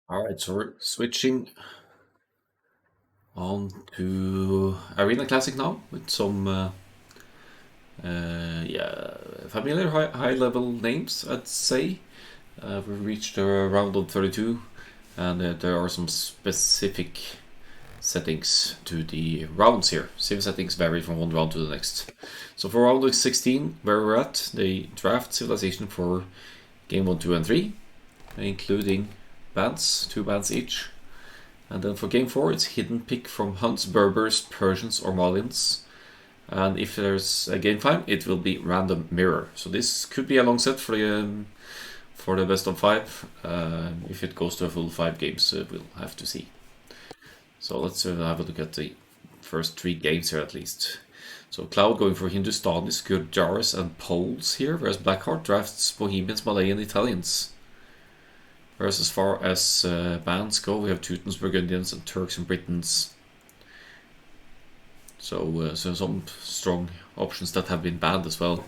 Alright, so we're switching on to Arena Classic now with some yeah, familiar high level names, I'd say. We've reached a round of 32, and there are some specific settings to the rounds here. Sim settings vary from one round to the next. So for round 16, where we're at, they draft civilization for game 1, 2, and 3, including bands, 2 bands each. And then for game 4, it's hidden pick from Huns, Berbers, Persians, or Malians. And if there's a game 5, it will be random mirror. So this could be a long set for the best of 5. If it goes to a full 5 games, we'll have to see. So let's have a look at the first 3 games here at least. So Cloud going for Hindustanis, Gurjaris, and Poles here, whereas Blackheart drafts Bohemians, Malay, and Italians. Whereas as far as bands go, we have Teutons, Burgundians, and Turks and Britons. So some strong options that have been banned as well.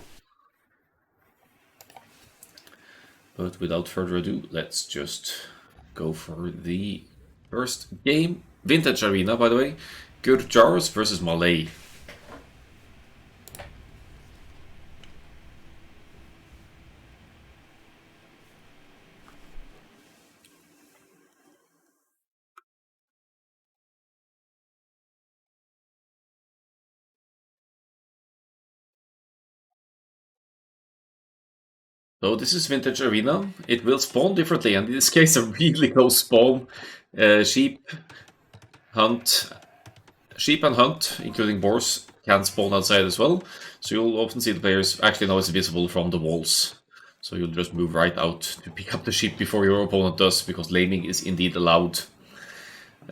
But without further ado, let's just go for the first game. Vintage Arena, by the way. Gurjaris versus Malay. So this is Vintage Arena. It will spawn differently, and in this case a really close spawn. Sheep, hunt, sheep and hunt, including boars, can spawn outside as well. So you'll often see the players actually now it's visible from the walls. So you'll just move right out to pick up the sheep before your opponent does, because laming is indeed allowed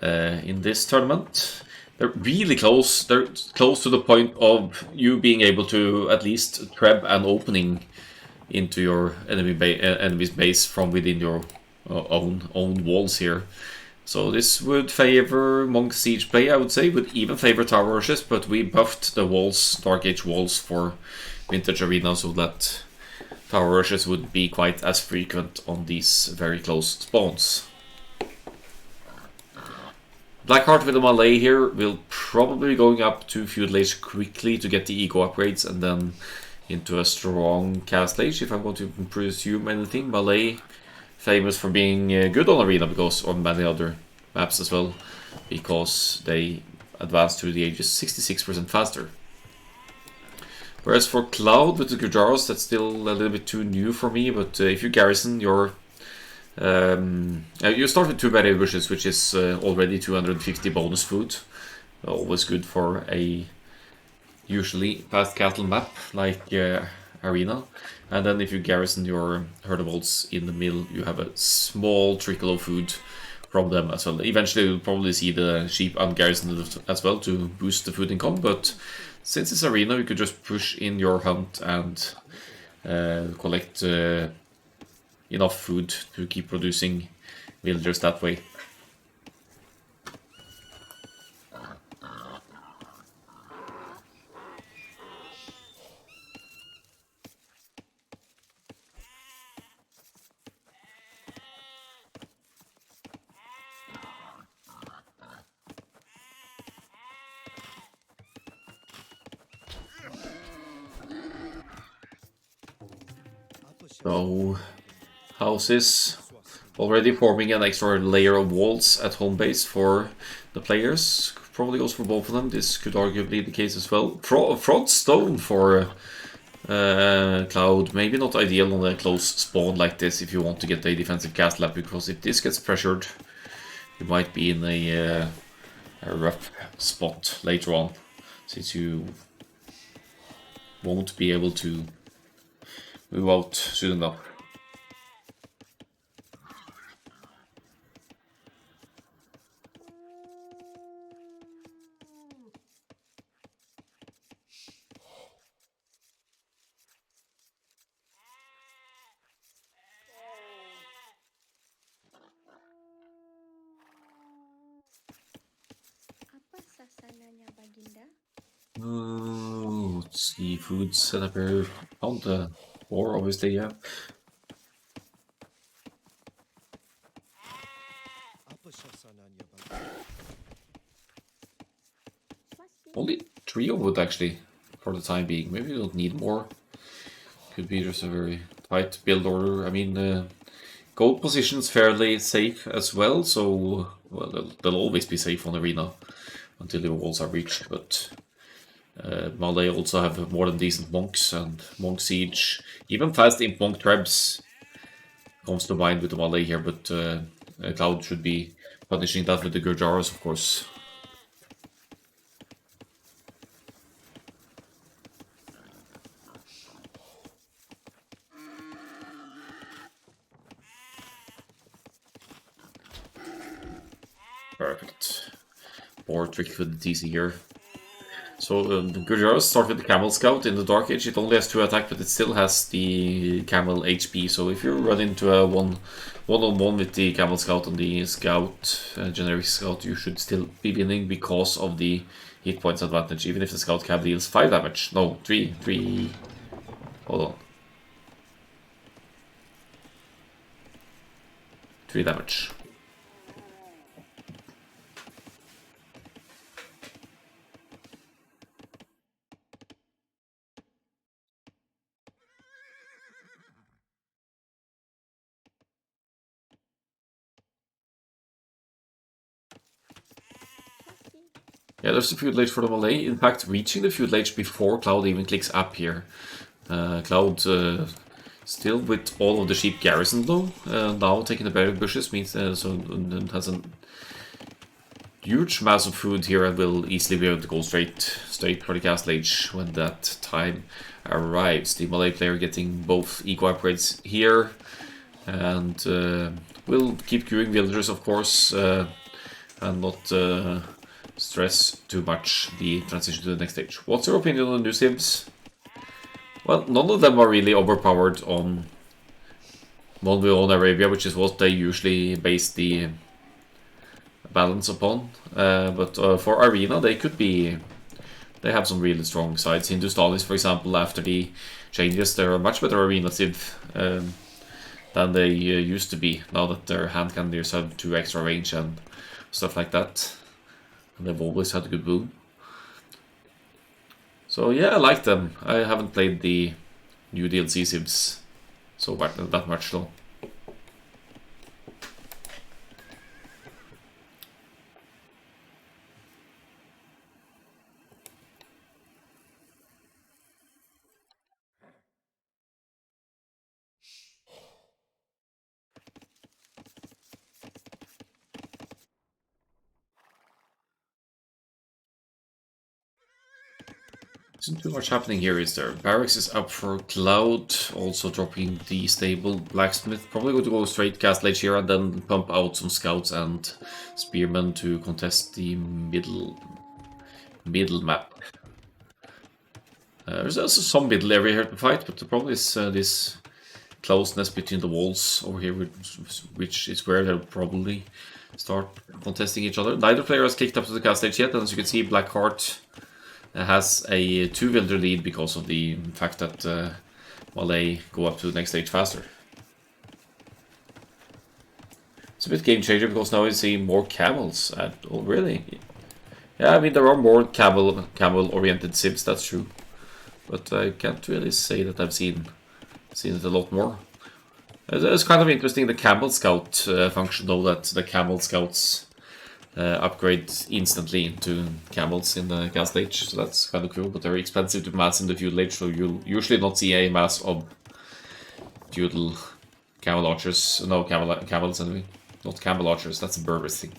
in this tournament. They're really close. They're close to the point of you being able to at least trap an opening into your enemy's base from within your own walls here. So this would favor Monk Siege play, I would say, would even favor Tower Rushes, but we buffed the walls, Dark Age walls for Vintage Arena so that Tower Rushes would be quite as frequent on these very close spawns. Blackheart with a Malay here will probably be going up to Feudal Age quickly to get the Ego upgrades and then into a strong Castle Age, if I'm going to presume anything. Malay, famous for being good on Arena because on many other maps as well, because they advance to the ages 66% faster. Whereas for Cloud with the Gujaras, that's still a little bit too new for me, but if you garrison your... you start with 2 berry bushes, which is already 250 bonus food. Always good for a usually fast cattle map like Arena. And then if you garrison your herdabolts in the mill, you have a small trickle of food from them as well. Eventually you'll probably see the sheep ungarrisoned as well to boost the food income, but since it's Arena, you could just push in your hunt and collect enough food to keep producing villagers that way. So, houses already forming an extra layer of walls at home base for the players. Probably goes for both of them. This could arguably be the case as well. Front stone for Cloud. Maybe not ideal on a close spawn like this if you want to get a defensive castle up, because if this gets pressured, you might be in a rough spot later on, since you won't be able to move out soon enough. Apa sasananya, Baginda? Oh, seafood setup here on the floor, obviously, yeah. Only 3 of wood actually, for the time being. Maybe we don't need more. Could be just a very tight build order. I mean, gold position's fairly safe as well, so well, they'll always be safe on arena until the walls are reached. But Malay also have more than decent monks and monk siege. Even fast imp monk trebs comes to mind with the Malay here, but Cloud should be punishing that with the Gurjaras, of course. Perfect. More trick with the TC here. So the Gurjaras start with the Camel Scout in the Dark Age. It only has 2 attack, but it still has the Camel HP. So if you run into a one-on-one with the Camel Scout and the Scout, generic Scout, you should still be winning because of the hit points advantage, even if the Scout Cab deals 5 damage. No, 3. Hold on. 3 damage. Yeah, there's the feudal age for the Malay. In fact, reaching the feudal age before Cloud even clicks up here. Cloud still with all of the sheep garrisoned though. Now taking the berry bushes means so has a huge mass of food here and will easily be able to go straight for the castle age when that time arrives. The Malay player getting both eco upgrades here and will keep queuing villagers, of course, and not stress too much the transition to the next stage. What's your opinion on the new civs? Well, none of them are really overpowered on 1v1 Arabia, which is what they usually base the balance upon. But for Arena, they could be... They have some really strong sides. Hindustanis, for example, after the changes, they're a much better Arena civ than they used to be, now that their hand cannons have 2 extra range and stuff like that. And they've always had a good boom. So yeah, I like them. I haven't played the new DLC civs so that much though. Isn't too much happening here, is there? Barracks is up for Cloud, also dropping the stable Blacksmith. Probably going to go straight Castle Age here and then pump out some scouts and spearmen to contest the middle map. There's also some middle area here to fight, but the problem is this closeness between the walls over here, which is where they'll probably start contesting each other. Neither player has kicked up to the Castle Age yet, and as you can see, Blackheart has a 2 villager lead because of the fact that Malay go up to the next stage faster. It's a bit game changer because now we see more camels. Oh, really? Yeah, I mean there are more camel oriented civs. That's true, but I can't really say that I've seen it a lot more. It's kind of interesting the camel scout function though, that the camel scouts upgrade instantly into camels in the castle age, so that's kind of cool, but they're expensive to mass in the feudal age, so you'll usually not see a mass of feudal camel archers. No, camels anyway. Not camel archers, that's a Berbers thing.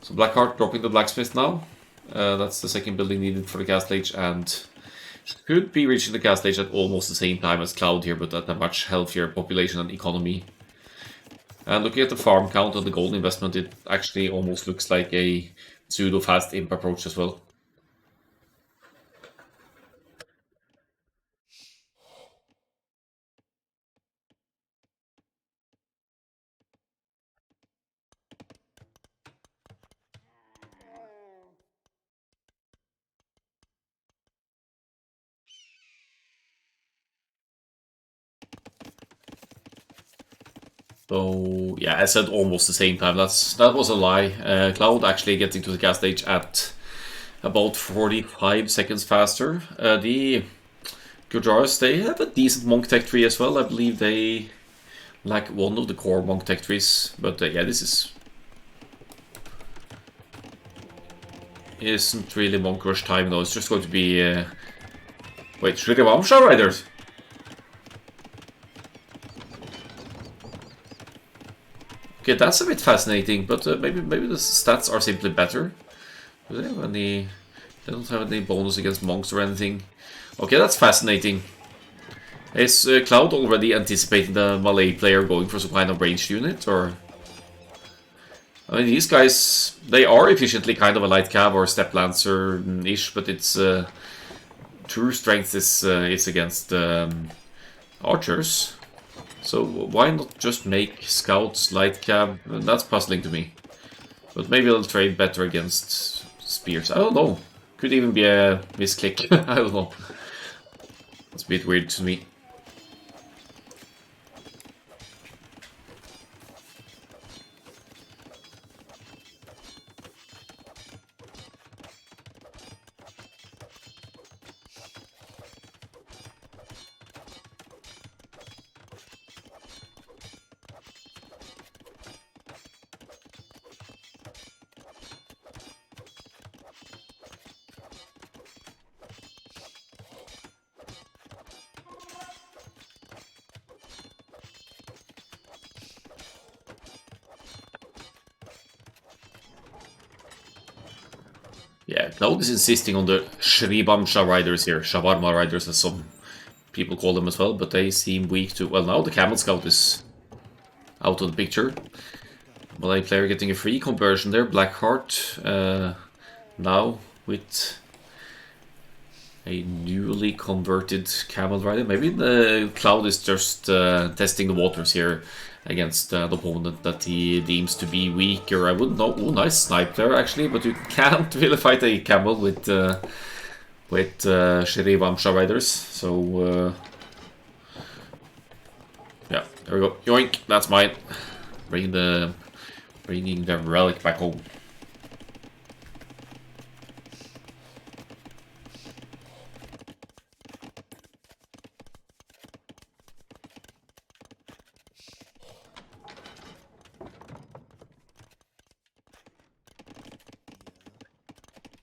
So Blackheart dropping the blacksmith now. That's the second building needed for the castle age, and could be reaching the castle age at almost the same time as Cloud here, but at a much healthier population and economy. And looking at the farm count and the gold investment, it actually almost looks like a pseudo-fast imp approach as well. So yeah, I said almost the same time. That was a lie. Cloud actually getting to the cast stage at about 45 seconds faster. The Gujaras, they have a decent monk tech tree as well. I believe they lack one of the core monk tech trees. But yeah, this isn't really monk rush time though. It's just going to be wait, Shriravamsha Riders. Okay, that's a bit fascinating, but maybe the stats are simply better. Do they have any? They don't have any bonus against monks or anything. Okay, that's fascinating. Is Cloud already anticipating the Malay player going for some kind of ranged unit, or? I mean, these guys, they are efficiently kind of a light cav or step lancer-ish, but it's true strength is it's against archers. So why not just make scouts light cav? That's puzzling to me. But maybe they'll trade better against spears. I don't know. Could even be a misclick. I don't know. That's a bit weird to me. Yeah, Cloud is insisting on the Shribamsha riders here. Shawarma riders, as some people call them as well, but they seem weak to... Well, now the Camel Scout is out of the picture. Malay player getting a free conversion there. Blackheart now with a newly converted Camel rider. Maybe the Cloud is just testing the waters here against the opponent that he deems to be weaker. I wouldn't know. Oh, nice snipe there actually, but you can't really fight a Camel with Shirivamsha riders. So yeah, there we go. Yoink, that's mine. Bringing the relic back home.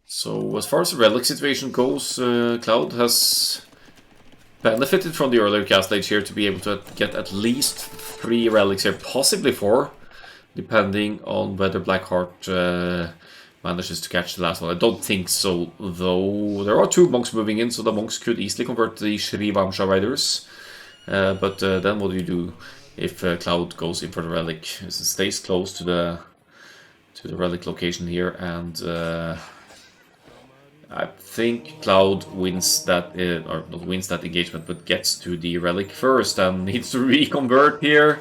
So as far as the relic situation goes, Cloud has benefited from the earlier cast stage here to be able to get at least 3 relics here, possibly 4, depending on whether Blackheart manages to catch the last one. I don't think so, though. There are 2 monks moving in, so the monks could easily convert the Shrivamsha riders. But then what do you do if Cloud goes in for the relic? It stays close to the relic location here, and I think Cloud wins that, or not wins that engagement, but gets to the relic first and needs to reconvert here.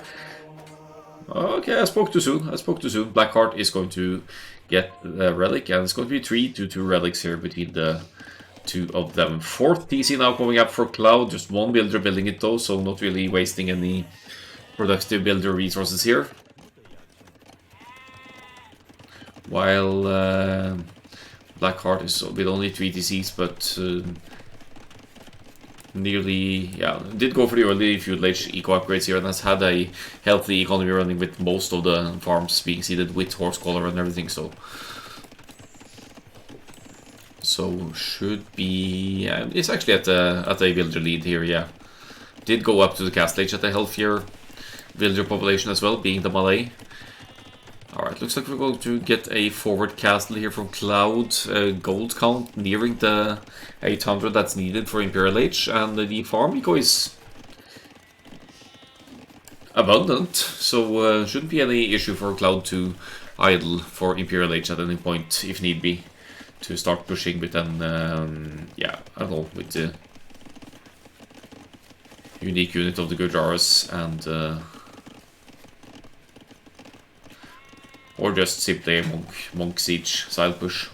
Okay, I spoke too soon. Blackheart is going to get the relic, and it's going to be 3-2 relics here between the 2 of them. 4th TC now coming up for Cloud. Just 1 builder building it though, so not really wasting any productive builder resources here. While Blackheart is with only 3 TCs, but nearly, yeah, did go for the early Feudal Age eco upgrades here and has had a healthy economy running with most of the farms being seeded with horse collar and everything, so should be, it's actually at a villager lead here, yeah. Did go up to the cast stage at a healthier villager population as well, being the Malay. Alright, looks like we're going to get a forward castle here from Cloud. Gold count nearing the 800 that's needed for Imperial Age, and the farm eco is abundant, so shouldn't be any issue for Cloud to idle for Imperial Age at any point, if need be, to start pushing with an, yeah, I don't know, with the unique unit of the Gujaras and or just simply a monk siege side push.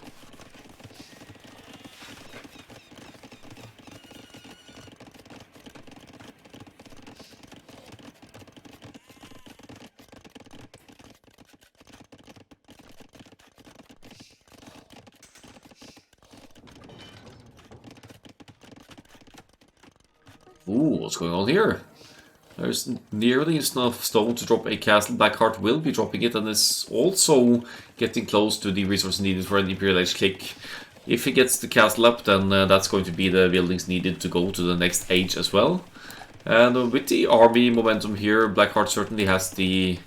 Ooh, what's going on here? There's nearly enough stone to drop a castle. Blackheart will be dropping it and is also getting close to the resource needed for an Imperial Age click. If he gets the castle up, then that's going to be the buildings needed to go to the next age as well. And with the army momentum here, Blackheart certainly has the...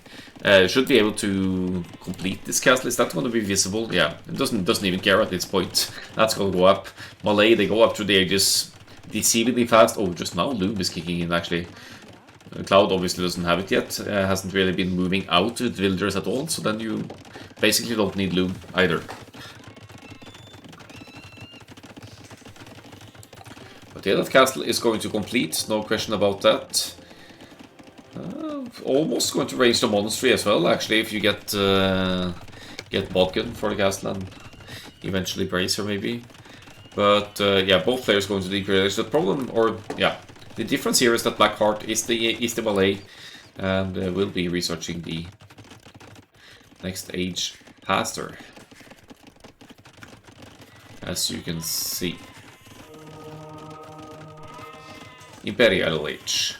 should be able to complete this castle. Is that going to be visible? Yeah, it doesn't even care at this point. That's going to go up. Malay, they go up through the ages deceivingly fast. Oh, just now Loom is kicking in actually. Cloud obviously doesn't have it yet, hasn't really been moving out to the villagers at all, so then you basically don't need Loom either. But yeah, that castle is going to complete, no question about that. Almost going to range the monastery as well, actually, if you get Bodkin for the castle and eventually Bracer maybe. But yeah, both players going to the Imperial Age. The problem, or yeah, the difference here is that Blackheart is the Malay and will be researching the next age faster, as you can see. Imperial Age.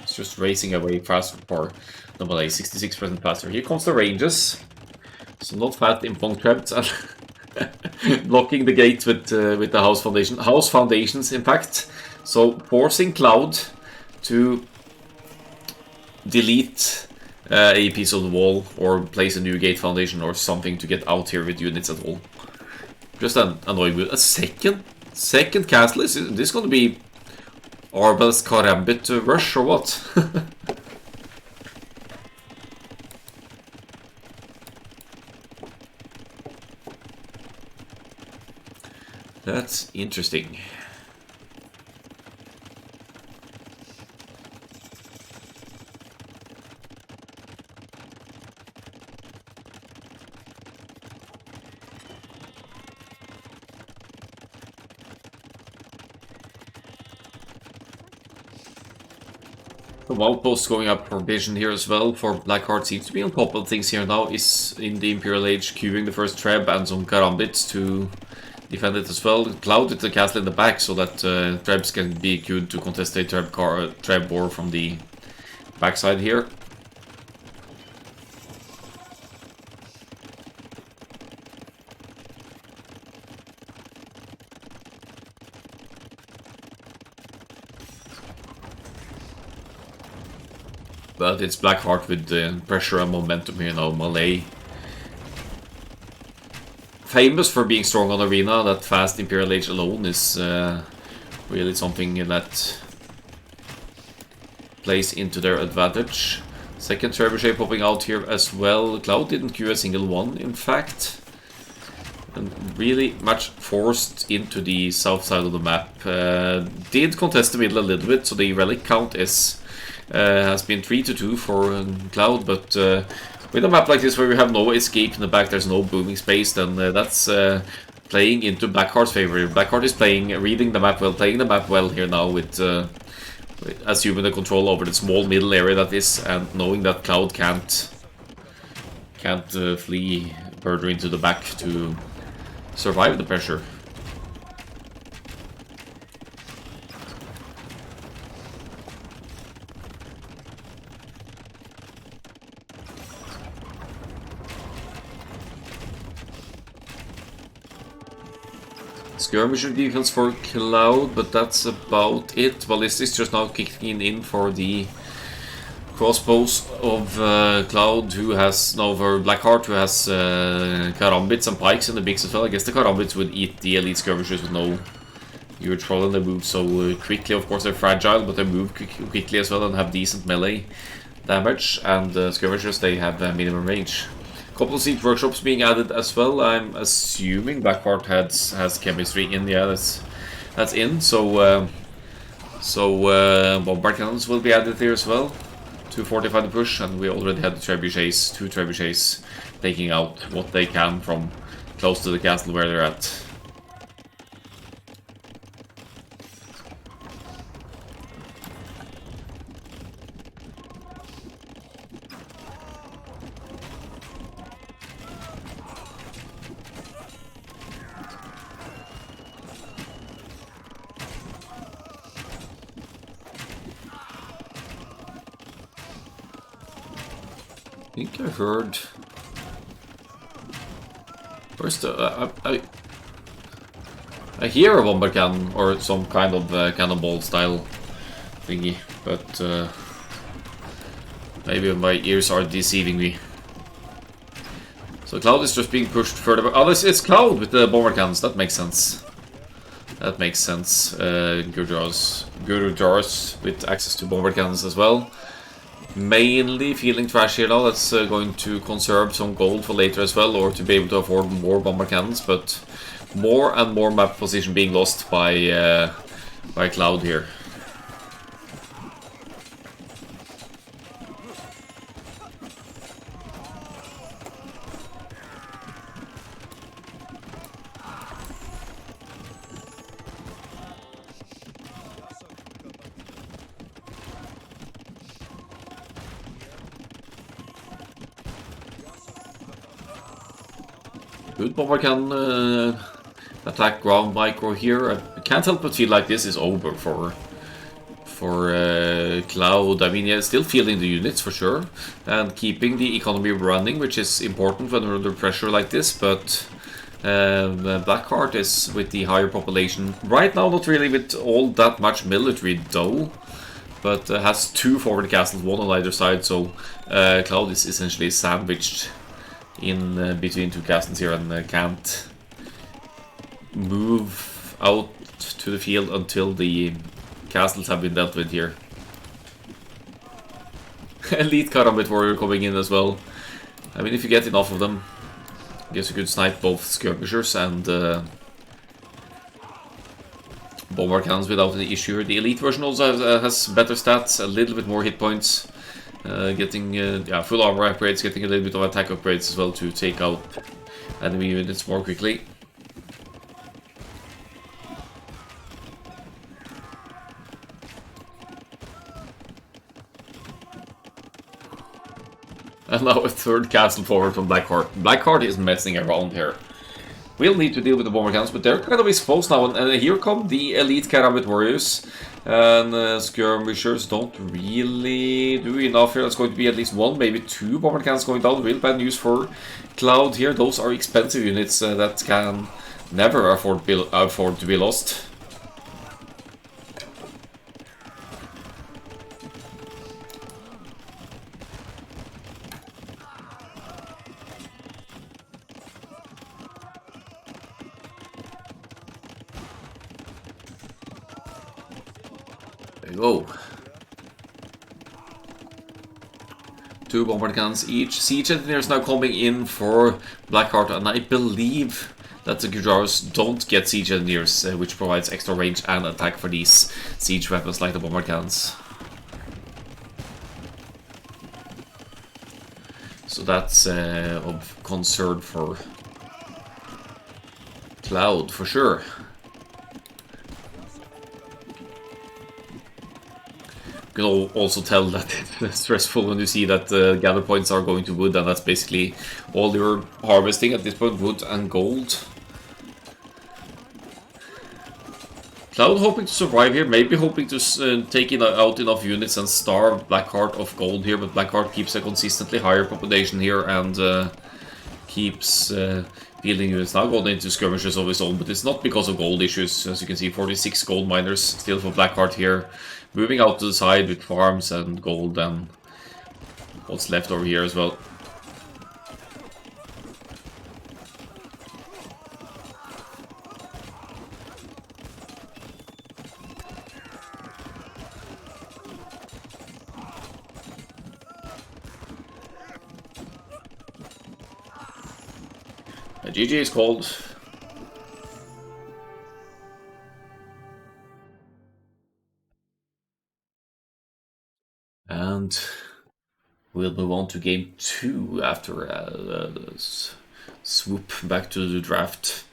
It's just racing away faster for the Malay, 66% faster. Here comes the ranges. So not fat in Pong trapped and blocking the gate with the house foundation. House foundations, in fact. So forcing Cloud to delete a piece of the wall or place a new gate foundation or something to get out here with units at all. Just an annoying move. A second castle? Is this going to be Arbel's Karambit rush or what? That's interesting. The outpost going up for vision here as well for Blackheart seems to be on top of things here now. Is in the Imperial Age queuing the first Treb and some Karambits to defend it as well. Cloud with the castle in the back so that Trebs can be queued to contest a Treb war from the backside here. But it's Blackheart with pressure and momentum here now. Malay, famous for being strong on arena. That fast Imperial Age alone is really something that plays into their advantage. Second Trebuchet popping out here as well. Cloud didn't queue a single one, in fact. And really much forced into the south side of the map. Did contest the middle a little bit, so the relic count is has been 3-2 for Cloud, but with a map like this where we have no escape in the back, there's no booming space, then that's playing into Blackheart's favor. Blackheart is reading the map well, playing the map well here now with assuming the control over the small middle area that is, and knowing that Cloud can't flee further into the back to survive the pressure. Skirmisher defense for Cloud, but that's about it. Ballistics just now kicking in for the crossbows of Cloud, who has now for Blackheart, who has Karambits and Pikes in the mix as well. I guess the Karambits would eat the elite skirmishers with no huge problem. They move so quickly. Of course, they're fragile, but they move quickly as well and have decent melee damage. And skirmishers, they have minimum range. Couple of siege workshops being added as well. I'm assuming Blackheart has chemistry in. Yeah, that's in. So bombard cannons will be added here as well to fortify the push. And we already had the trebuchets, 2 trebuchets, taking out what they can from close to the castle where they're at. think I heard... Where's the... I hear a bomber cannon, or some kind of cannonball style thingy, but maybe my ears are deceiving me. So Cloud is just being pushed further. Oh, it's Cloud with the bomber cannons. That makes sense. That makes sense. Gurujars with access to bomber cannons as well. Mainly feeling trash here now. That's going to conserve some gold for later as well, or to be able to afford more bomber cannons. But more and more map position being lost by Cloud here. Good bomber can attack ground micro here. I can't help but feel like this is over for Cloud. I mean, yeah, still fielding the units for sure, and keeping the economy running, which is important when we're under pressure like this, but Blackheart is with the higher population. Right now, not really with all that much military though, but has 2 forward castles, 1 on either side, so Cloud is essentially sandwiched in between 2 castles here and can't move out to the field until the castles have been dealt with here. Elite Karambit Warrior coming in as well. I mean, if you get enough of them, I guess you could snipe both skirmishers and bomber cannons without any issue. The elite version also has better stats, a little bit more hit points, getting full armor upgrades, getting a little bit of attack upgrades as well to take out enemy units more quickly. And now a 3rd castle forward from Blackheart. Blackheart is messing around here. We'll need to deal with the bomber cannons, but they're kind of exposed now. And here come the elite Karambit warriors. And skirmishers don't really do enough here. That's going to be at least 1, maybe 2 bomber cannons going down. Real bad news for Cloud here. Those are expensive units that can never afford to be lost. There you go. 2 bomber cannons each. Siege engineers now coming in for Blackheart, and I believe that the Gujars don't get siege engineers, which provides extra range and attack for these siege weapons like the bomber cannons. So that's of concern for Cloud for sure. You can also tell that it's stressful when you see that gather points are going to wood, and that's basically all you're harvesting at this point, wood and gold. Cloud hoping to survive here, maybe hoping to take out enough units and starve Blackheart of gold here, but Blackheart keeps a consistently higher population here and keeps fielding units. Now going into skirmishes of his own, but it's not because of gold issues. As you can see, 46 gold miners still for Blackheart here. Moving out to the side with farms and gold and what's left over here as well. GG is called. And we'll move on to game 2 after a swoop back to the draft.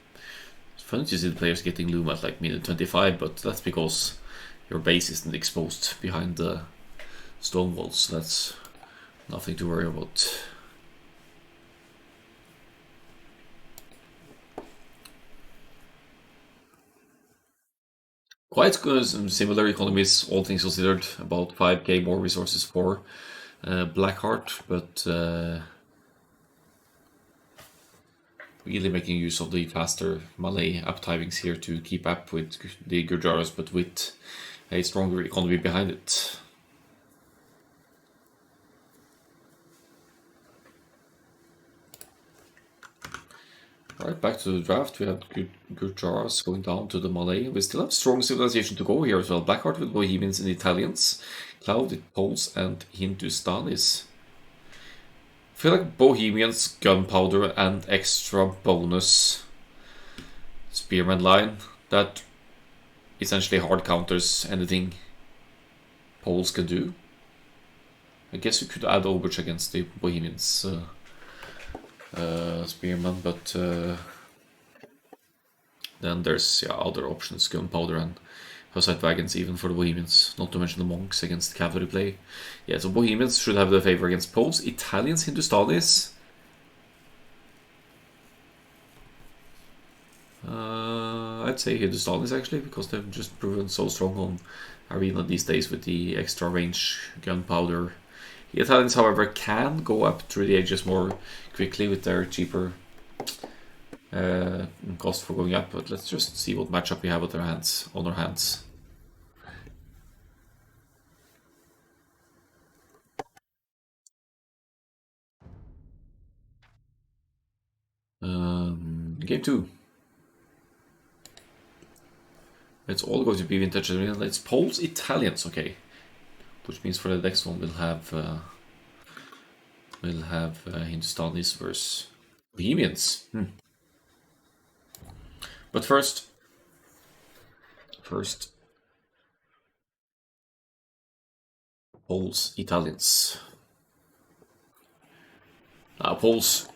It's funny to see the players getting loom at like minute 25, but that's because your base isn't exposed behind the stone walls, so that's nothing to worry about. Quite good, similar economies, all things considered, about 5k more resources for Blackheart, but really making use of the faster Malay uptimings here to keep up with the Gurjaras, but with a stronger economy behind it. Alright, back to the draft. We have Gurjaras going down to the Malay. We still have strong civilization to go here as well. Blackheart with Bohemians and Italians. Cloud with Poles and Hindustanis. I feel like Bohemians, gunpowder, and extra bonus spearman line that essentially hard counters anything Poles can do. I guess you could add Overwatch against the Bohemians spearman, but then there's other options, gunpowder and Hussite wagons even for the Bohemians, not to mention the monks against cavalry play. Yeah, so Bohemians should have the favor against Poles. Italians, Hindustanis. I'd say Hindustanis actually, because they've just proven so strong on arena these days with the extra range gunpowder. The Italians, however, can go up through the edges more quickly with their cheaper cost for going up, but let's just see what matchup we have on our hands. Game 2. It's all going to be vintage arena. It's Poles, Italians, okay. Which means for the next one we'll have Hindustanis versus Bohemians. But first, Poles, Italians. Poles,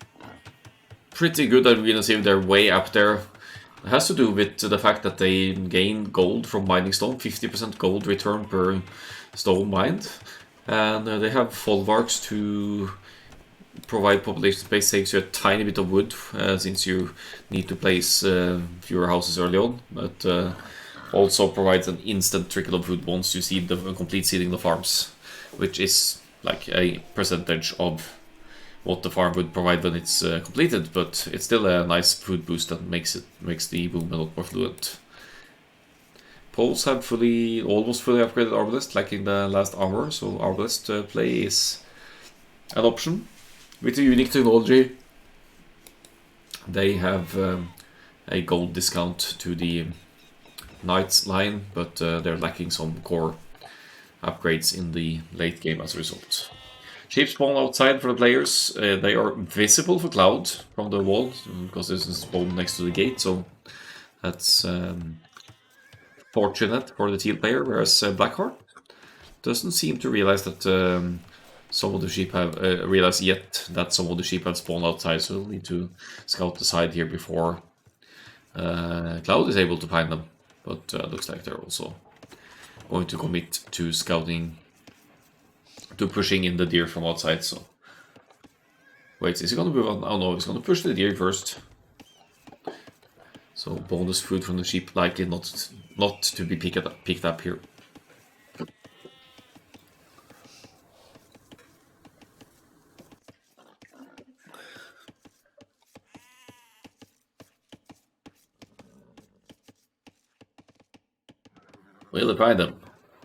pretty good at arena sim. They're way up there. It has to do with the fact that they gain gold from mining stone, 50% gold return per stone mined, and they have folwarks to provide population space, saves you a tiny bit of wood since you need to place fewer houses early on, but also provides an instant trickle of food once you see the complete seeding the farms, which is like a percentage of what the farm would provide when it's completed, but it's still a nice food boost that makes the boom a lot more fluent. Poles have almost fully upgraded Arbalest, like in the last hour, so Arbalest play is an option. With a unique technology, they have a gold discount to the Knights line, but they're lacking some core upgrades in the late game as a result. Sheep spawn outside for the players. They are visible for Cloud from the wall, because this is spawned next to the gate, so that's fortunate for the teal player, whereas Blackheart doesn't seem to realize that some of the sheep have realized yet that some of the sheep have spawned outside, so we'll need to scout the side here before Cloud is able to find them. But looks like they're also going to commit to scouting, to pushing in the deer from outside. So wait, is he gonna move on? Oh no, he's gonna push the deer first. So bonus food from the sheep likely not to be picked up here. Will they find them?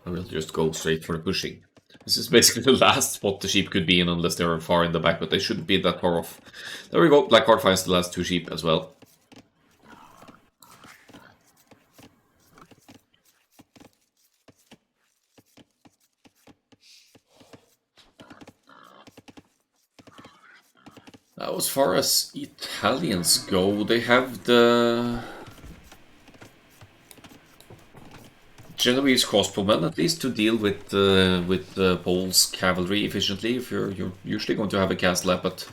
Or will just go straight for the pushing? This is basically the last spot the sheep could be in, unless they are far in the back, but they shouldn't be that far off. There we go, Blackheart finds the last two sheep as well. Now, as far as Italians go, they have the Genoese crossbowmen, at least, to deal with the Poles cavalry efficiently. If you're usually going to have a castle up at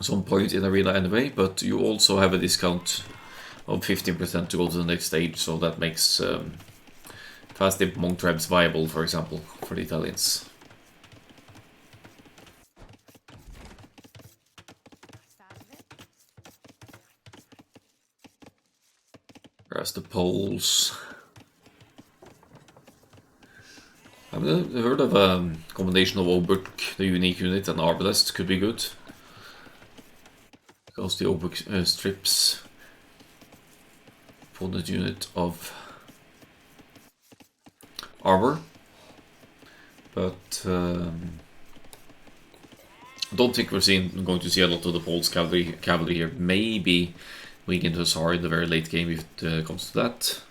some point in arena anyway, but you also have a discount of 15% to go to the next stage, so that makes fast imp monk tribes viable, for example, for the Italians. Whereas the Poles, I I've heard of a combination of Obuk, the unique unit, and Arbalest could be good. Because the Obuk strips opponent unit of armor. But I don't think we're going to see a lot of the Poles cavalry here. Maybe we get into Hussar in the very late game if it comes to that.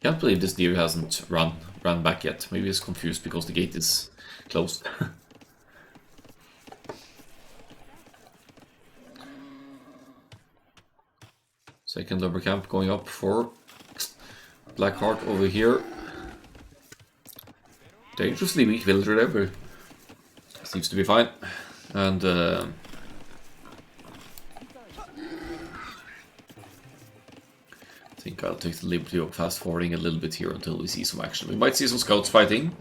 Can't believe this deer hasn't ran back yet. Maybe it's confused because the gate is closed. Second lumber camp going up for Blackheart over here. Dangerously weak villager there, but seems to be fine. And I think I'll take the liberty of fast forwarding a little bit here until we see some action. We might see some scouts fighting,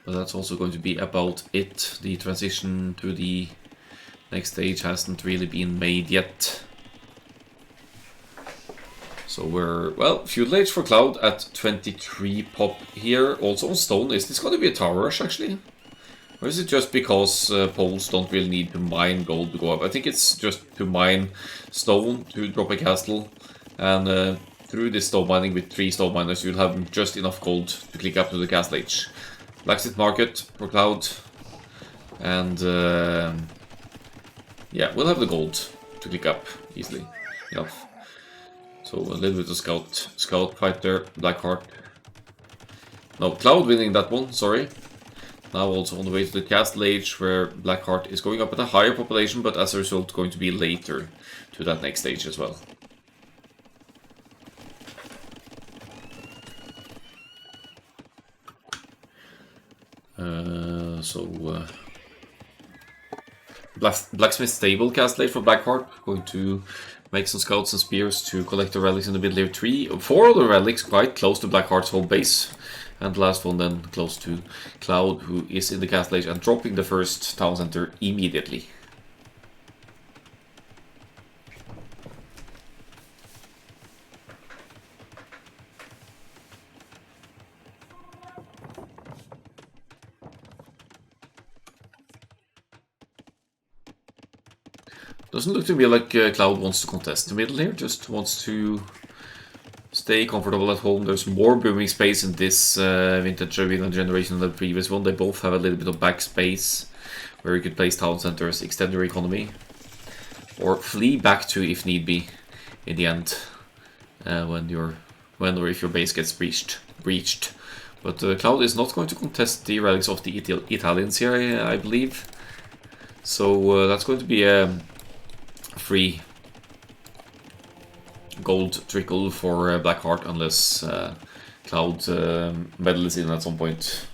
but that's also going to be about it. The transition to the next stage hasn't really been made yet. So we're, well, feudal age for Cloud at 23 pop here. Also on stone, is this going to be a tower rush actually? Or is it just because Poles don't really need to mine gold to go up? I think it's just to mine stone to drop a castle. And through this stone mining with 3 stone miners, you'll have just enough gold to click up to the castle age. Blacksmith market for Cloud. And yeah, we'll have the gold to click up easily enough. So a little bit of scout fight there, Blackheart. No, Cloud winning that one, sorry. Now also on the way to the castle age, where Blackheart is going up at a higher population, but as a result going to be later to that next stage as well. Blacksmith stable castle age for Blackheart, going to make some scouts and spears to collect the relics in the middle layer 3. 4 of the relics quite close to Blackheart's home base. And the last one then close to Cloud, who is in the castle age and dropping the first town center immediately. Doesn't look to me like Cloud wants to contest the middle here, just wants to stay comfortable at home. There's more booming space in this vintage arena generation than the previous one. They both have a little bit of back space where you could place town centers, extend your economy, or flee back to if need be in the end when or if your base gets breached. But Cloud is not going to contest the relics of the Italians here, I believe. So that's going to be a free gold trickle for Blackheart unless Cloud medal is in at some point.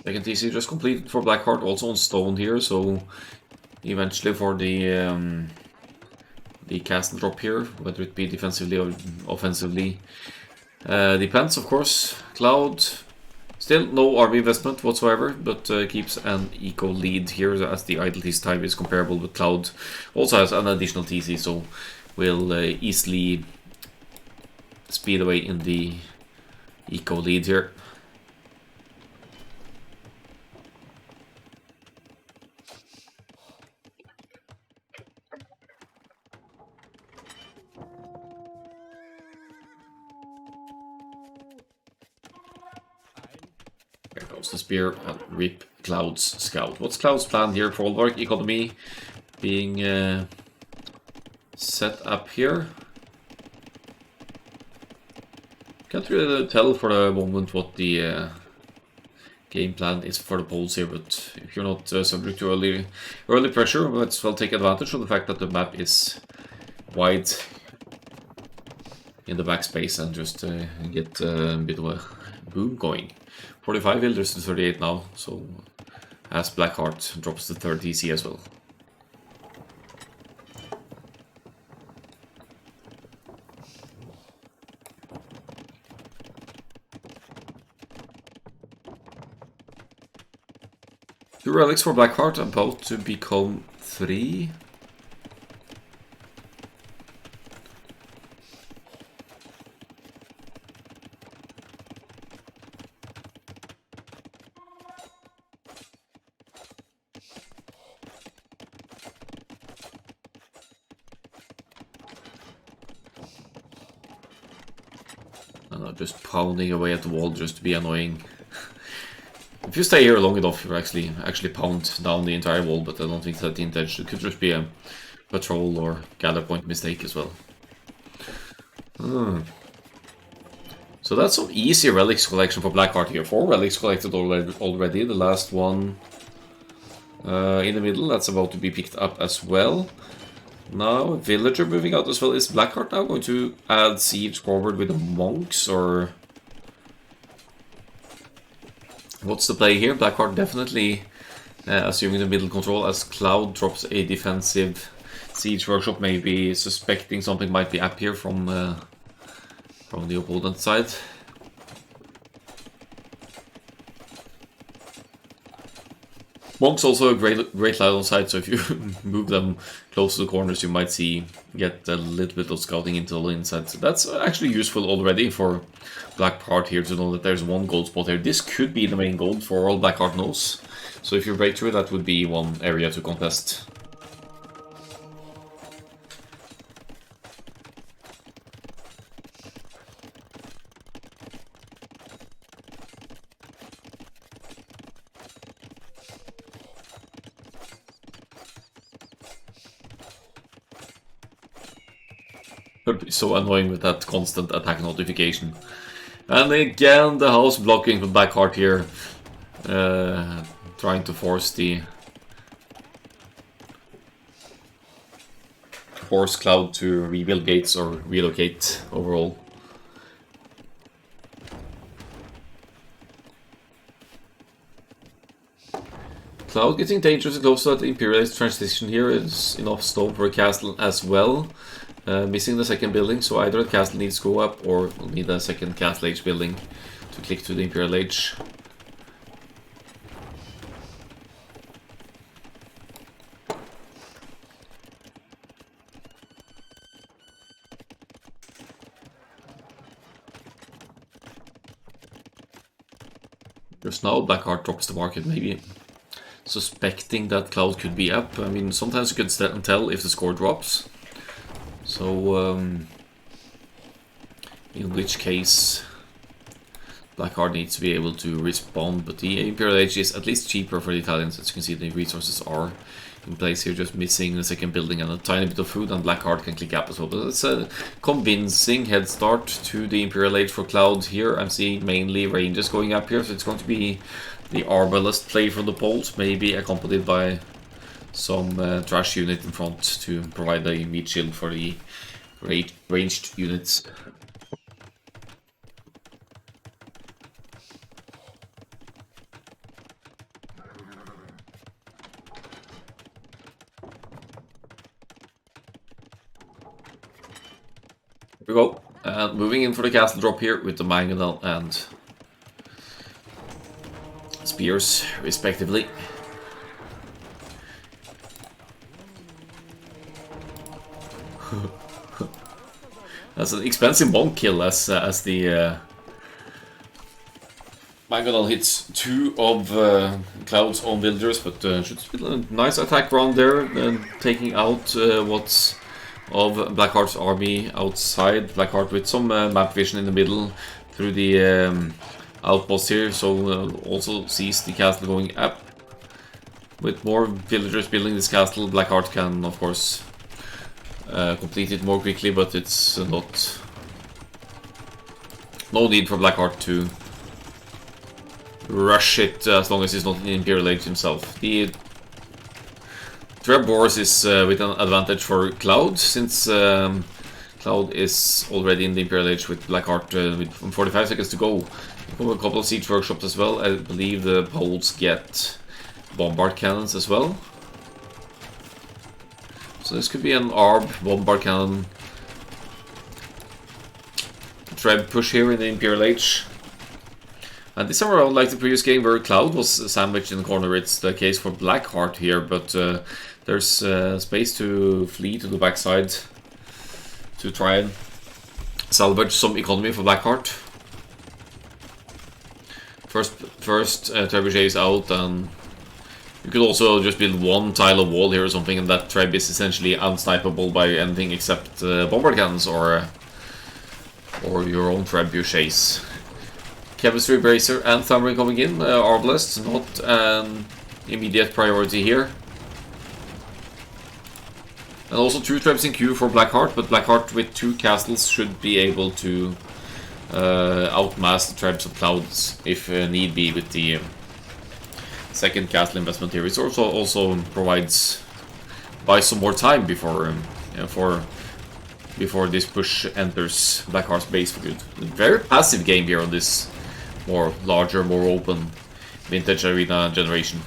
Second TC just completed for Blackheart, also on stone here, so eventually for the castle drop here, whether it be defensively or offensively, depends of course. Cloud, still no army investment whatsoever, but keeps an eco lead here as the idle TC time is comparable, but Cloud also has an additional TC, so will easily speed away in the eco lead here. There goes the spear and rip Cloud's scout. What's Cloud's plan here? Folwark economy being set up here. Can't really tell for the moment what the game plan is for the Poles here, but if you're not subject to early pressure, let's well take advantage of the fact that the map is wide in the backspace and just get a bit of a Boom going. 45 villagers to 38 now, so as Blackheart drops to 30 EC as well. Two relics for Blackheart, about to become 3. And I'm just pounding away at the wall just to be annoying. If you stay here long enough, you actually pound down the entire wall, but I don't think that's the intention. It could just be a patrol or gather point mistake as well. So that's some easy relics collection for Blackheart here. 4 relics collected already. The last one in the middle, that's about to be picked up as well. Now, villager moving out as well. Is Blackheart now going to add siege forward with the monks, or what's the play here? Blackheart definitely assuming the middle control as Cloud drops a defensive siege workshop, maybe suspecting something might be up here from the opponent side. Monks also a great light on sight, so if you move them close to the corners, you might get a little bit of scouting intel inside. So that's actually useful already for Blackheart here to know that there's one gold spot here. This could be the main gold for all Blackheart knows. So if you break through, that would be one area to contest. Would be so annoying with that constant attack notification. And again, the house blocking from Blackheart here, trying to force Cloud to rebuild gates or relocate overall. Cloud getting dangerously close to that Imperialist transition here. Is enough stone for a castle as well. Missing the second building, so either the castle needs to go up or we'll need a second Castle Age building to click to the Imperial Age. Just now Blackheart drops the market, maybe suspecting that Cloud could be up. I mean, sometimes you can tell if the score drops. So, in which case Blackheart needs to be able to respond, but the Imperial Age is at least cheaper for the Italians. As you can see, the resources are in place here, just missing the second building and a tiny bit of food, and Blackheart can click up as well. But it's a convincing head start to the Imperial Age for Cloud here. I'm seeing mainly ranges going up here, so it's going to be the Arbalest play from the poles, maybe accompanied by some trash unit in front to provide a meat shield for the ranged units. Here we go. And moving in for the castle drop here with the mangonel and spears, respectively. That's an expensive monk kill as the mangonel hits 2 of Cloud's own villagers, but should be a nice attack round there, taking out what's of Blackheart's army outside. Blackheart with some map vision in the middle through the outpost here, so also sees the castle going up. With more villagers building this castle, Blackheart can of course complete it more quickly, but it's no need for Blackheart to rush it as long as he's not in Imperial Age himself. The Trebors is with an advantage for Cloud, since Cloud is already in the Imperial Age with Blackheart with 45 seconds to go. A couple of siege workshops as well. I believe the Poles get bombard cannons as well. So this could be an ARB bombard cannon Treb push here in the Imperial Age. And this time around, like the previous game where Cloud was sandwiched in the corner, it's the case for Blackheart here, but there's space to flee to the backside to try and salvage some economy for Blackheart. First trebuchet is out, and you could also just build one tile of wall here or something, and that Treb is essentially unsnipeable by anything except bombard cannons or your own trebuchets. Chemistry Bracer and Thumber coming in, Arbalest, not an immediate priority here. And also 2 Trebs in queue for Blackheart, but Blackheart with 2 castles should be able to outmass the Trebs of Clouds if need be with the second castle investment here. It also provides buys some more time before this push enters Blackheart's base for good. Very passive game here on this more larger, more open vintage arena generation.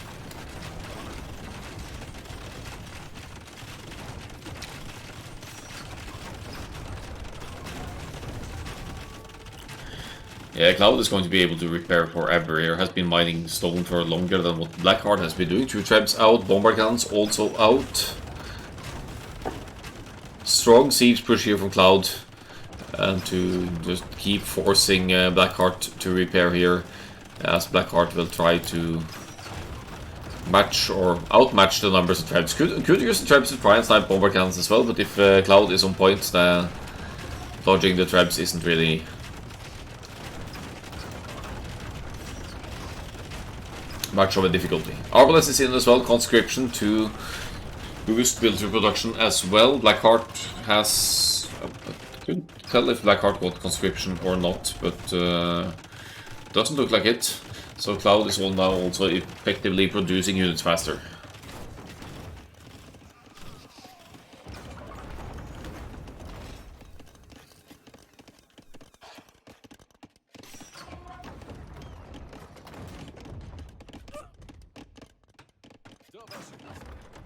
Yeah, Cloud is going to be able to repair forever here. Has been mining stone for longer than what Blackheart has been doing. 2 Trebs out, bombard cannons also out. Strong siege push here from Cloud, and to just keep forcing Blackheart to repair here, as Blackheart will try to match or outmatch the numbers of Trebs. Could use the Trebs to try and snipe bombard cannons as well, but if Cloud is on point, then dodging the Trebs isn't really much of a difficulty. Arbalest is in as well, conscription to boost military production as well. Blackheart has... I couldn't tell if Blackheart got conscription or not, but doesn't look like it. So Cloud is now also effectively producing units faster.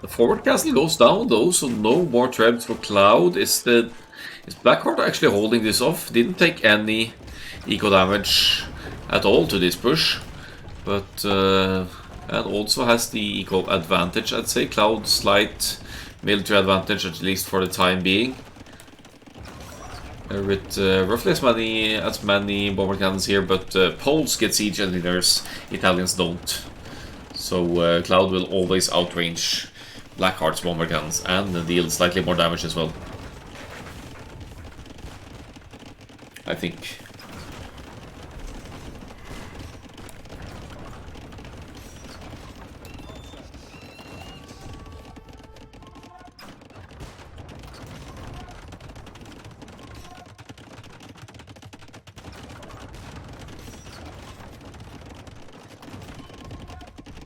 The forward castle goes down though, so no more Trebs for Cloud. Is Blackheart actually holding this off? Didn't take any eco damage at all to this push, but and also has the eco advantage, I'd say. Cloud slight military advantage, at least for the time being. With roughly as many bomber cannons here, but Poles get siege engineers, Italians don't. So Cloud will always outrange Blackheart's bomber cannons and deal slightly more damage as well, I think.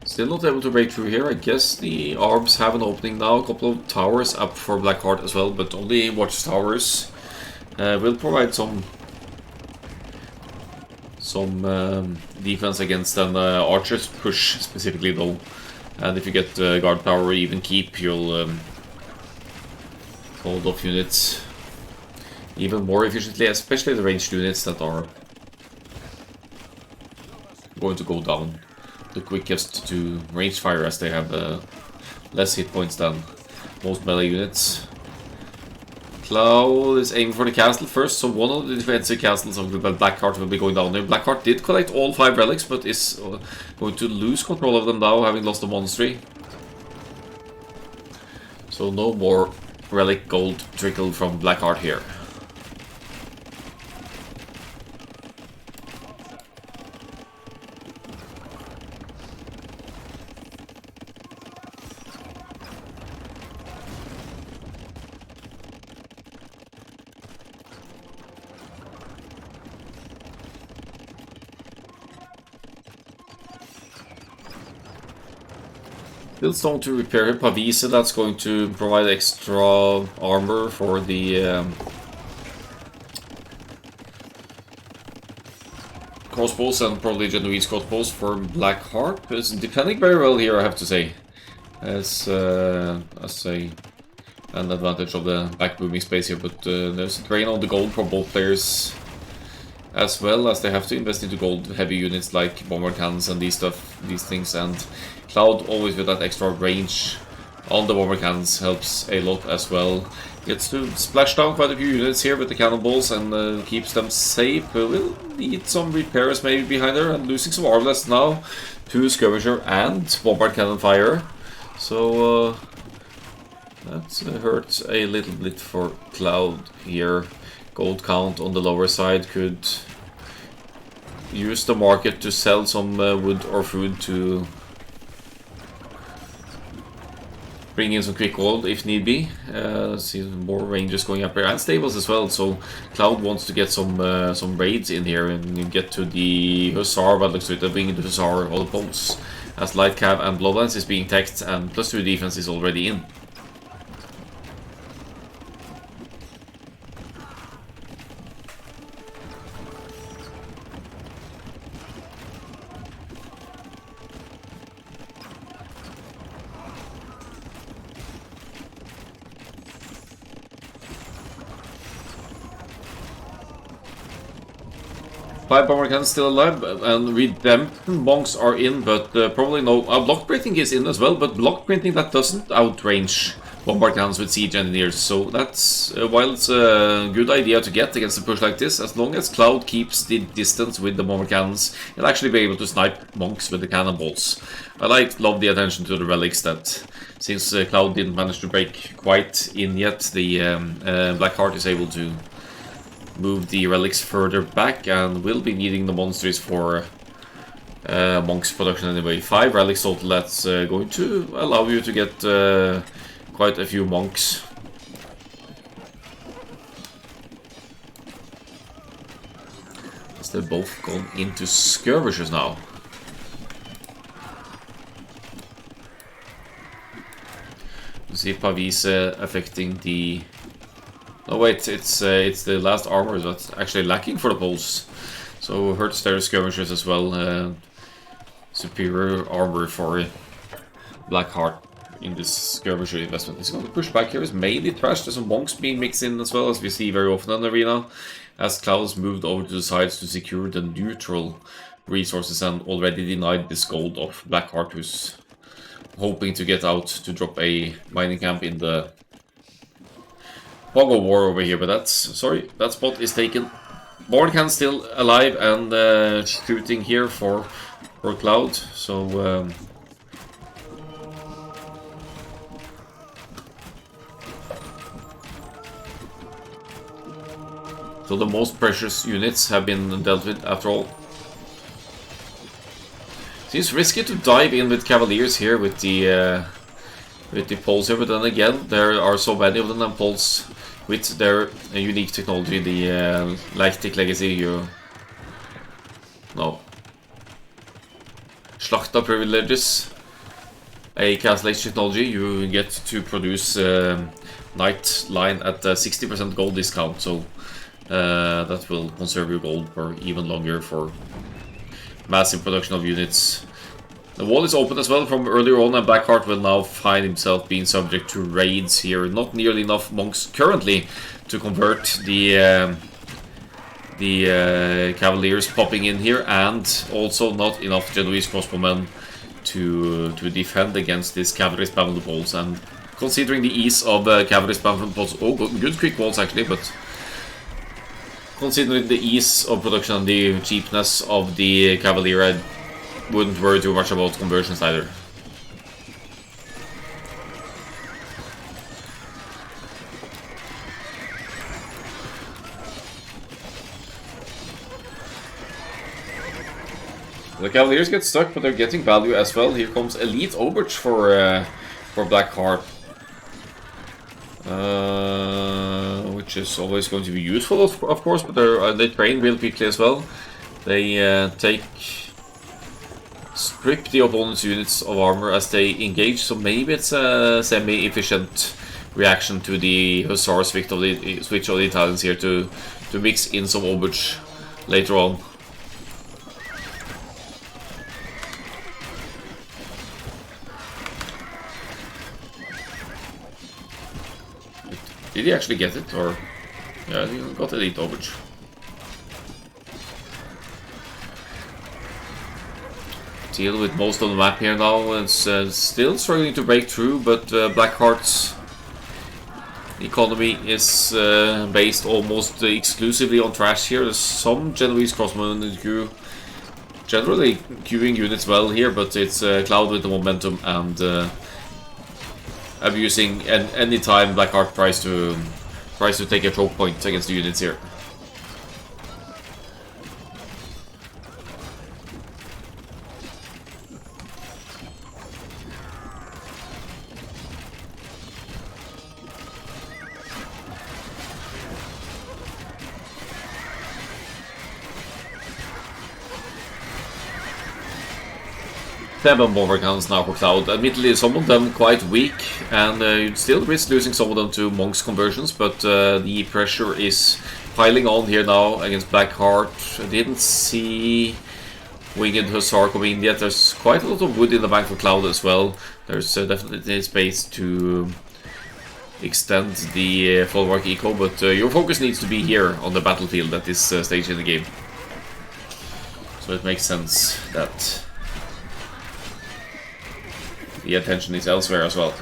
Still not able to break through here. I guess the ARBs have an opening now. A couple of towers up for Blackheart as well, but only watchtowers. Will provide some defense against an archer's push specifically though. And if you get guard power or even keep, you'll hold off units even more efficiently, especially the ranged units that are going to go down the quickest to range fire, as they have less hit points than most melee units. Cloud is aiming for the castle first, so one of the defensive castles of the Blackheart will be going down there. Blackheart did collect all 5 relics, but is going to lose control of them now, having lost the monastery. So no more relic gold trickled from Blackheart here. Build stone to repair Pavise, that's going to provide extra armor for the crossbows and probably Genoese crossbows for Blackheart. It's defending very well here, I have to say. As an advantage of the back booming space here, but there's a drain on the gold for both players, as well as they have to invest into gold heavy units like bomber cannons and these things, and Cloud always with that extra range on the bomber cannons helps a lot as well. Gets to splash down quite a few units here with the cannonballs and keeps them safe. Will need some repairs maybe behind her, and losing some armless now to skirmisher and bombard cannon fire. So that hurts a little bit for Cloud here. Gold count on the lower side, could use the market to sell some wood or food to bring in some quick gold if need be. See more ranges going up here, and stables as well, so Cloud wants to get some raids in here and get to the Hussar, but looks like they're bringing the Hussar all the bolts, as Light Cav and Bloodlines is being teched and +2 defense is already in. Five bomber cannons still alive, and redemption monks are in, but probably no. Block printing is in as well, but block printing that doesn't outrange bombard cannons with siege engineers. So that's while it's a good idea to get against a push like this, as long as Cloud keeps the distance with the bomber cannons, he'll actually be able to snipe monks with the cannonballs. I love the attention to the relics that, since Cloud didn't manage to break quite in yet, the Blackheart is able to move the relics further back, and will be needing the monsters for monks production anyway. 5 relics total, that's going to allow you to get quite a few monks. As they've both gone into skirmishers now. You see Pavise affecting the... Oh wait, it's the last armor that's actually lacking for the Poles. So hurts their skirmishers as well. Superior armor for Blackheart in this skirmisher investment. He's going to push back here. It's mainly trash. There's some monks being mixed in as well, as we see very often in the arena. As Cloud's moved over to the sides to secure the neutral resources and already denied this gold of Blackheart, who's hoping to get out to drop a mining camp in the Pogo War over here, but that spot is taken. Borncan still alive and shooting here for Cloud, so so the most precious units have been dealt with after all. Seems risky to dive in with Cavaliers here with the Poles here, but then again there are so many of them, and Poles with their unique technology, the Lactic Legacy, Schlachta privileges, a Castle Age technology, you get to produce Knight line at a 60% gold discount, so that will conserve your gold for even longer for massive production of units. The wall is open as well from earlier on, and Blackheart will now find himself being subject to raids here. Not nearly enough monks currently to convert the Cavaliers popping in here, and also not enough Genoese crossbowmen to defend against this cavalry spam on the poles. And considering the ease of cavalry spam from the poles, good quick walls actually, but considering the ease of production and the cheapness of the Cavalier, I wouldn't worry too much about conversions either. The Cavaliers get stuck, but they're getting value as well. Here comes Elite Overwatch for Blackheart, which is always going to be useful, of course. But they train real quickly as well. They strip the opponent's units of armor as they engage, so maybe it's a semi-efficient reaction to the Hussar switch of the Italians here to mix in some Overwatch later on. Did he actually get it, or... Yeah, he got elite dovage. Deal with most of the map here now. It's still struggling to break through, but Blackheart's economy is based almost exclusively on trash here. There's some Genoese crossbow queue. Generally queuing units well here, but it's Cloud with the momentum and abusing any time Blackheart tries to take a choke point against the units here. Seven bomber counts now for Cloud. Admittedly, some of them quite weak, and you'd still risk losing some of them to Monk's conversions, but the pressure is piling on here now against Blackheart. I didn't see Winged Hussar coming in yet. There's quite a lot of wood in the bank for Cloud as well. There's definitely space to extend the folwark eco, but your focus needs to be here on the battlefield at this stage in the game. So it makes sense that the attention is elsewhere as well.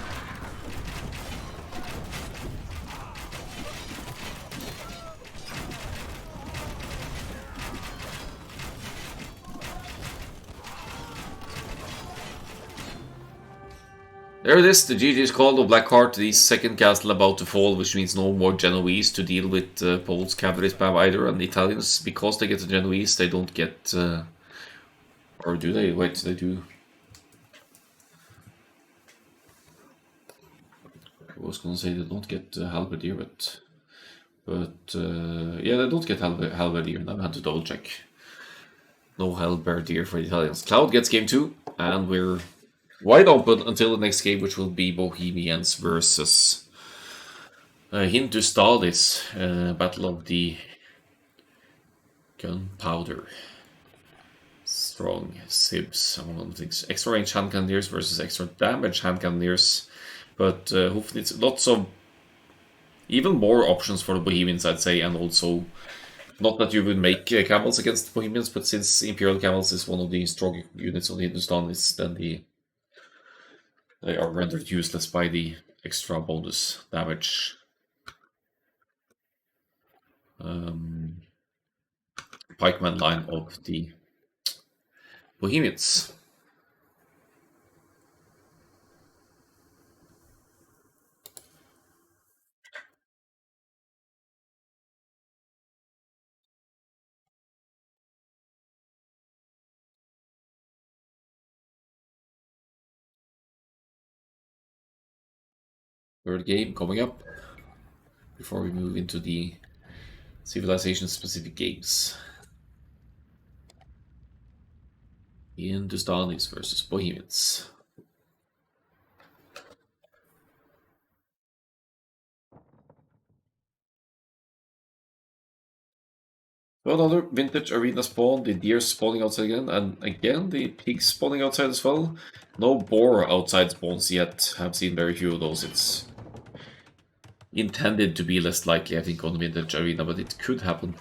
There it is, the GG's called of Blackheart, the second castle about to fall, which means no more Genoese to deal with Poles cavalry spam either, and the Italians, because they get the Genoese, they don't get... or do they? Wait, they do. I was gonna say they don't get halberdier, but yeah, they don't get halberdier. Now I had to double check. No halberdier for the Italians. Cloud gets game 2, and we're wide open until the next game, which will be Bohemians versus Hindustanis, Battle of the Gunpowder. Strong Sibs, among other things. Extra range hand cannoneers versus extra damage hand cannoneers. But hopefully it's lots of even more options for the Bohemians, I'd say, and also not that you would make camels against the Bohemians, but since Imperial Camels is one of the strong units of the Hindustanis, then they are rendered useless by the extra bonus damage. Pikeman line of the Bohemians. Third game coming up before we move into the civilization-specific games. Hindustanis versus Bohemians. Another vintage arena spawn, the deer spawning outside again, and again the pigs spawning outside as well. No boar outside spawns yet, have seen very few of those. It's intended to be less likely, I think, on the vintage arena, but it could happen.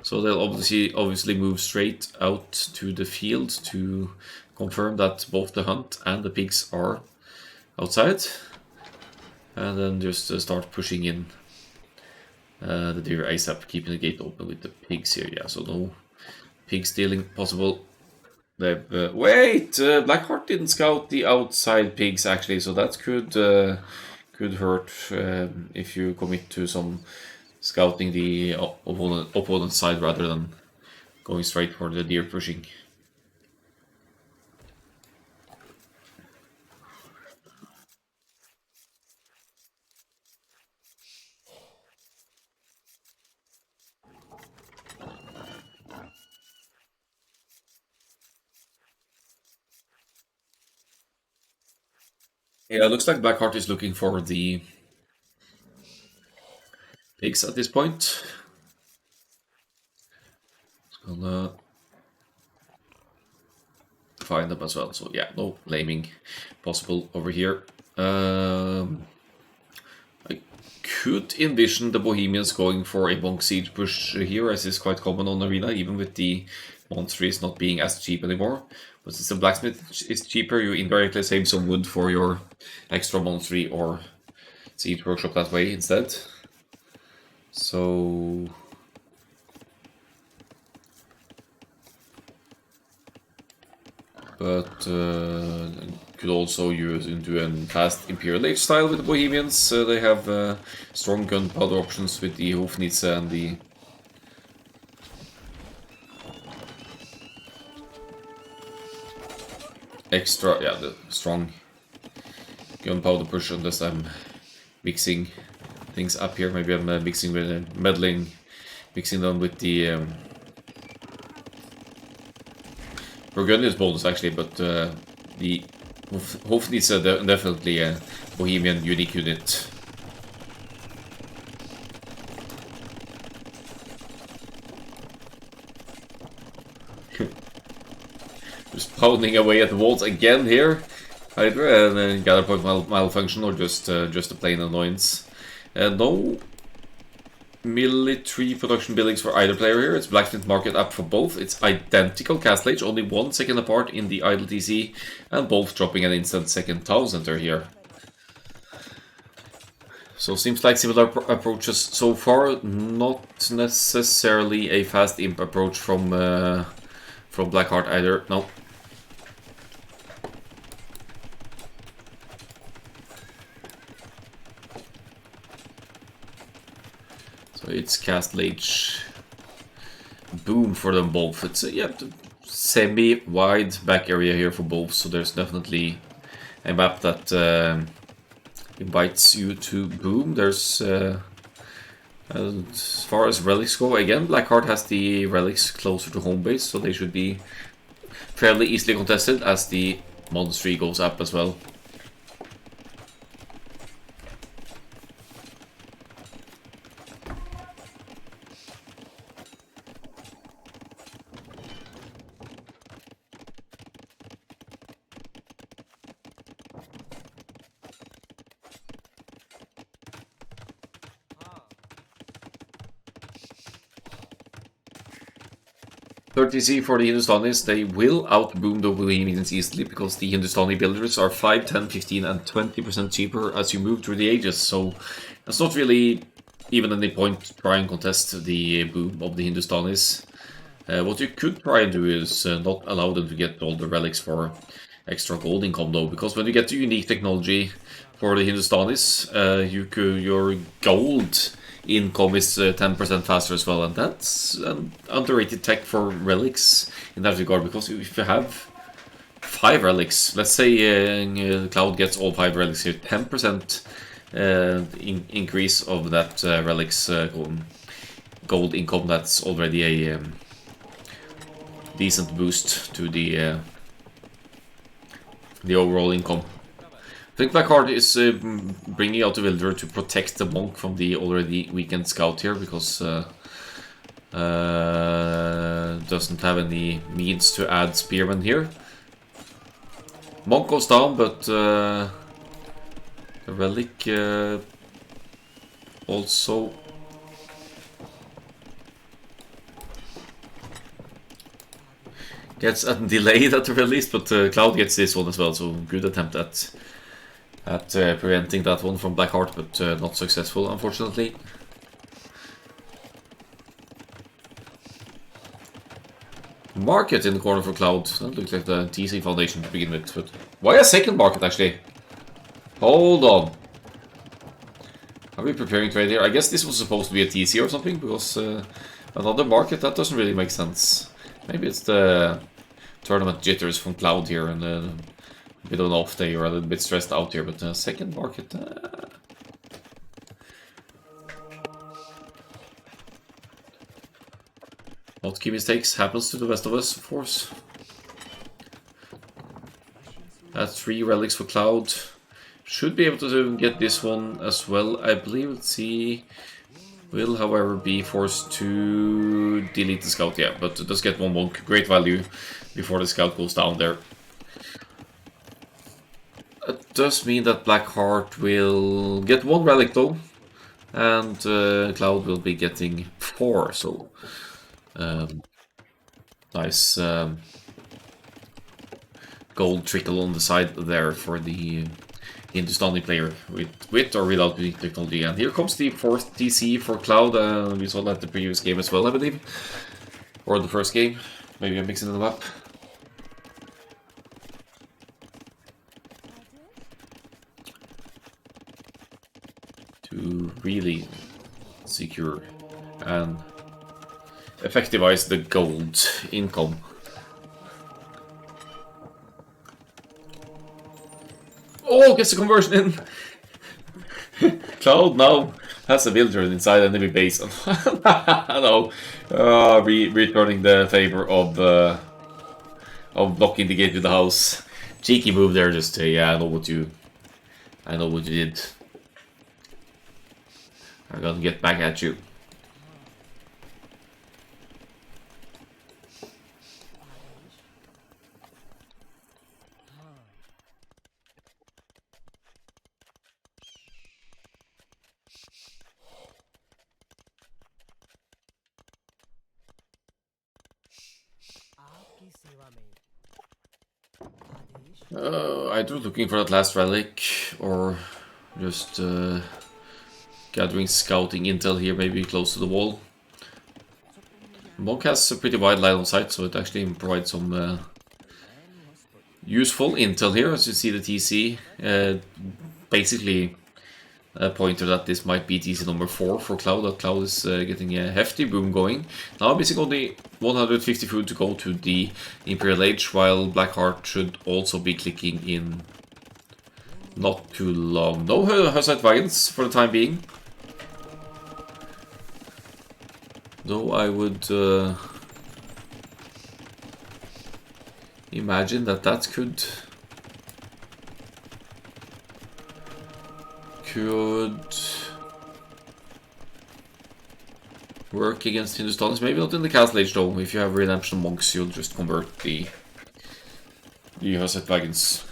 So they'll obviously move straight out to the field to confirm that both the hunt and the pigs are outside. And then just start pushing in the deer ASAP, keeping the gate open with the pigs here. Yeah, so no pig stealing possible. Wait! Blackheart didn't scout the outside pigs actually, so that could hurt if you commit to some scouting the opponent's side rather than going straight for the deer pushing. Yeah, it looks like Blackheart is looking for the pigs at this point. It's gonna find them as well. So yeah, no blaming possible over here. could envision the Bohemians going for a bonk siege push here, as is quite common on Arena, even with the monsters not being as cheap anymore. But since the blacksmith is cheaper, you indirectly save some wood for your extra monster or siege workshop that way instead. So but could also use into a fast Imperial Age style with the Bohemians. They have strong gunpowder options with the Hofnitze and the extra, yeah, the strong gunpowder push, unless I'm mixing things up here. Maybe I'm mixing with mixing them with the Burgundian's bonus actually, but the Hofnitze definitely a Bohemian unique unit. Just pounding away at the walls again here, either and gather point malfunction or just a plain annoyance. No military production buildings for either player here. It's Blacksmith Market up for both. It's identical castle age, only 1 second apart in the idle TC, and both dropping an instant second town center here. So seems like similar approaches so far. Not necessarily a fast imp approach from Blackheart either. No. So it's Castle Age boom for them both. It's yeah, semi-wide back area here for both, so there's definitely a map that invites you to boom. There's as far as relics go, again, Blackheart has the relics closer to home base, so they should be fairly easily contested as the monastery goes up as well. TC for the Hindustanis, they will outboom the Bohemians easily because the Hindustani builders are 5, 10, 15 and 20% cheaper as you move through the ages, so that's not really even any point to try and contest the boom of the Hindustanis. What you could try and do is not allow them to get all the relics for extra gold income though, because when you get to unique technology for the Hindustanis, your gold income is 10% faster as well, and that's an underrated tech for relics in that regard, because if you have 5 relics, let's say Cloud gets all 5 relics here, 10% increase of that relics gold income, that's already a decent boost to the overall income. I think Blackheart is bringing out the Wilder to protect the monk from the already weakened scout here, because doesn't have any means to add spearmen here. Monk goes down, but the relic also gets delayed at the release, but Cloud gets this one as well, so good attempt at preventing that one from Blackheart, but not successful, unfortunately. Market in the corner for Cloud. That looks like the TC foundation to begin with, but why a second market actually? Hold on. Are we preparing trade here? I guess this was supposed to be a TC or something, because another market, that doesn't really make sense. Maybe it's the tournament jitters from Cloud here, and a bit of an off day, or a little bit stressed out here, but second market... Not key mistakes, happens to the best of us, of course. That's 3 relics for Cloud. Should be able to get this one as well, I believe. Let's see. Will, however, be forced to delete the scout, yeah, but it does get 1 monk. Great value before the scout goes down there. It does mean that Blackheart will get 1 relic though. and Cloud will be getting 4, so nice gold trickle on the side there for the Hindustani player with or without unique technology. And here comes the 4th TC for Cloud. We saw that the previous game as well, I believe, or the first game. Maybe I'm mixing them up. To really secure and effectivize the gold income. Oh, gets the conversion in! Cloud now has a villager inside enemy base. No, returning the favor of blocking the gate with the house. Cheeky move there, just yeah, I know what you did. I'm gonna get back at you. Either looking for that last relic or just gathering scouting intel here, maybe close to the wall. Monk has a pretty wide line of sight, so it actually provides some useful intel here. As you see the TC, basically a pointer that this might be TC number 4 for Cloud. That Cloud is getting a hefty boom going. Now missing only 150 food to go to the Imperial Age, while Blackheart should also be clicking in not too long. No Hussite wagons for the time being. Though I would imagine that could work against Hindustanis. Maybe not in the Castle Age though. If you have Redemption Monks, you'll just convert the Hussite wagons.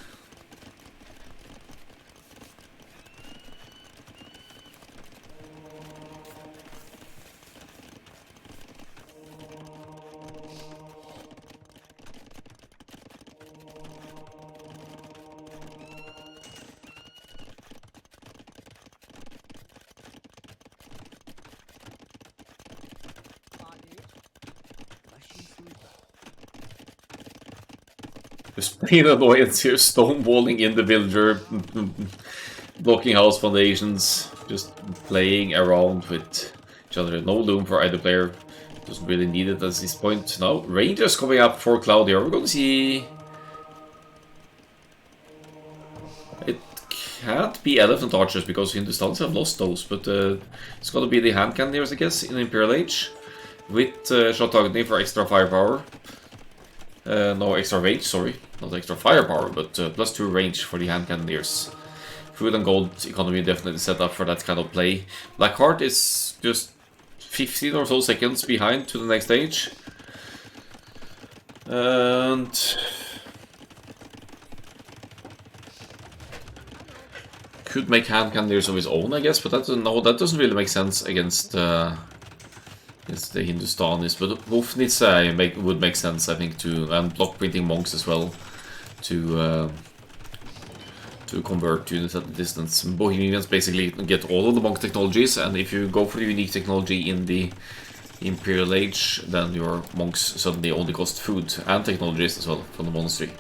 Just plain annoyance here, stonewalling in the villager, blocking house foundations, just playing around with each other. No loom for either player. Doesn't really need it at this point. Now, Rangers coming up for Cloud here. We're going to see... It can't be Elephant Archers because Hindustans have lost those, but it's going to be the hand cannoneers, I guess, in Imperial Age. With Shot Agni for extra firepower. No, extra range, sorry. Not extra firepower, but +2 range for the hand cannoneers. Food and gold economy definitely set up for that kind of play. Blackheart is just 15 or so seconds behind to the next stage. And... could make hand cannoneers of his own, I guess, but that doesn't really make sense against... It's the Hindustanis, but Hofnitz would make sense, I think, and block printing monks as well, to convert units at the distance. Bohemians basically get all of the monk technologies, and if you go for the unique technology in the Imperial Age, then your monks suddenly only cost food and technologies as well from the monastery.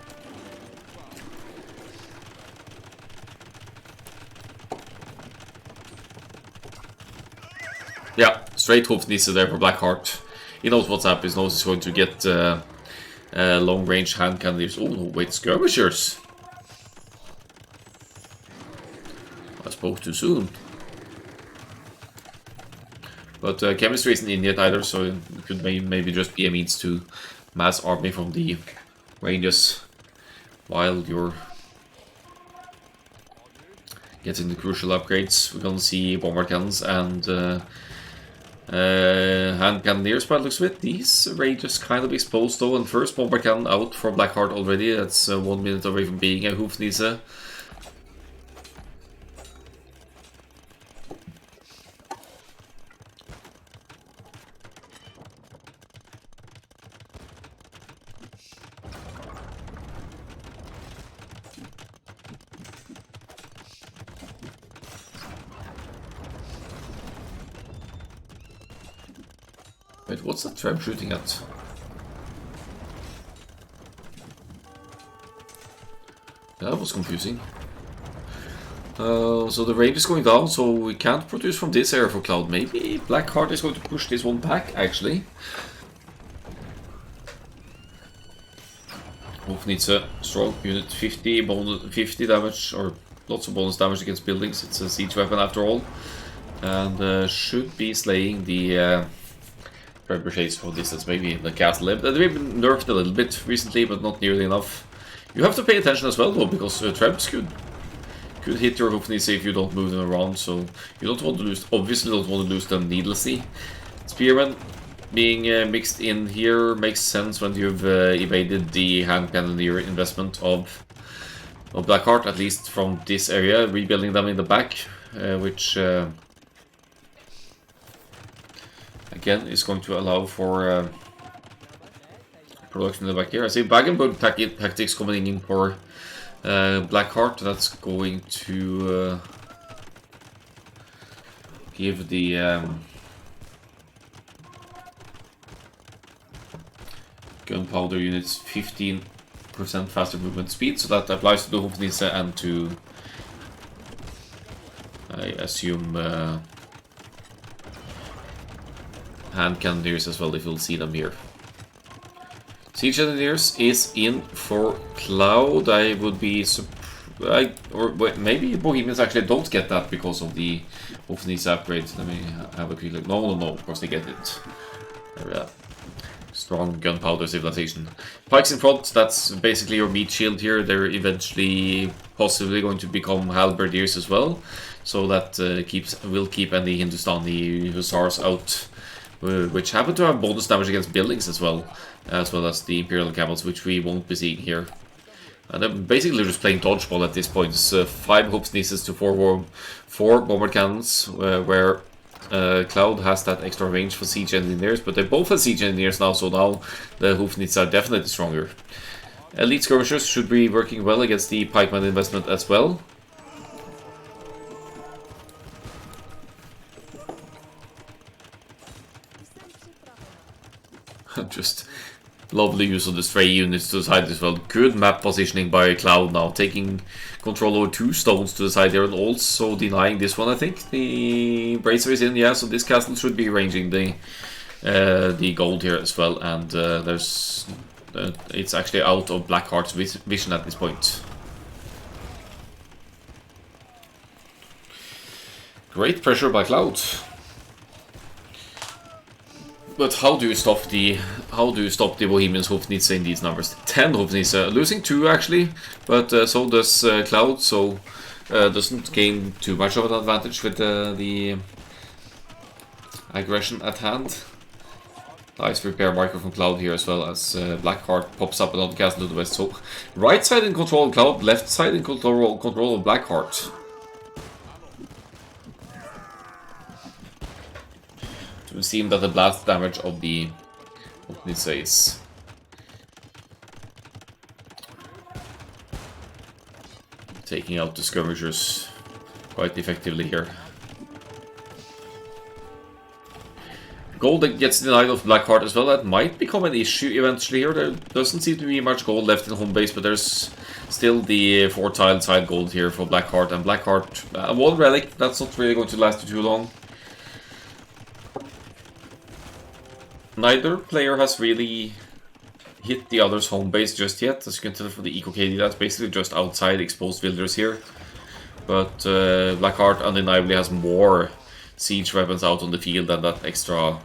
Yeah, straight Hofnisse there for Blackheart. He knows what's up, he knows he's going to get long-range hand cannoneers. Oh no, wait, skirmishers! I spoke too soon. But chemistry isn't in yet either, so it could maybe just be a means to mass army from the ranges while you're getting the crucial upgrades. We're gonna see bomber cannons and hand cannoneers by the looks of it. These ranges kind of exposed though, and first bomber cannon out for Blackheart already. That's 1 minute away from being a Hofnisse. Wait, what's that Treb shooting at? That was confusing. So the range is going down, so we can't produce from this area for Cloud. Maybe Blackheart is going to push this one back, actually. Wolf needs a strong unit, 50 damage, or lots of bonus damage against buildings. It's a siege weapon after all. And should be slaying the trebuchets for distance, maybe in the castle. They've been nerfed a little bit recently, but not nearly enough. You have to pay attention as well, though, because Trebs could hit your Hoofnisse if you don't move them around, so you don't want to lose, obviously don't want to lose them needlessly. Spearmen being mixed in here makes sense when you've evaded the hand cannoneer investment of Blackheart, at least from this area, rebuilding them in the back, which again is going to allow for production in the back here. I see bag and bug tactics coming in for Blackheart. That's going to give the gunpowder units 15% faster movement speed, so that applies to the Hoofnisse and to, I assume, hand cannoneers as well, if you'll see them here. Siege Engineers is in for Cloud. I would be surprised, or maybe Bohemians actually don't get that because of the Hoofnisse upgrade. Let me have a quick look. No, of course they get it. There we are. Strong gunpowder civilization. Pikes in front, that's basically your meat shield here. They're eventually possibly going to become halberdiers as well. So that will keep any Hindustani hussars out, which happen to have bonus damage against buildings as well as the Imperial Camels, which we won't be seeing here. And I'm basically just playing dodgeball at this point. It's 5 Hoofnisses to 4 bomber cannons, where Cloud has that extra range for siege engineers, but they both have siege engineers now, so now the Hoofnisse are definitely stronger. Elite skirmishers should be working well against the pikeman investment as well. Just lovely use of the stray units to the side as well. Good map positioning by Cloud now, taking control over 2 stones to the side there and also denying this one, I think. The Bracer is in, yeah, so this castle should be ranging the gold here as well, and it's actually out of Blackheart's vision at this point. Great pressure by Cloud. But how do you stop the Bohemians Hoofnisse in these numbers? 10 Hoofnisse, losing 2 actually, but so does Cloud, so doesn't gain too much of an advantage with the aggression at hand. Nice repair marker from Cloud here as well, as Blackheart pops up another castle to the west. So right side in control of Cloud, left side in control of Blackheart. It would seem that the blast damage of the Hoofnisse is taking out the skirmishers quite effectively here. Gold that gets denied of Blackheart as well, that might become an issue eventually here. There doesn't seem to be much gold left in home base, but there's still the 4-tiled side gold here for Blackheart, and Blackheart, one relic, that's not really going to last too long. Neither player has really hit the other's home base just yet. As you can tell from the EcoKD, that's basically just outside exposed villagers here. But Blackheart undeniably has more siege weapons out on the field than that extra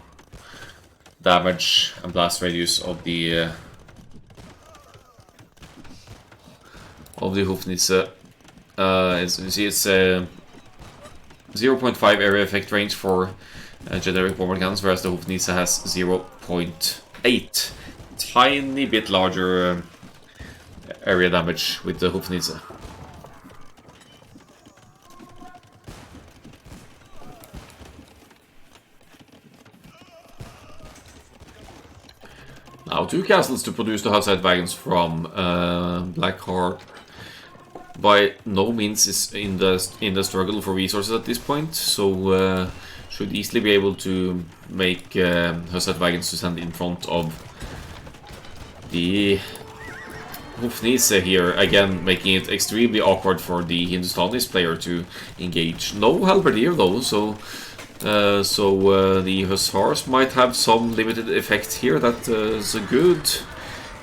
damage and blast radius of the Hoofnisse. As you see, it's 0.5 area effect range for generic bomber cannons, whereas the Hoofnisse has 0.8. Tiny bit larger area damage with the Hoofnisse. Now 2 castles to produce the outside wagons from Blackheart. By no means is in the struggle for resources at this point, so should easily be able to make Hussite wagons to send in front of the Hofnisse here, again making it extremely awkward for the Hindustanis player to engage. No halberdier though, so the Hussars might have some limited effect here. That is a good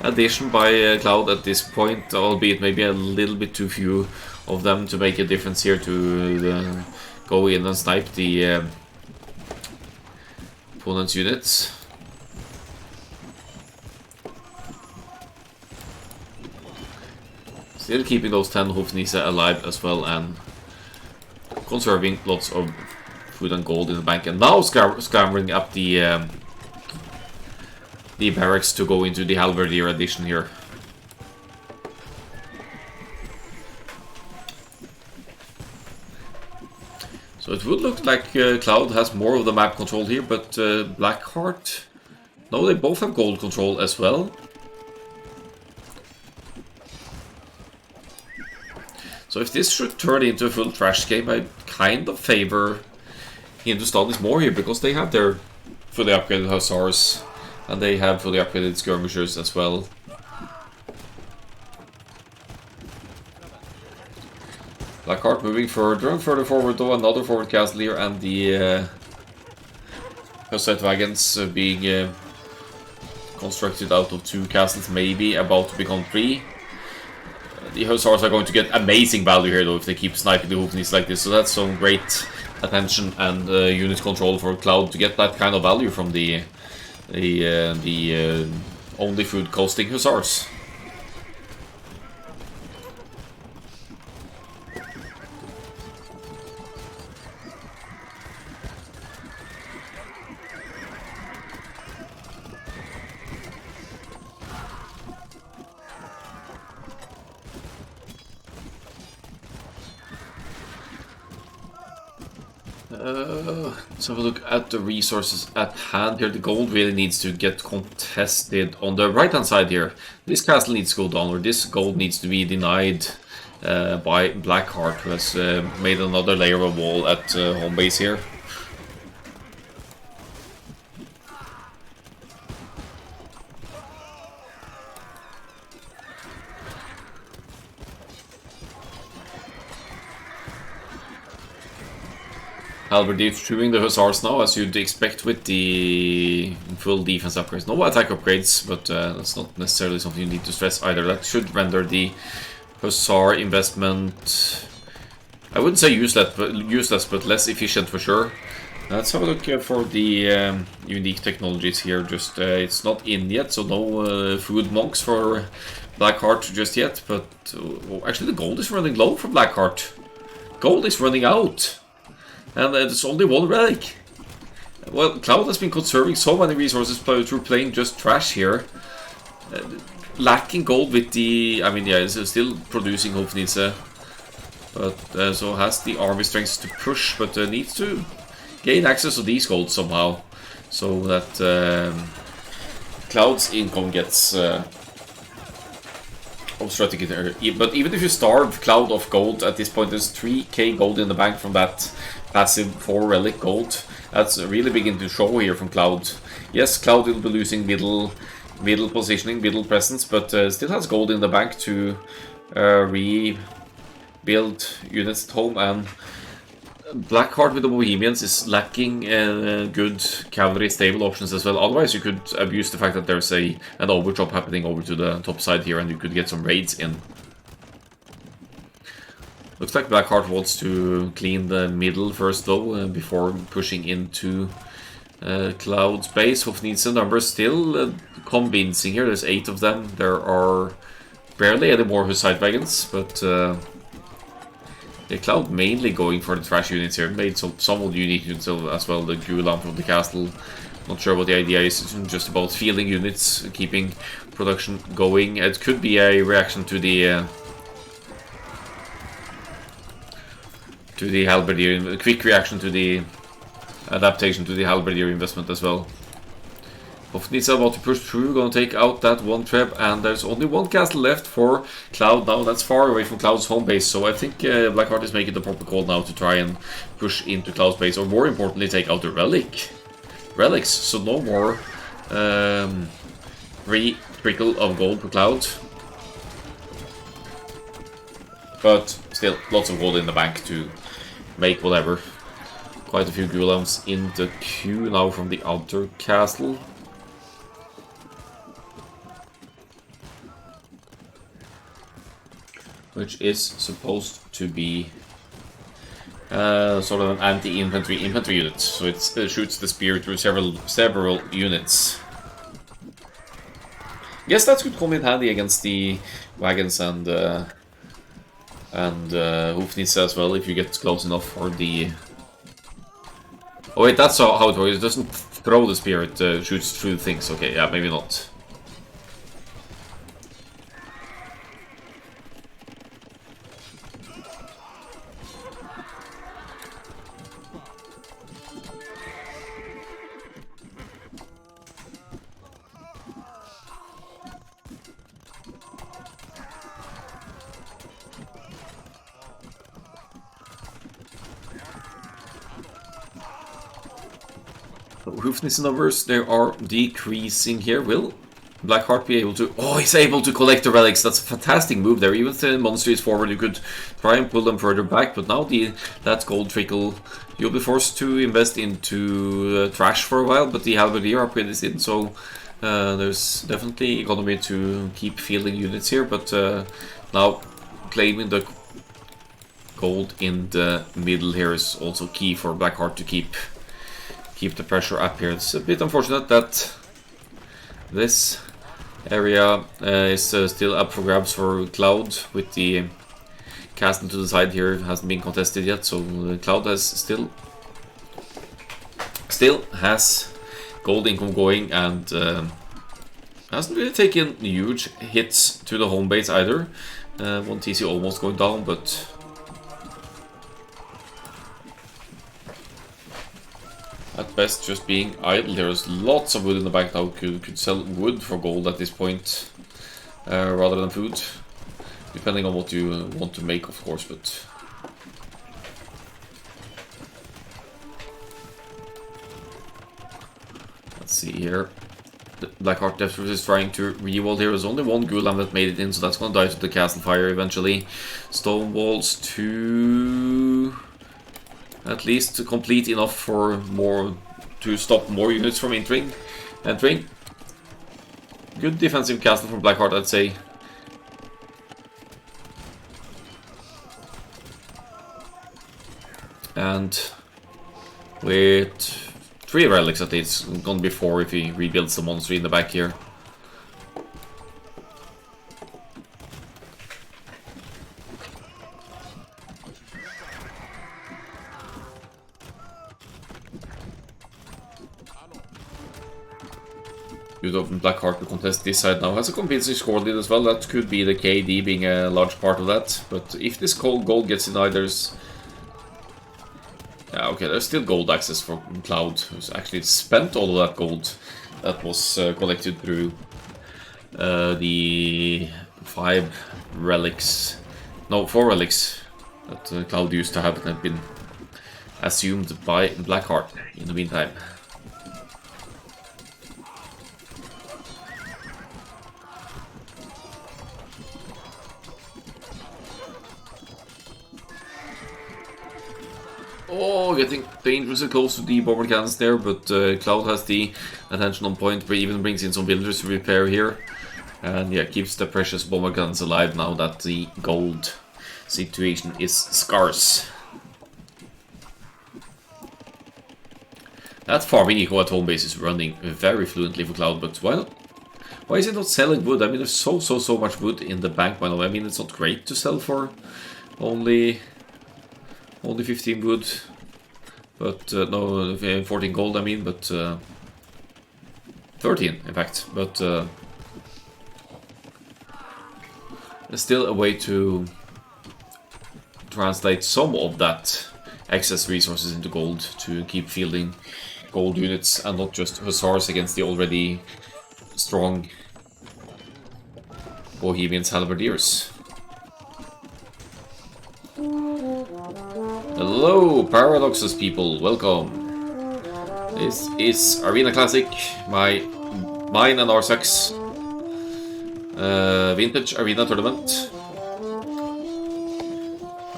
addition by Cloud at this point, albeit maybe a little bit too few of them to make a difference here to go in and snipe the opponent's units. Still keeping those 10 Hofnisse alive as well and conserving lots of food and gold in the bank. And now scrambling up the barracks to go into the halberdier addition here. So it would look like Cloud has more of the map control here, but Blackheart... No, they both have gold control as well. So if this should turn into a full trash game, I kind of favor Hindustanis more here, because they have their fully upgraded Hussars, and they have fully upgraded skirmishers as well. Blackheart moving further and further forward though, another forward castle here, and the Hussite wagons being constructed out of 2 castles, maybe about to become 3. The Hussars are going to get amazing value here though if they keep sniping the Hofnisse like this, so that's some great attention and unit control for Cloud to get that kind of value from the only food costing Hussars. Let's have a look at the resources at hand here. The gold really needs to get contested on the right hand side here. This castle needs to go down, or this gold needs to be denied by Blackheart, who has made another layer of wall at home base here. Halberdier chewing the Hussars now, as you'd expect with the full defense upgrades. No attack upgrades, but that's not necessarily something you need to stress either. That should render the Hussar investment, I wouldn't say useless, but less efficient for sure. Let's have a look for the unique technologies here. Just it's not in yet, so no food monks for Blackheart just yet. But actually, the gold is running low for Blackheart. Gold is running out. And there's only one relic. Well, Cloud has been conserving so many resources through playing just trash here. Lacking gold with the... I mean, yeah, it's still producing Hofnisse. But so has the army strength to push, but needs to gain access to these golds somehow. So that Cloud's income gets obstructed there. But even if you starve Cloud of gold at this point, there's 3k gold in the bank from that passive 4 relic gold. That's really beginning to show here from Cloud. Yes, Cloud will be losing middle positioning, middle presence, but still has gold in the bank to rebuild units at home. And Blackheart with the Bohemians is lacking good cavalry stable options as well. Otherwise, you could abuse the fact that there's an overchop happening over to the top side here, and you could get some raids in. Looks like Blackheart wants to clean the middle first though, before pushing into Cloud's base. Hofnisse numbers still convincing here. There's 8 of them. There are barely any more Hussite wagons, but Cloud mainly going for the trash units here. Made some of the unique units as well, the Gulam from the castle. Not sure what the idea is. It's just about fielding units, keeping production going. It could be a reaction to the halberdier, a quick reaction to the adaptation to the halberdier investment as well. Hoofdnietzsche about to push through, gonna take out that one trap, and there's only one castle left for Cloud now. That's far away from Cloud's home base, so I think Blackheart is making the proper call now to try and push into Cloud's base, or more importantly, take out the relics. So no more free trickle of gold per Cloud. But still, lots of gold in the bank to make whatever. Quite a few Gulams in the queue now from the outer castle. Which is supposed to be sort of an anti-infantry unit, so it shoots the spear through several units. Yes, that could come in handy against the wagons and Hoofdnietzsche as well, if you get close enough for the... Oh wait, that's how it works. It doesn't throw the spear, it shoots through things. Okay, yeah, maybe not. Hoofdnietzsche numbers, they are decreasing here. Will Blackheart be able to... Oh, he's able to collect the relics. That's a fantastic move there. Even if the monster is forward, you could try and pull them further back. But now that gold trickle, you'll be forced to invest into trash for a while. But the halberdier upgrade is in, so there's definitely economy to keep fielding units here. But now claiming the gold in the middle here is also key for Blackheart to keep the pressure up here. It's a bit unfortunate that this area is still up for grabs for Cloud, with the castle to the side here hasn't been contested yet, so Cloud has still has gold income going, and hasn't really taken huge hits to the home base either. One TC almost going down, but at best just being idle. There's lots of wood in the bank now. Could sell wood for gold at this point rather than food, depending on what you want to make, of course. But let's see here. Blackheart definitely is trying to re-wall here. There's only one Gulam that made it in, so that's going to die to the castle fire eventually. Stone walls to... at least complete enough for to stop more units from entering. Good defensive castle from Blackheart, I'd say. And with 3 relics at least, it's gonna be 4 if he rebuilds the monster in the back here. Good of Blackheart to contest this side now. Has a convincing score lead as well. That could be the KD being a large part of that. But if this gold gets denied, there's... yeah, okay, there's still gold access for Cloud, who's actually spent all of that gold that was collected through the 5 relics... no, 4 relics that Cloud used to have and have been assumed by Blackheart in the meantime. Oh, getting dangerously close to the bomber cannons there, but Cloud has the attention on point, but even brings in some villagers to repair here. And yeah, keeps the precious bomber cannons alive now that the gold situation is scarce. That farming eco at home base is running very fluently for Cloud, but why is it not selling wood? I mean, there's so much wood in the bank by now. I mean, it's not great to sell for only 15 wood, but no, 14 gold I mean, but 13 in fact, but there's still a way to translate some of that excess resources into gold to keep fielding gold units and not just hussars against the already strong Bohemians halberdiers. Hello, Paradoxes people, welcome. This is Arena Classic, mine and R6 vintage arena tournament.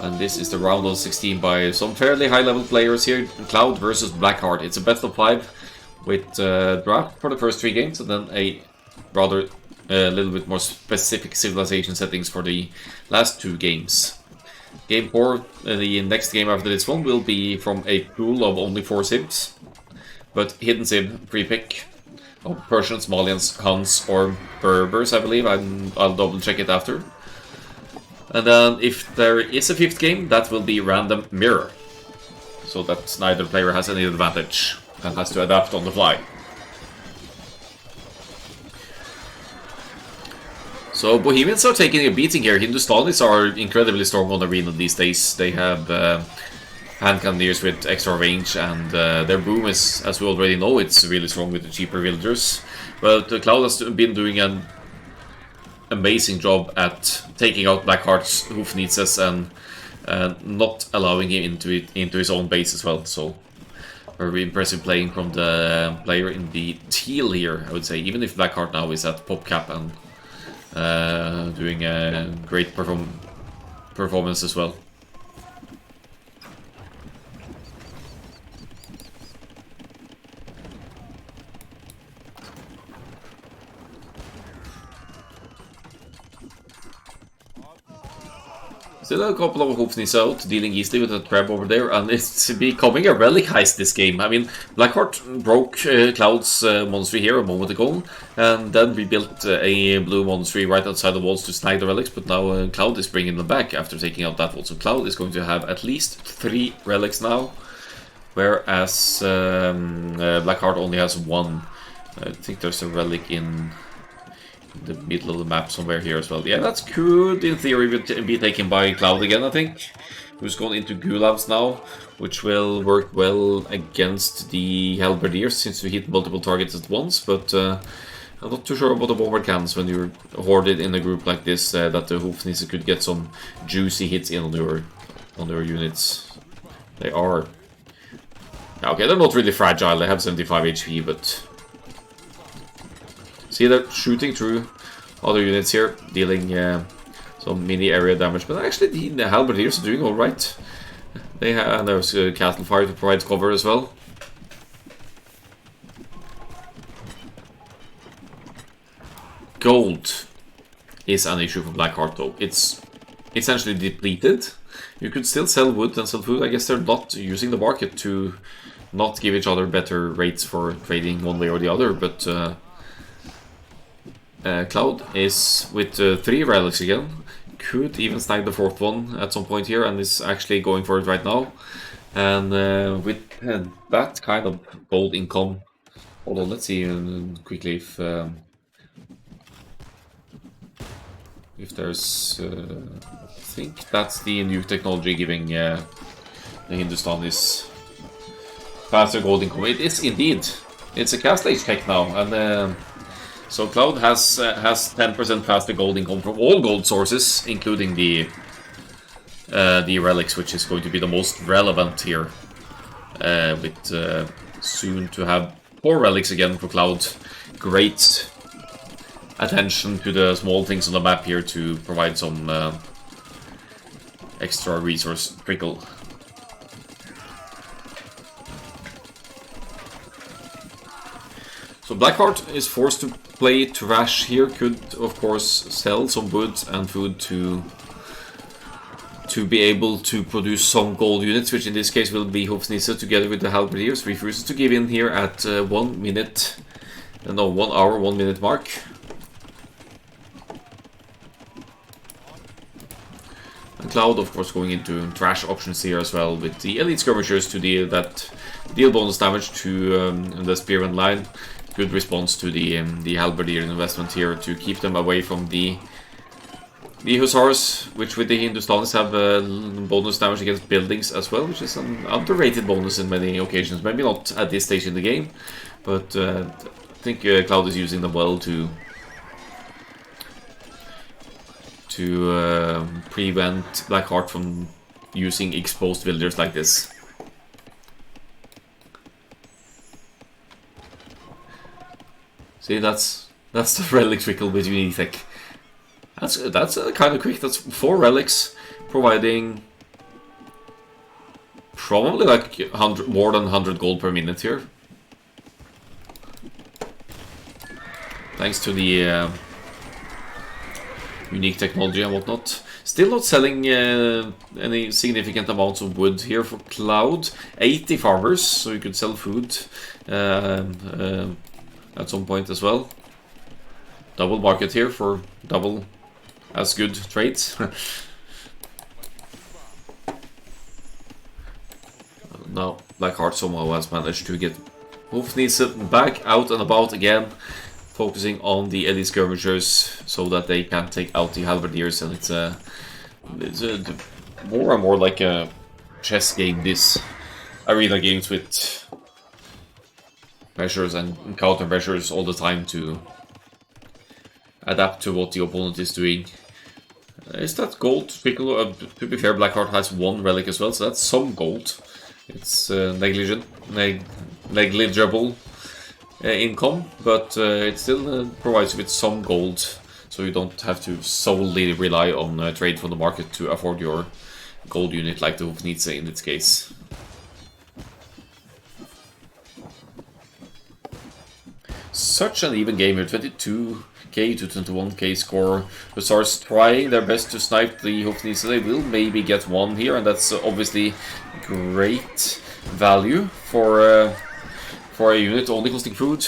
And this is the round of 16 by some fairly high-level players here. Cloud versus Blackheart. It's a best of 5 with draft for the first 3 games, and then a rather little bit more specific civilization settings for the last 2 games. Game 4, the next game after this one, will be from a pool of only 4 civs, but hidden civ pre-pick of Persians, Malians, Huns, or Berbers, I believe. I'll double check it after. And then if there is a 5th game, that will be random mirror. So that neither player has any advantage and has to adapt on the fly. So Bohemians are taking a beating here. Hindustanis are incredibly strong on arena these days. They have hand cannoneers with extra range, and their boom is, as we already know, it's really strong with the cheaper villagers. But Cloud has been doing an amazing job at taking out Blackheart's Hoofnitzes and not allowing him into his own base as well. So very impressive playing from the player in the teal here, I would say. Even if Blackheart now is at pop cap and doing a great performance as well. Still a couple of Hoofnis out, dealing easily with a trap over there, and it's becoming a relic heist this game. I mean, Blackheart broke Cloud's monastery here a moment ago, and then we built a blue monastery right outside the walls to snag the relics, but now Cloud is bringing them back after taking out that wall. So Cloud is going to have at least 3 relics now, whereas Blackheart only has 1. I think there's a relic in the middle of the map somewhere here as well. Yeah, that could in theory be taken by Cloud again, I think. Who's gone into Gulabs now, which will work well against the Halberdiers since we hit multiple targets at once, but I'm not too sure about the bomber cannons when you're hoarded in a group like this, that the Hoofnisse could get some juicy hits in on your units. They are. Okay, they're not really fragile, they have 75 HP, but see, they're shooting through other units here, dealing some mini area damage. But actually, the Halberdiers are doing alright. They have, and there's Castle Fire to provide cover as well. Gold is an issue for Blackheart, though. It's essentially depleted. You could still sell wood and sell food. I guess they're not using the market to not give each other better rates for trading one way or the other, but Cloud is with 3 relics again. Could even snag the 4th one at some point here, and is actually going for it right now. And with that kind of gold income, hold on, let's see quickly if there's. I think that's the new technology giving the Hindustanis faster gold income. It is indeed. It's a cast age tech now, and so Cloud has 10% faster gold income from all gold sources, including the relics, which is going to be the most relevant here. With soon to have 4 relics again for Cloud. Great attention to the small things on the map here to provide some extra resource trickle. So Blackheart is forced to play trash here. Could of course sell some wood and food to be able to produce some gold units, which in this case will be Hoofnisse together with the Halberdiers. Refuses to give in here at 1 minute, no, 1 hour, 1 minute mark. And Cloud, of course, going into trash options here as well, with the elite skirmishers to deal bonus damage to the spearman line. Good response to the Halberdier investment here to keep them away from the The Hussars, which with the Hindustanis have bonus damage against buildings as well, which is an underrated bonus in many occasions. Maybe not at this stage in the game, but I think Cloud is using them well to prevent Blackheart from using exposed villagers like this. See, that's the relic trickle with unique tech. That's kind of quick. That's 4 relics, providing probably like more than 100 gold per minute here. Thanks to the unique technology and whatnot. Still not selling any significant amounts of wood here for Cloud. 80 farmers, so you could sell food at some point as well. Double market here for double as good trades. Now Blackheart somehow has managed to get Hoofdniece back out and about again, focusing on the elite skirmishers so that they can take out the halberdiers, and it's more and more like a chess game, this arena games, with measures and counter measures all the time to adapt to what the opponent is doing. Is that gold? To be fair, Blackheart has 1 relic as well, so that's some gold. It's negligible income, but it still provides you with some gold, so you don't have to solely rely on trade from the market to afford your gold unit like the Hoofdniece in this case. Such an even game here, 22k to 21k score. Hussars trying their best to snipe the Hoofdniece. They will maybe get 1 here, and that's obviously great value for a unit only costing food.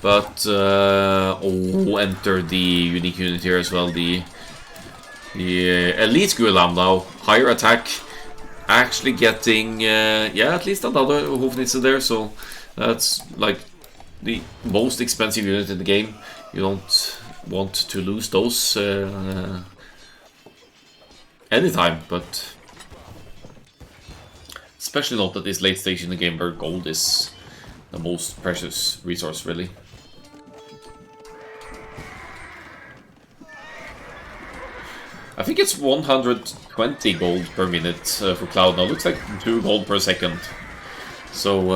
But enter the unique unit here as well. The elite Gulam now, higher attack, actually getting yeah, at least another Hoofdniece there. So that's like the most expensive unit in the game. You don't want to lose those anytime, but especially not at this late stage in the game where gold is the most precious resource, really. I think it's 120 gold per minute for Cloud now. Looks like 2 gold per second. So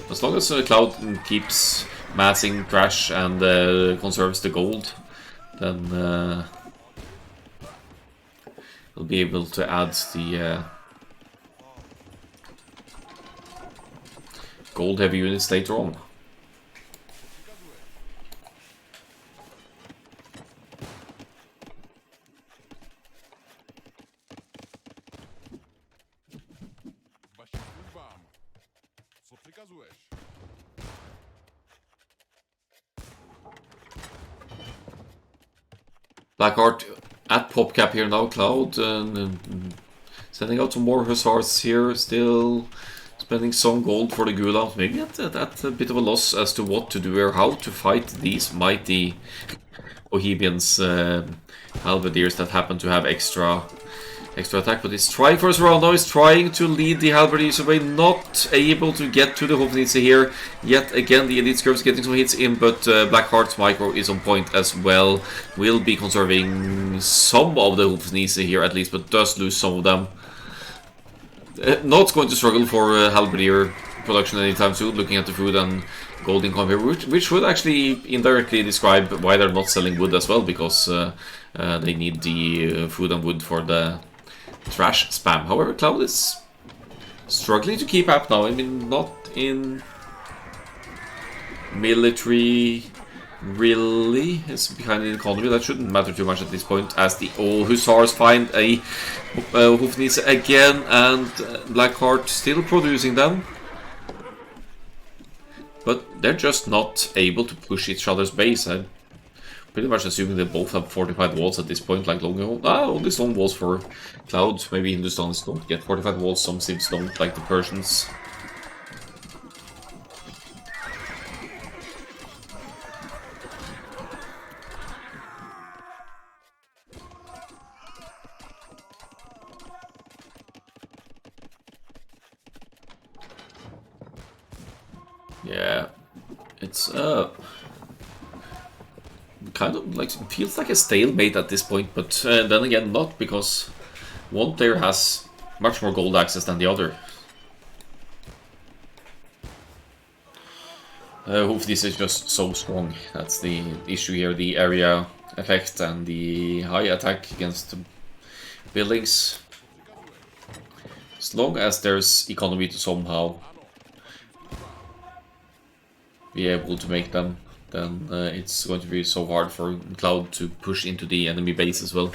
as long as Cloud keeps massing trash and conserves the gold, then we'll be able to add the gold heavy units later on. Blackheart at pop cap here now, Cloud, sending out some more Hussars here, still spending some gold for the Gulams, maybe at a bit of a loss as to what to do or how to fight these mighty Bohemians halberdiers that happen to have extra attack, but he's trying for his round now. He's trying to lead the halberdiers away, not able to get to the Hoofdniece here. Yet again, the elite skirms getting some hits in, but Blackheart's micro is on point as well. Will be conserving some of the Hoofdniece here at least, but does lose some of them. Not going to struggle for halberdier production anytime soon, looking at the food and gold income here, which would actually indirectly describe why they're not selling wood as well, because they need the food and wood for the trash spam. However, Cloud is struggling to keep up now. I mean, not in military really. It's behind in economy. That shouldn't matter too much at this point, as the Hussars find a Hoofdniece again, and Blackheart still producing them. But they're just not able to push each other's base. I'm pretty much assuming they both have fortified walls at this point, like long only stone walls for Cloud. Maybe Hindustanis don't get fortified walls, some civs don't, like the Persians. Yeah, it's kind of like feels like a stalemate at this point, but then again not, because one player has much more gold access than the other. Hofdis is just so strong. That's the issue here. The area effect and the high attack against buildings. As long as there's economy to somehow be able to make them, then it's going to be so hard for Cloud to push into the enemy base as well.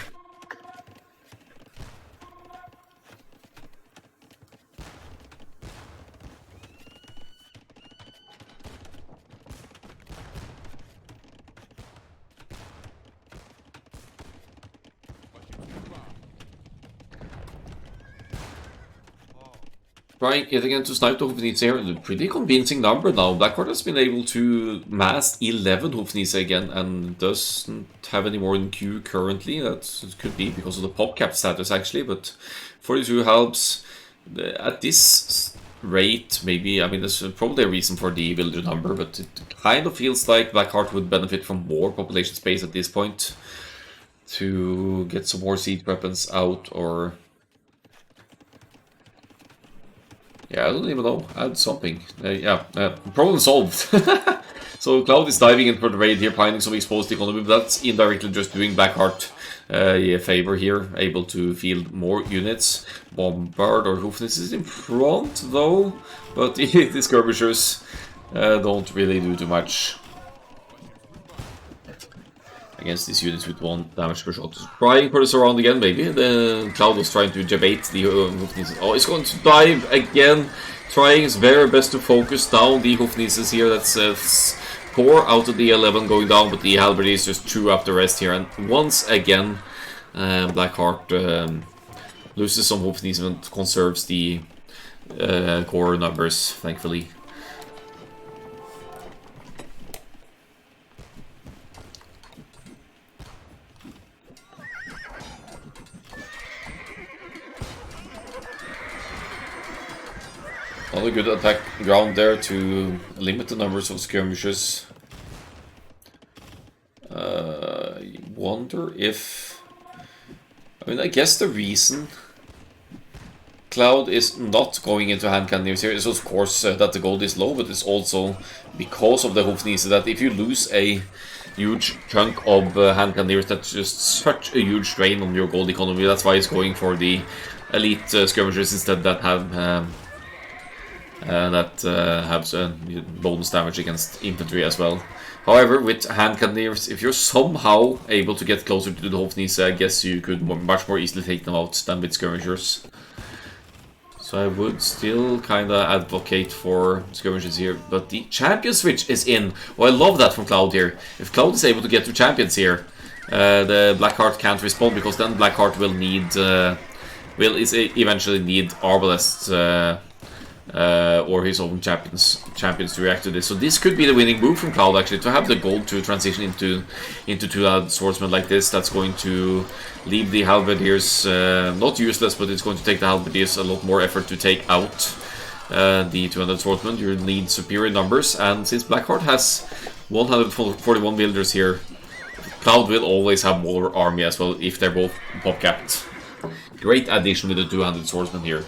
Trying yet again to snipe the Hofnisse here. A pretty convincing number now. Blackheart has been able to mass 11 Hofnisse again and doesn't have any more in queue currently. That could be because of the pop cap status actually, but 42 helps. At this rate, maybe, I mean, there's probably a reason for the villager number, but it kind of feels like Blackheart would benefit from more population space at this point to get some more siege weapons out, or... Yeah, I don't even know. Add something. Problem solved. So Cloud is diving in for the raid here, finding some exposed economy, but that's indirectly just doing Blackheart a favor here, able to field more units. Bombard or Hoofness is in front though, but the skirmishers don't really do too much against these units with 1 damage per shot. Trying for the surround again, maybe. The Cloud was trying to jabate the Hoofnisses. Oh, it's going to dive again. Trying his very best to focus down the Hoofnisses here. That's 4 out of the 11 going down, but the Halberdiers just threw up the rest here. And once again, Blackheart loses some Hoofnisses and conserves the core numbers, thankfully. Another good attack ground there to limit the numbers of skirmishers. I wonder if... I mean, I guess the reason Cloud is not going into hand cannoneers here is of course that the gold is low, but it's also because of the Hofnisse that if you lose a huge chunk of hand cannoneers, that's just such a huge drain on your gold economy. That's why it's going for the elite skirmishers instead that have... bonus damage against infantry as well. However, with hand cannoneers, if you're somehow able to get closer to the Hofnisse, I guess you could much more easily take them out than with skirmishers. So I would still kind of advocate for skirmishers here, but the champion switch is in. Oh, I love that from Cloud here. If Cloud is able to get to champions here, the Blackheart can't respond, because then Blackheart will need, eventually need Arbalests or his own champions to react to this. So this could be the winning move from Cloud, actually, to have the gold to transition into two swordsmen like this. That's going to leave the Halberdiers not useless, but it's going to take the Halberdiers a lot more effort to take out the 200 swordsmen. You need superior numbers, and since Blackheart has 141 villagers here, Cloud will always have more army as well if they're both pop-capped. Great addition with the 200 swordsmen here.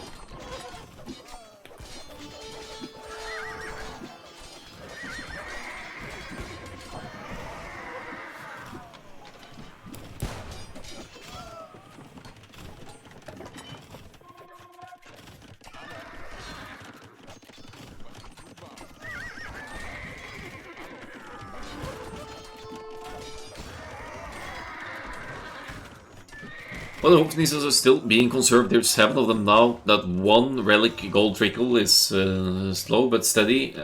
Well, the Hofnisses are still being conserved. There's 7 of them now. That 1 relic gold trickle is slow but steady.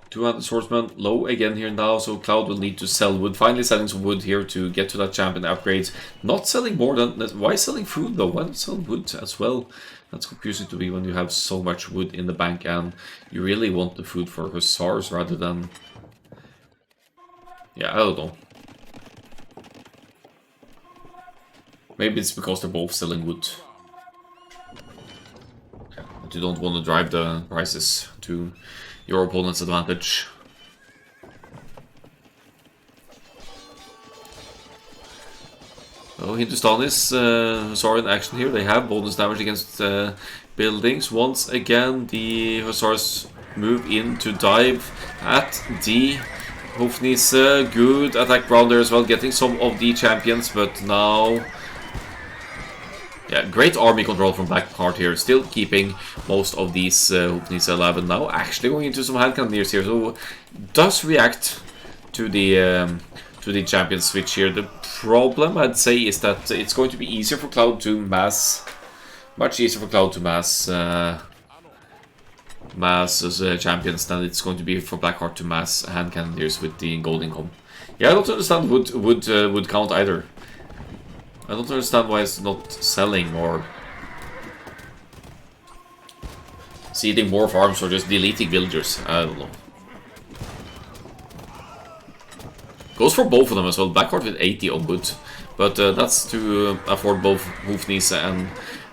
200 swordsmen low again here now, so Cloud will need to sell wood. Finally selling some wood here to get to that champion upgrades. Not selling more than... Why selling food though? Why not sell wood as well? That's confusing to me when you have so much wood in the bank and you really want the food for hussars rather than... Yeah, I don't know. Maybe it's because they're both selling wood. But you don't want to drive the prices too your opponent's advantage. Oh, Hindustanis Hussar in action here. They have bonus damage against buildings. Once again, the Hussars move in to dive at the Hofnisse. Good attack round there as well, getting some of the champions, but now... Yeah, great army control from Blackheart here, still keeping most of these Hofnisse 11 now. Actually going into some hand cannoneers here, so does react to the champion switch here. The problem, I'd say, is that it's going to be easier for Cloud to mass... Much easier for Cloud to mass... mass as champions than it's going to be for Blackheart to mass hand cannoneers with the gold income. Yeah, I don't understand would count either. I don't understand why it's not selling or seeding more farms or just deleting villagers. I don't know. Goes for both of them as well. Blackheart with 80 on wood, but that's to afford both Hofnisse and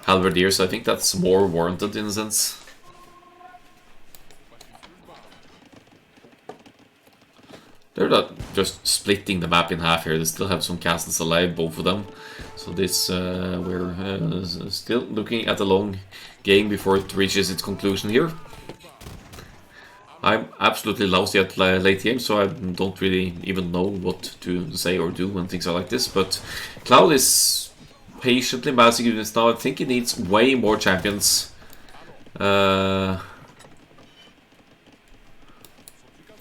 Halberdier, so I think that's more warranted in a sense. They're not just splitting the map in half here. They still have some castles alive, both of them. So this, we're still looking at a long game before it reaches its conclusion here. I'm absolutely lousy at late game, so I don't really even know what to say or do when things are like this. But Cloud is patiently massing units now. I think he needs way more champions. To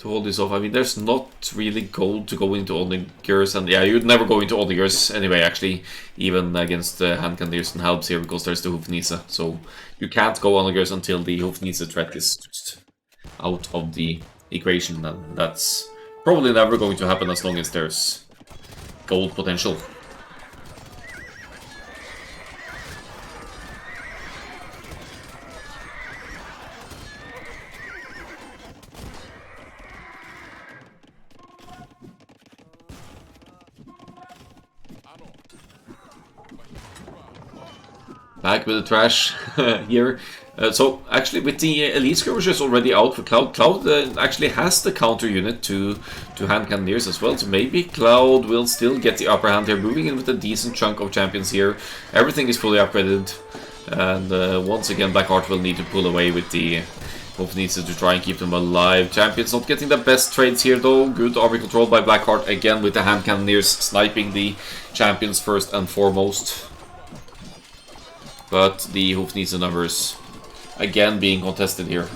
hold this off. I mean, there's not really gold to go into onagers, and yeah, you'd never go into onagers anyway, actually, even against hand cannoneers and halbs here, because there's the Hofnisse. So you can't go onagers until the Hofnisse threat is just out of the equation, and that's probably never going to happen as long as there's gold potential. Back with the trash here. So actually, with the elite skirmishers already out for Cloud, Cloud actually has the counter unit to hand cannoneers as well. So maybe Cloud will still get the upper hand here, moving in with a decent chunk of champions here. Everything is fully upgraded, and once again, Blackheart will need to pull away with the Hofnisse to try and keep them alive. Champions not getting the best trades here though. Good army control by Blackheart again with the hand cannoneers sniping the champions first and foremost. But the Hofnisse numbers again being contested here.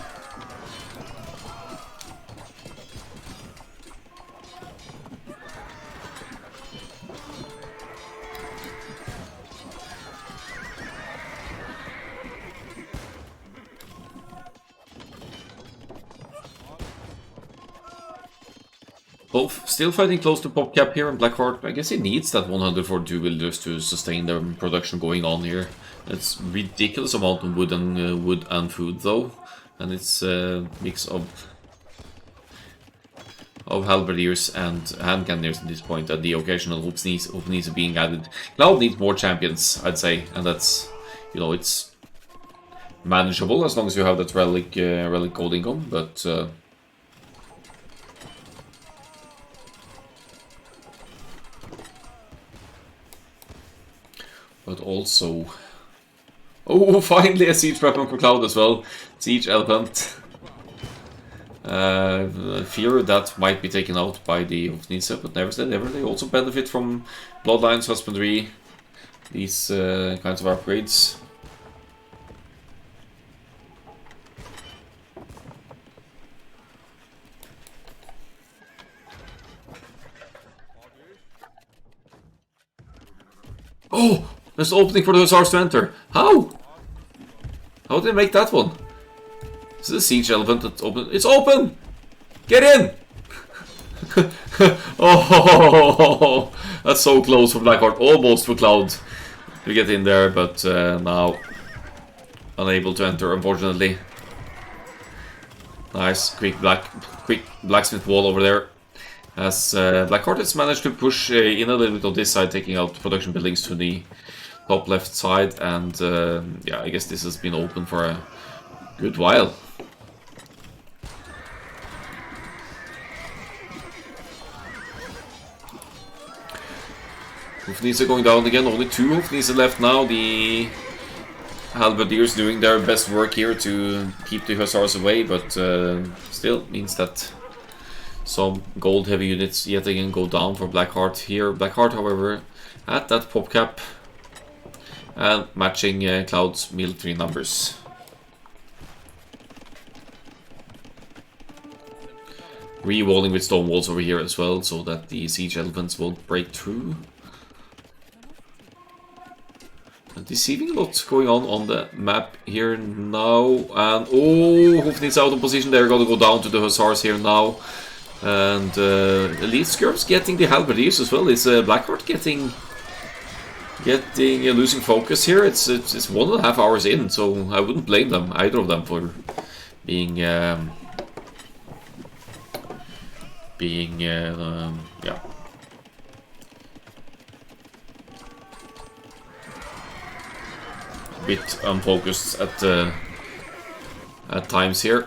Both still fighting close to pop cap here, and Blackheart, I guess he needs that 142 villagers to sustain the production going on here. It's ridiculous amount of wood and food though, and it's a mix of halberdiers and hand cannoneers at this point, and the occasional Hofnisse being added. Cloud needs more champions, I'd say, and that's, you know, it's manageable as long as you have that relic gold income, but also... Oh, finally a siege weapon for Cloud as well. Siege elephant. Fear that might be taken out by the Hofnisse, but never say never. They also benefit from Bloodlines, Husbandry, these kinds of upgrades. Oh! There's an opening for the Hussars to enter. How? How did they make that one? Is it a siege elephant that's open? It's open! Get in! Oh, that's so close for Blackheart. Almost for Cloud to get in there, but now unable to enter, unfortunately. Nice, quick blacksmith wall over there. As Blackheart has managed to push in a little bit on this side, taking out production buildings to the top left side, and yeah, I guess this has been open for a good while. Hofnisse going down again, only 2 Hofnisse left now. The Halberdiers doing their best work here to keep the Hussars away, but still means that some gold heavy units yet again go down for Blackheart here. Blackheart, however, at that pop cap and matching Cloud's military numbers. Re-walling with stone walls over here as well, so that the siege elephants won't break through. Deceiving a lot going on the map here now, and oh, Hofnisse out of position. They're gonna go down to the Hussars here now, and Elite Skirps getting the Halberdiers as well. Is Blackheart getting losing focus here? It's 1.5 hours in, so I wouldn't blame them, either of them, for being yeah. Bit unfocused at times here.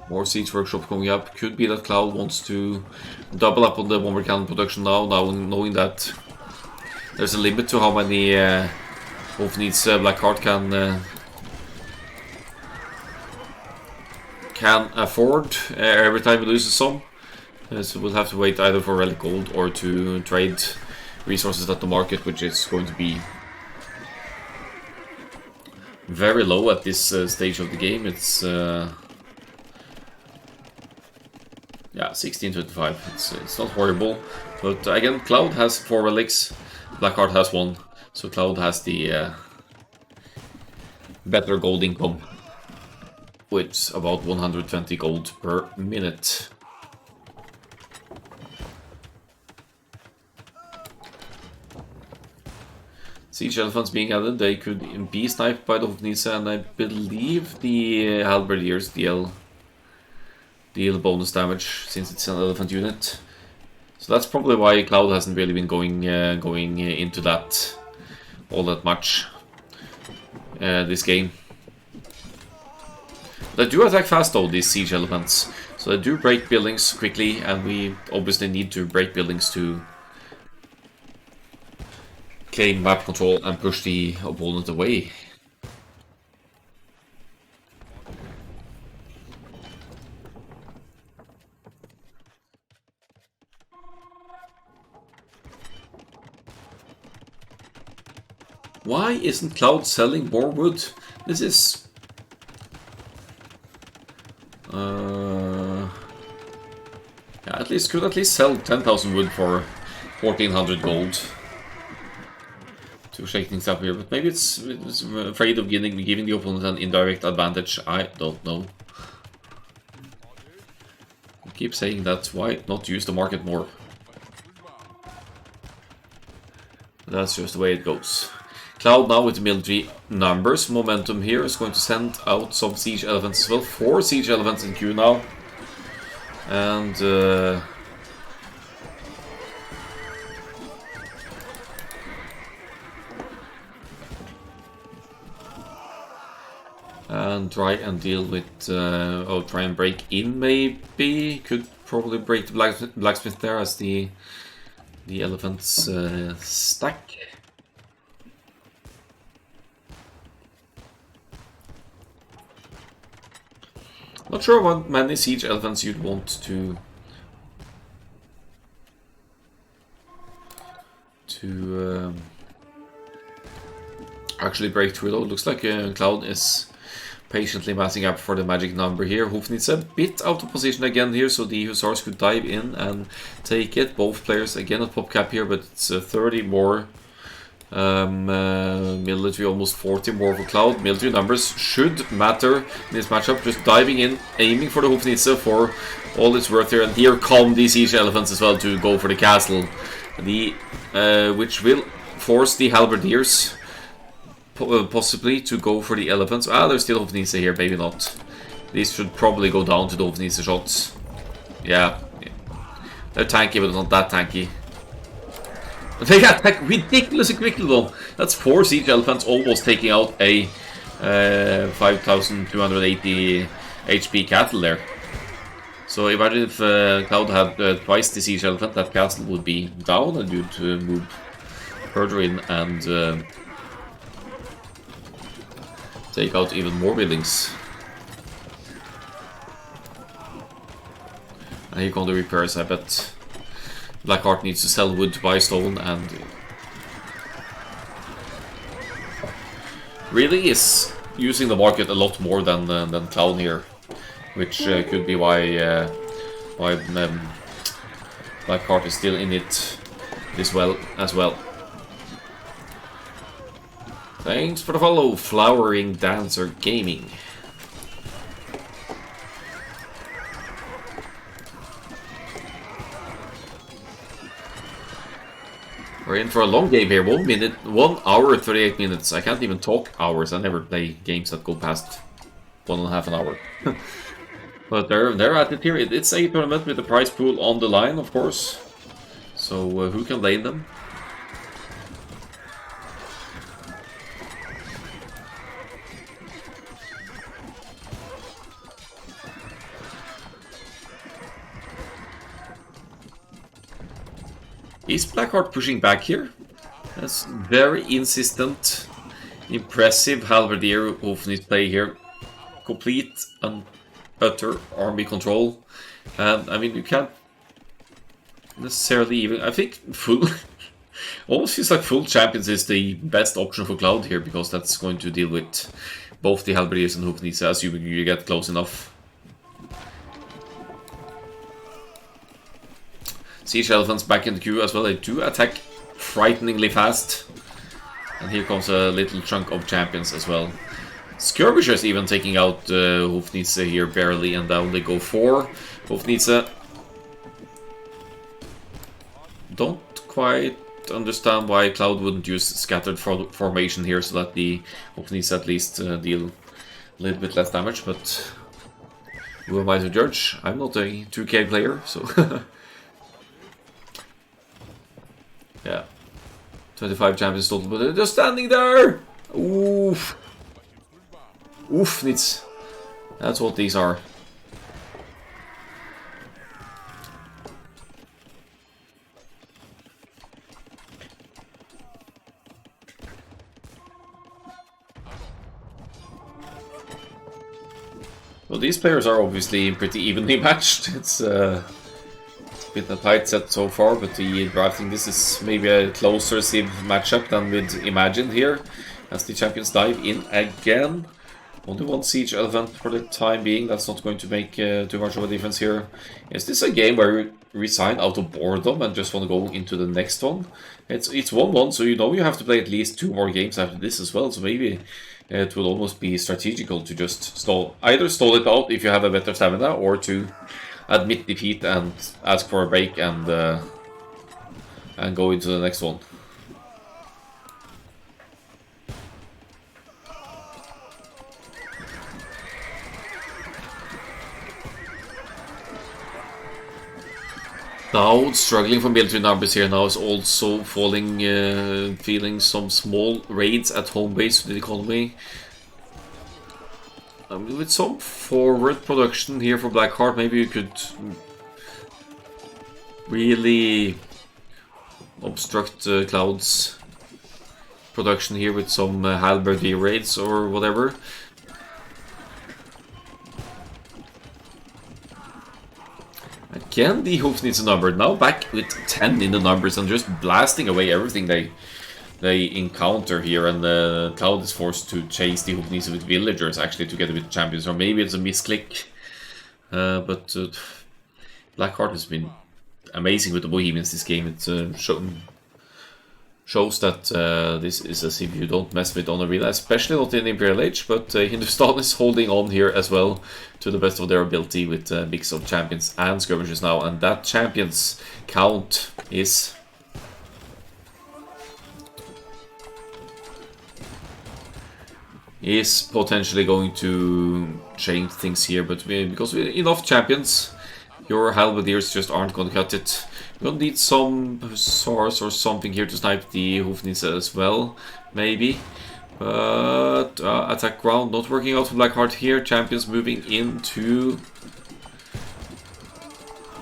More siege workshop coming up. Could be that Cloud wants to double up on the bomber cannon production now knowing that there's a limit to how many Hofnisse Blackheart can afford every time he loses some. So we'll have to wait either for relic gold or to trade resources at the market, which is going to be very low at this stage of the game. It's yeah, 1625. It's not horrible, but again, Cloud has 4 relics. Blackheart has 1, so Cloud has the better gold income, with about 120 gold per minute. Siege elephants being added, they could be sniped by the Hofnisse, and I believe the Halberdiers deal bonus damage since it's an elephant unit. So that's probably why Cloud hasn't really been going into that all that much this game. They do attack fast though, these siege elephants. So they do break buildings quickly, and we obviously need to break buildings to claim map control and push the opponent away. Why isn't Cloud selling more wood? This is... yeah, could at least sell 10,000 wood for 1,400 gold to shake things up here, but maybe it's afraid of giving the opponent an indirect advantage. I don't know. I keep saying that. Why not use the market more? That's just the way it goes. Cloud now with military numbers. Momentum here is going to send out some siege elephants as well. 4 siege elephants in queue now. And try and deal with oh, try and break in maybe. Could probably break the blacksmith there as the elephants stack. Not sure what many siege elephants you'd want to actually break through though. Looks like Cloud is patiently massing up for the magic number here. Hofnisse a bit out of position again here, so the Hussars could dive in and take it. Both players again at pop cap here, but it's 30 more military, almost 40 more for Cloud. Military numbers should matter in this matchup. Just diving in, aiming for the Hofnisse for all it's worth here. And here come the siege elephants as well to go for the castle, which will force the Halberdiers possibly to go for the elephants. Ah, there's still Hofnisse here, maybe not. These should probably go down to the Hofnisse shots. Yeah. They're tanky, but not that tanky. They attack ridiculously quickly though. That's 4 siege elephants almost taking out a 5280 HP castle there. So imagine if Cloud had twice the siege elephant, that castle would be down and you'd move further in and take out even more buildings. And here come the repairs, I bet. Blackheart needs to sell wood to buy stone and really is using the market a lot more than Clown here, which could be why Blackheart is still in it as well. Thanks for the follow, Flowering Dancer Gaming. We're in for a long game here. 1 hour 38 minutes. I can't even talk hours. I never play games that go past 1.5 an hour. But they're at it here. It's a tournament with the prize pool on the line, of course. So who can blame them? Is Blackheart pushing back here? That's very insistent, impressive halberdier Hofnitz play here. Complete and utter army control. And I mean, you can't necessarily even. I think full. Almost feels like full champions is the best option for Cloud here because that's going to deal with both the halberdiers and Hofnitz as you get close enough. Siege elephants back in the queue as well. They do attack frighteningly fast. And here comes a little chunk of champions as well. Skirmishers even taking out Hofnitz here barely, and down they go 4. Hofnitz don't quite understand why Cloud wouldn't use scattered formation here so that the Hofnitz at least deal a little bit less damage, but who am I to judge? I'm not a 2K player, so yeah, 25 champions total, but they're just standing there! Oof. Oof, Nitz. That's what these are. Well, these players are obviously pretty evenly matched. It's been a tight set so far, but the drafting, this is maybe a closer Civ matchup than we'd imagined here, as the champions dive in again. Only 1 siege elephant for the time being. That's not going to make too much of a difference here. Is this a game where you resign out of boredom and just want to go into the next one? It's 1-1, so you know you have to play at least 2 more games after this as well, so maybe it will almost be strategical to just either stall it out if you have a better stamina, or to admit defeat and ask for a break and go into the next one. Now struggling for military numbers here now is also feeling some small raids at home base with the economy. With some forward production here for Blackheart, maybe you could really obstruct Cloud's production here with some halberdier raids or whatever. Again, the Hofnitz numbered, now back with 10 in the numbers and just blasting away everything they encounter here, and Cloud is forced to chase the Hofnitz with villagers actually to get a bit of champions, or maybe it's a misclick. But Blackheart has been amazing with the Bohemians this game. It shows that this is a Civ you don't mess with on arena, especially not in Imperial Age, but Hindustan is holding on here as well to the best of their ability with a mix of champions and skirmishers now, and that champions count is potentially going to change things here, but because with enough champions Your halberdiers just aren't going to cut it. We'll need some hussars or something here to snipe the Hoofnisse as well, maybe. But attack ground not working out for Blackheart here. Champions moving in to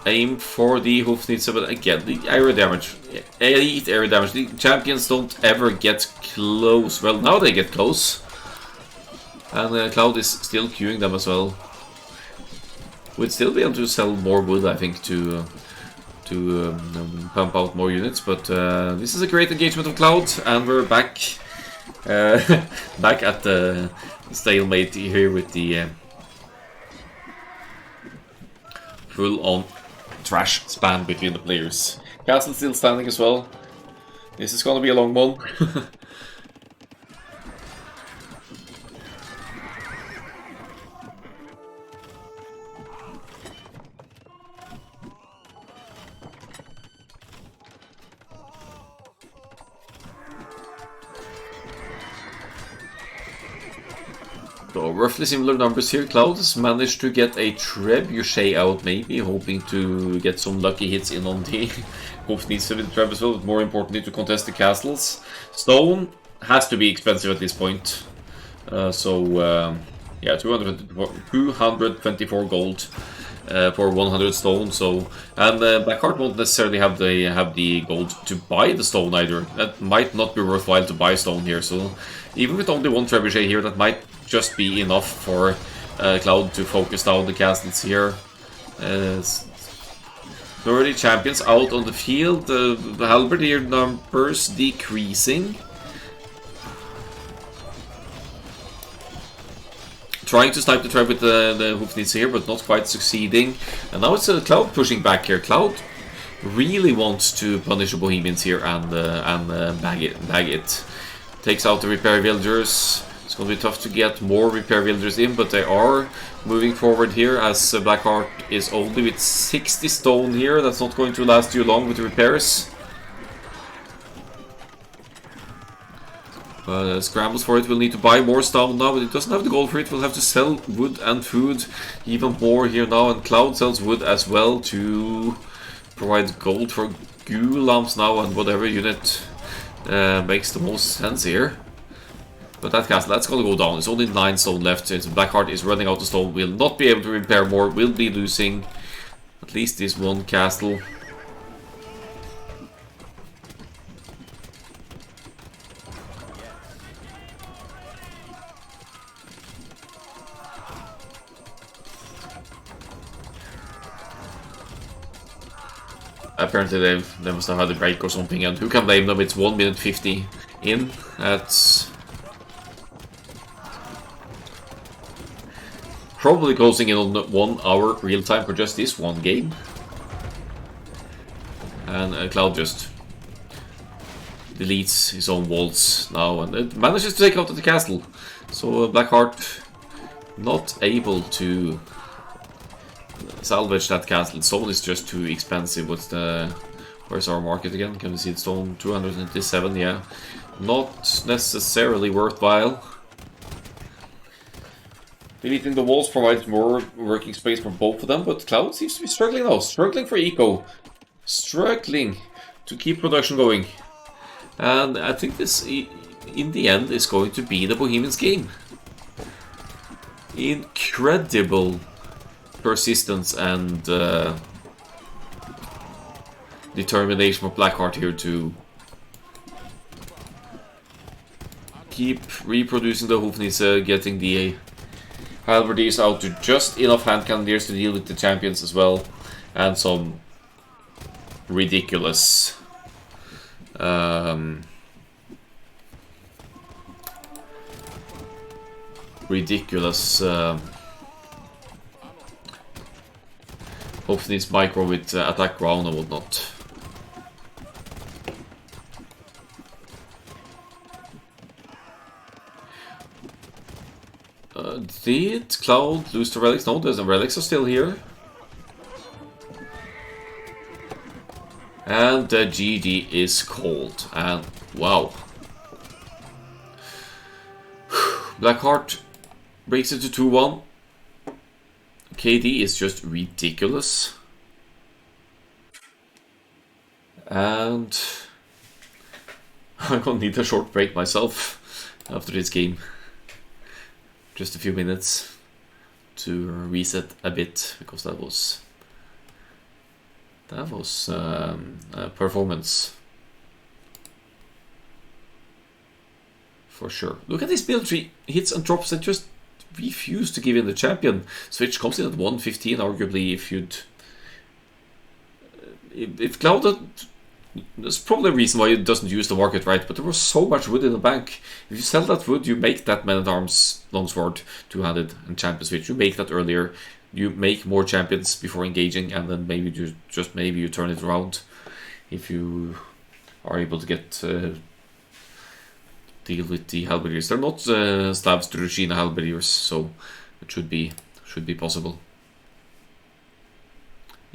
aim for the Hoofnisse, but again, the area damage. Elite area damage. The champions don't ever get close. Well, now they get close. And Cloud is still queuing them as well. We'd still be able to sell more wood, I think, to pump out more units. But this is a great engagement of Cloud, and we're back, back at the stalemate here with the full-on trash span between the players. Castle still standing as well. This is gonna be a long one. So, roughly similar numbers here. Cloud has managed to get a trebuchet out, maybe, hoping to get some lucky hits in on the Hoofnisse with Treb as well, but more importantly to contest the castles. Stone has to be expensive at this point. Yeah, 224 gold for 100 stone. So, and Blackheart won't necessarily have the gold to buy the stone either. That might not be worthwhile to buy stone here. So, even with only one trebuchet here, that might just be enough for Cloud to focus down the castles here. 30 champions out on the field. The halberdier numbers decreasing. Trying to snipe the trap with the Hoofnisse here, but not quite succeeding. And now it's Cloud pushing back here. Cloud really wants to punish the Bohemians here and bag it. Takes out the repair villagers. It's going to be tough to get more repair villagers in, but they are moving forward here as Blackheart is only with 60 stone here. That's not going to last too long with the repairs. Scrambles for it. We'll need to buy more stone now, but it doesn't have the gold for it. We'll have to sell wood and food even more here now, and Cloud sells wood as well to provide gold for goo lamps now, and whatever unit makes the most sense here. But that castle, that's gonna go down. There's only 9 stone left. Since Blackheart is running out of stone, will not be able to repair more. Will be losing at least this one castle. Apparently they must have had a break or something, and who can blame them? It's 1 minute 50 in. That's probably closing in on 1 hour real time for just this one game. And Cloud just deletes his own walls now, and it manages to take out the castle. So Blackheart not able to salvage that castle. Stone is just too expensive. Where's our market again? Can we see the stone? 297, yeah. Not necessarily worthwhile. Deleting the walls provides more working space for both of them, but Cloud seems to be struggling now. Struggling for eco. Struggling to keep production going. And I think this, in the end, is going to be the Bohemians game. Incredible persistence and determination for Blackheart here to keep reproducing the Hoofnisse, getting the halberdiers out to just enough hand cannoneers to deal with the champions as well, and some ridiculous Hoofnisse micro with attack ground and whatnot. Did Cloud lose the relics? No, the relics are still here. And the GG is called. And wow. Blackheart breaks it to 2-1. KD is just ridiculous. And I'm gonna need a short break myself after this game. Just a few minutes to reset a bit, because that was a performance for sure. Look at this build tree, hits and drops that just refuse to give in the champion. Switch comes in at 115, arguably. If Cloud had, there's probably a reason why it doesn't use the market, right? But there was so much wood in the bank. If you sell that wood, you make that Man-at-Arms Longsword two-handed and champion switch. You make that earlier. You make more champions before engaging, and then maybe you turn it around if you are able to get deal with the Halberdiers. They're not Slavs Drushina Halberdiers, so it should be possible.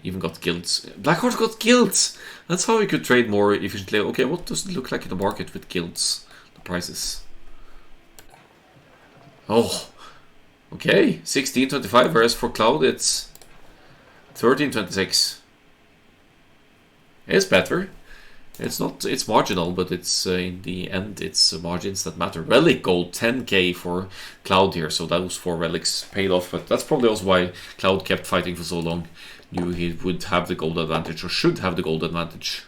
Even got guilds. Blackheart got guilds! That's how we could trade more efficiently. Okay, what does it look like in the market with guilds? The prices. Oh, okay. 16.25, whereas for Cloud it's 13.26. It's better. It's not. It's marginal, but it's in the end, it's margins that matter. Relic gold 10k for Cloud here, so those 4 relics paid off. But that's probably also why Cloud kept fighting for so long. Knew he would have the gold advantage, or should have the gold advantage.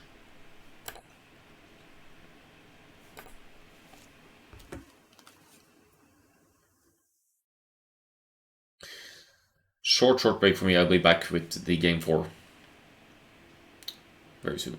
Short break for me. I'll be back with the game 4 very soon.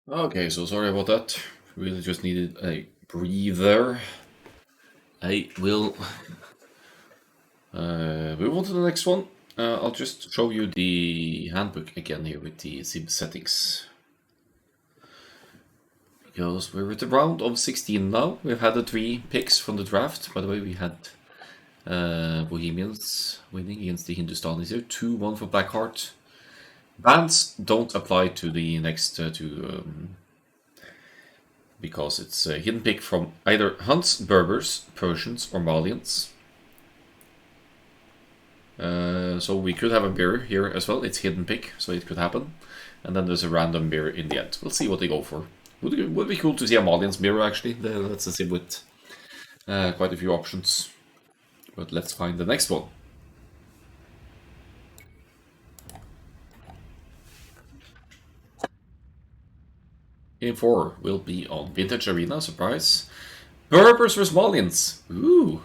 Okay, so sorry about that. Really just needed a breather. I will move on to the next one. I'll just show you the handbook again here with the sim settings. Because we're at the round of 16 now. We've had the 3 picks from the draft. By the way, we had Bohemians winning against the Hindustanis here. 2-1 for Blackheart. Bans don't apply to the next two because it's a hidden pick from either Huns, Berbers, Persians, or Malians. So we could have a mirror here as well. It's hidden pick, so it could happen. And then there's a random mirror in the end. We'll see what they go for. Would be cool to see a Malians mirror actually. That's a sim with quite a few options. But let's find the next one. Game 4 will be on Vintage Arena, surprise. Berbers vs Malians. Ooh.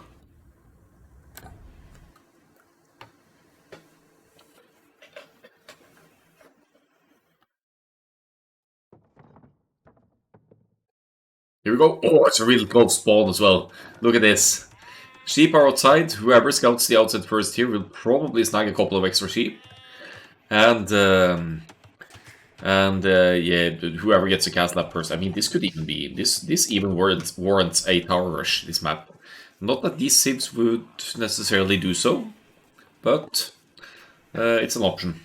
Here we go. Oh, it's a real close spawn as well. Look at this. Sheep are outside. Whoever scouts the outside first here will probably snag a couple of extra sheep. And yeah, whoever gets to cast that first. I mean, this could even be this even warrants a tower rush. This map. Not that these sims would necessarily do so, but it's an option.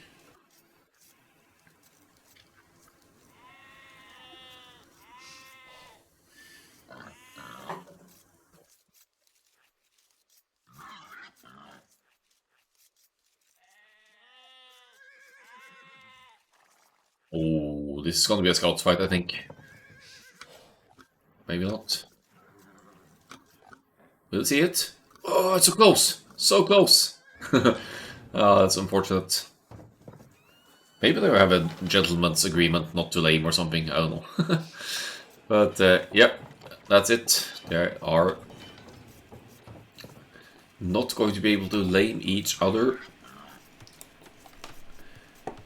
Oh, this is gonna be a scouts fight, I think. Maybe not. We'll see it. Oh, it's so close! So close! That's unfortunate. Maybe they have a gentleman's agreement not to lame or something, I don't know. But, yep, that's it. They are not going to be able to lame each other,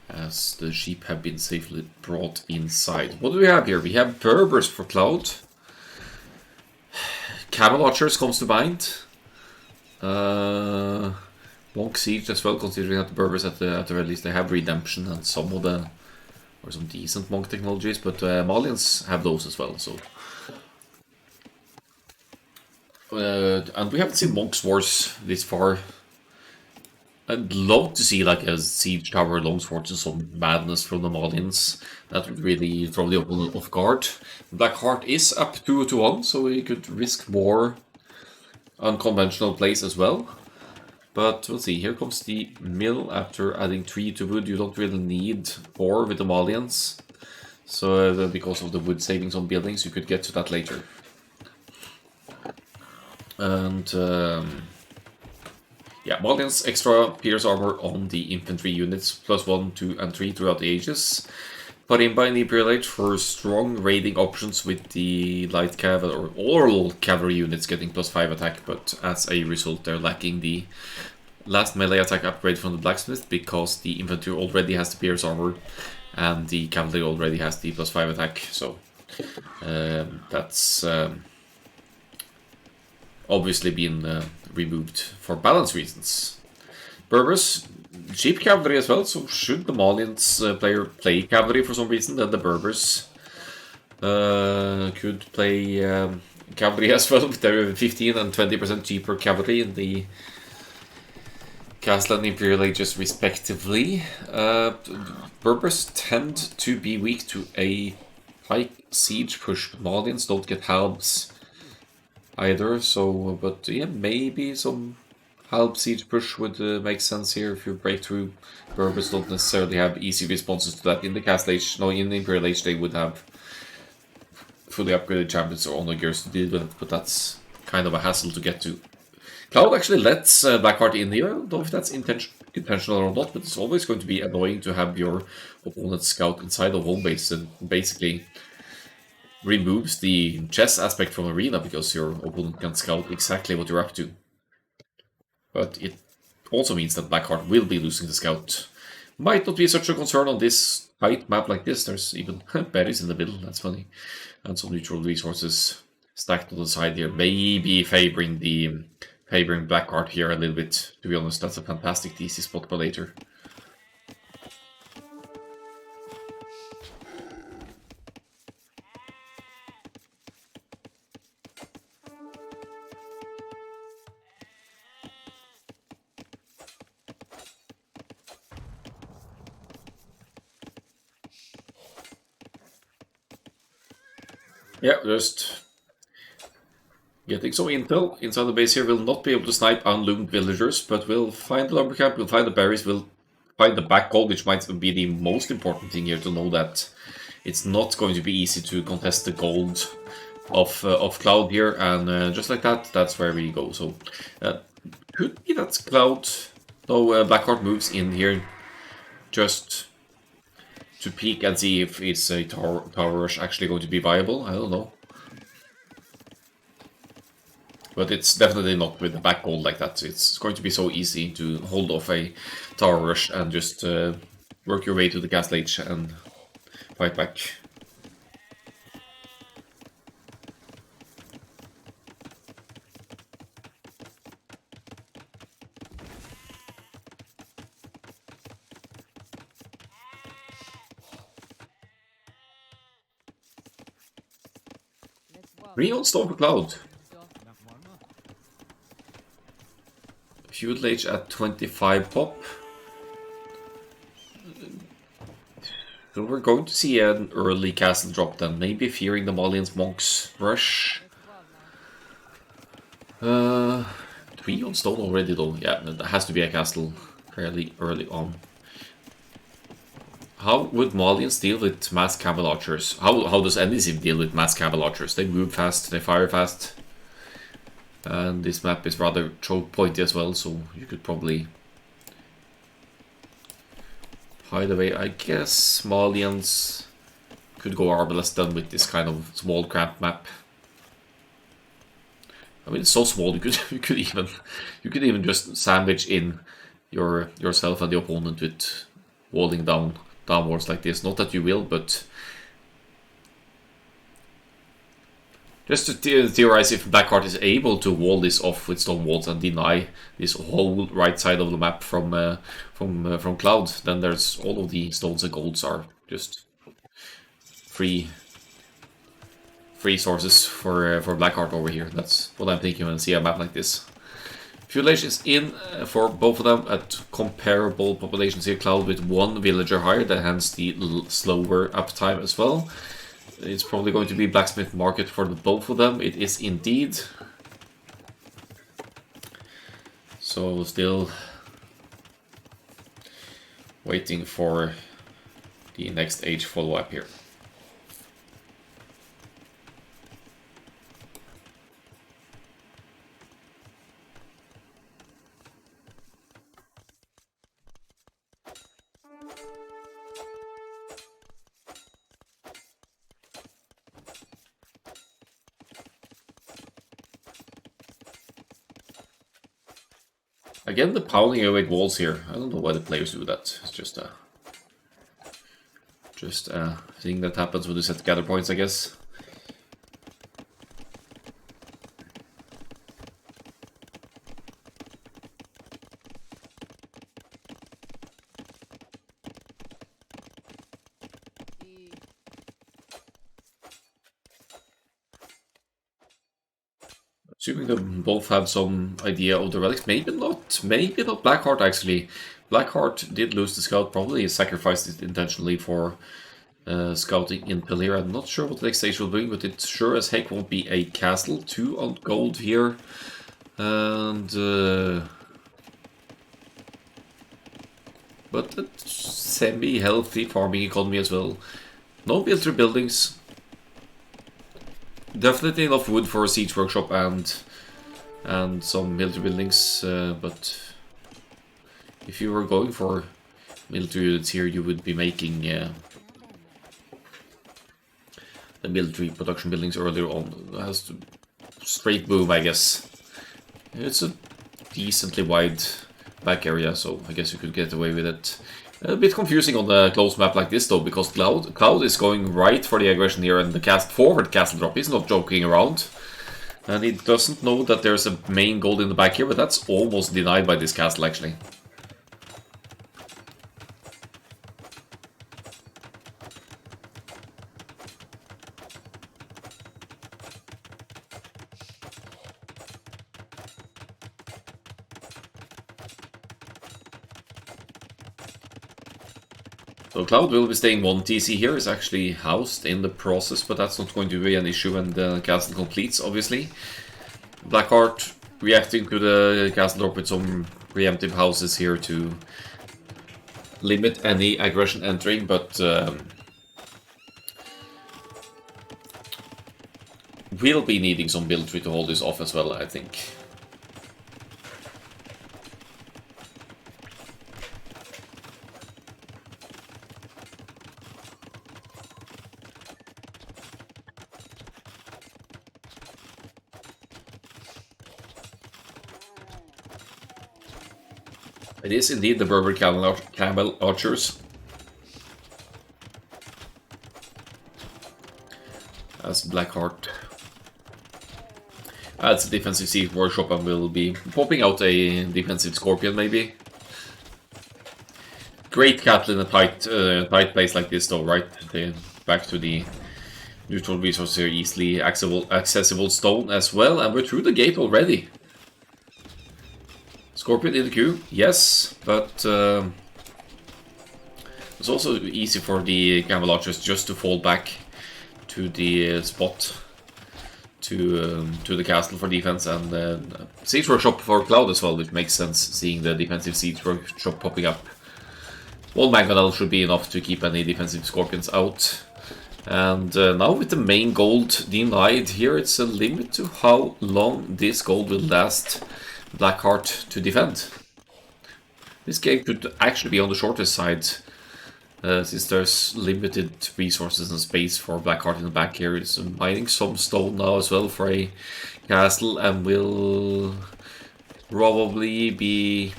as the sheep have been safely brought inside. What do we have here? We have Berbers for Cloud. Camel Archers comes to mind. Monk Siege as well, considering that the Berbers at the very least they have Redemption and some of the or some decent Monk technologies, but Malians have those as well. So, and we haven't seen Monk's Wars this far. I'd love to see like a Siege Tower Longsword and some madness from the Malians. That would really throw the opponent off guard. Blackheart is up 2-1, so we could risk more unconventional plays as well. But we'll see, here comes the mill after adding 3 to wood. You don't really need 4 with the Malians. So because of the wood savings on buildings, you could get to that later. And yeah, Malians extra pierce armor on the infantry units, +1, 2, and 3 throughout the ages. Put in by an Imperial Age for strong raiding options with the light cavalry or all cavalry units getting +5 attack, but as a result they're lacking the last melee attack upgrade from the blacksmith because the infantry already has the pierce armor and the cavalry already has the +5 attack. So that's obviously been removed for balance reasons. Berbers, cheap cavalry as well, so should the Malians player play cavalry for some reason, then the Berbers could play cavalry as well with their 15 and 20% cheaper cavalry in the Castle and Imperial Ages respectively. Berbers tend to be weak to a high siege push. Malians don't get halbs either, so but yeah, maybe some halb siege push would make sense here if you break through. Berbers don't necessarily have easy responses to that. In the Castle Age, no, in the Imperial Age they would have fully upgraded champions or honor gears to deal with it, but that's kind of a hassle to get to. Cloud actually lets Blackheart in here. I don't know if that's intentional or not, but it's always going to be annoying to have your opponent scout inside of home base and basically removes the chess aspect from arena because your opponent can scout exactly what you're up to. But it also means that Blackheart will be losing the scout. Might not be such a concern on this tight map like this. There's even berries in the middle, that's funny. And some neutral resources stacked on the side here. Maybe favoring Blackheart here a little bit, to be honest. That's a fantastic DC spot for later. Yeah, just getting some intel inside the base here. We'll not be able to snipe unloomed villagers, but we'll find the lumber camp, we'll find the berries, we'll find the back gold, which might be the most important thing here, to know that it's not going to be easy to contest the gold of Cloud here, and just like that, that's where we go. So could be that's Cloud, though Blackheart moves in here just to peek and see if it's a tower rush actually going to be viable. I don't know. But it's definitely not with the back gold like that. It's going to be so easy to hold off a tower rush and just work your way to the castle age and fight back. Reon Storm for Cloud. Fuel age at 25 pop. So we're going to see an early castle drop then, maybe fearing the Malian's Monk's rush. 3 on stone already though, yeah, there has to be a castle fairly early on. How would Malians deal with mass cavalry archers? How does NDC deal with mass cavalry archers? They move fast, they fire fast. And this map is rather choke pointy as well, so you could probably hide away. I guess Malians could go arbalest done with this kind of small cramped map. I mean, it's so small you could even just sandwich in yourself and the opponent with walling downwards like this. Not that you will, but just to theorize, if Blackheart is able to wall this off with stone walls and deny this whole right side of the map from Cloud, then there's all of the stones and golds are just free sources for Blackheart over here. That's what I'm thinking when I see a map like this. Fuel age is in for both of them at comparable populations here. Cloud with 1 villager higher, that hence the slower uptime as well. It's probably going to be blacksmith market for the both of them. It is indeed. So still waiting for the next age follow-up here. Again, the pounding away walls here. I don't know why the players do that. It's just a thing that happens when you set gather points, I guess. Assuming they both have some idea of the relics. Maybe not Blackheart actually. Blackheart did lose the scout, probably sacrificed it intentionally for scouting intel here. I'm not sure what the next stage will bring, but it sure as heck won't be a castle. 2 on gold here. And but a semi-healthy farming economy as well. No military buildings. Definitely enough wood for a siege workshop and some military buildings, but if you were going for military units here, you would be making the military production buildings earlier on. It has to straight boom, I guess. It's a decently wide back area, so I guess you could get away with it. A bit confusing on the close map like this though, because Cloud is going right for the aggression here, and the forward castle drop. He's not joking around. And he doesn't know that there's a main gold in the back here, but that's almost denied by this castle actually. So Cloud will be staying 1 TC here, is actually housed in the process, but that's not going to be an issue when the castle completes, obviously. Blackheart reacting to the castle drop with some preemptive houses here to limit any aggression entering, but we'll be needing some build tree to hold this off as well, I think. It is indeed the Berber Camel Archers. As Blackheart adds a defensive siege workshop and will be popping out a defensive scorpion maybe. Great cattle in a tight place like this though, right? Back to the neutral resource here, easily accessible stone as well, and we're through the gate already. Scorpion in the queue, yes, but it's also easy for the Camel Archers just to fall back to the spot to the castle for defense, and siege workshop for Cloud as well, which makes sense seeing the defensive siege workshop popping up. One mangonel should be enough to keep any defensive scorpions out. And now with the main gold denied here, it's a limit to how long this gold will last Blackheart to defend. This game could actually be on the shortest side, since there's limited resources and space for Blackheart in the back here. It's mining some stone now as well for a castle, and will probably be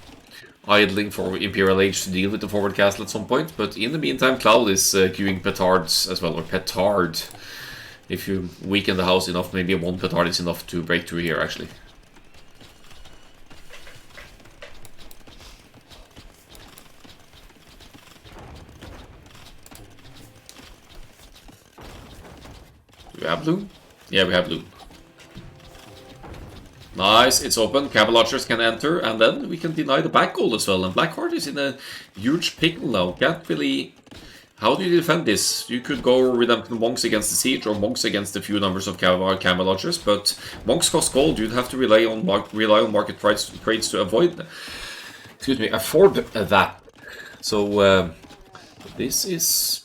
idling for Imperial Age to deal with the forward castle at some point. But in the meantime, Cloud is queuing petards as well, or petard. If you weaken the house enough, maybe one petard is enough to break through here actually. Do we have blue? Yeah, we have blue. Nice, it's open. Camel Archers can enter, and then we can deny the back gold as well. And Blackheart is in a huge pickle now. Can't really... How do you defend this? You could go Redemption Monks against the Siege, or Monks against a few numbers of Camel Archers, but Monks cost gold. You'd have to rely on market trades to avoid... Excuse me, afford that. So, this is...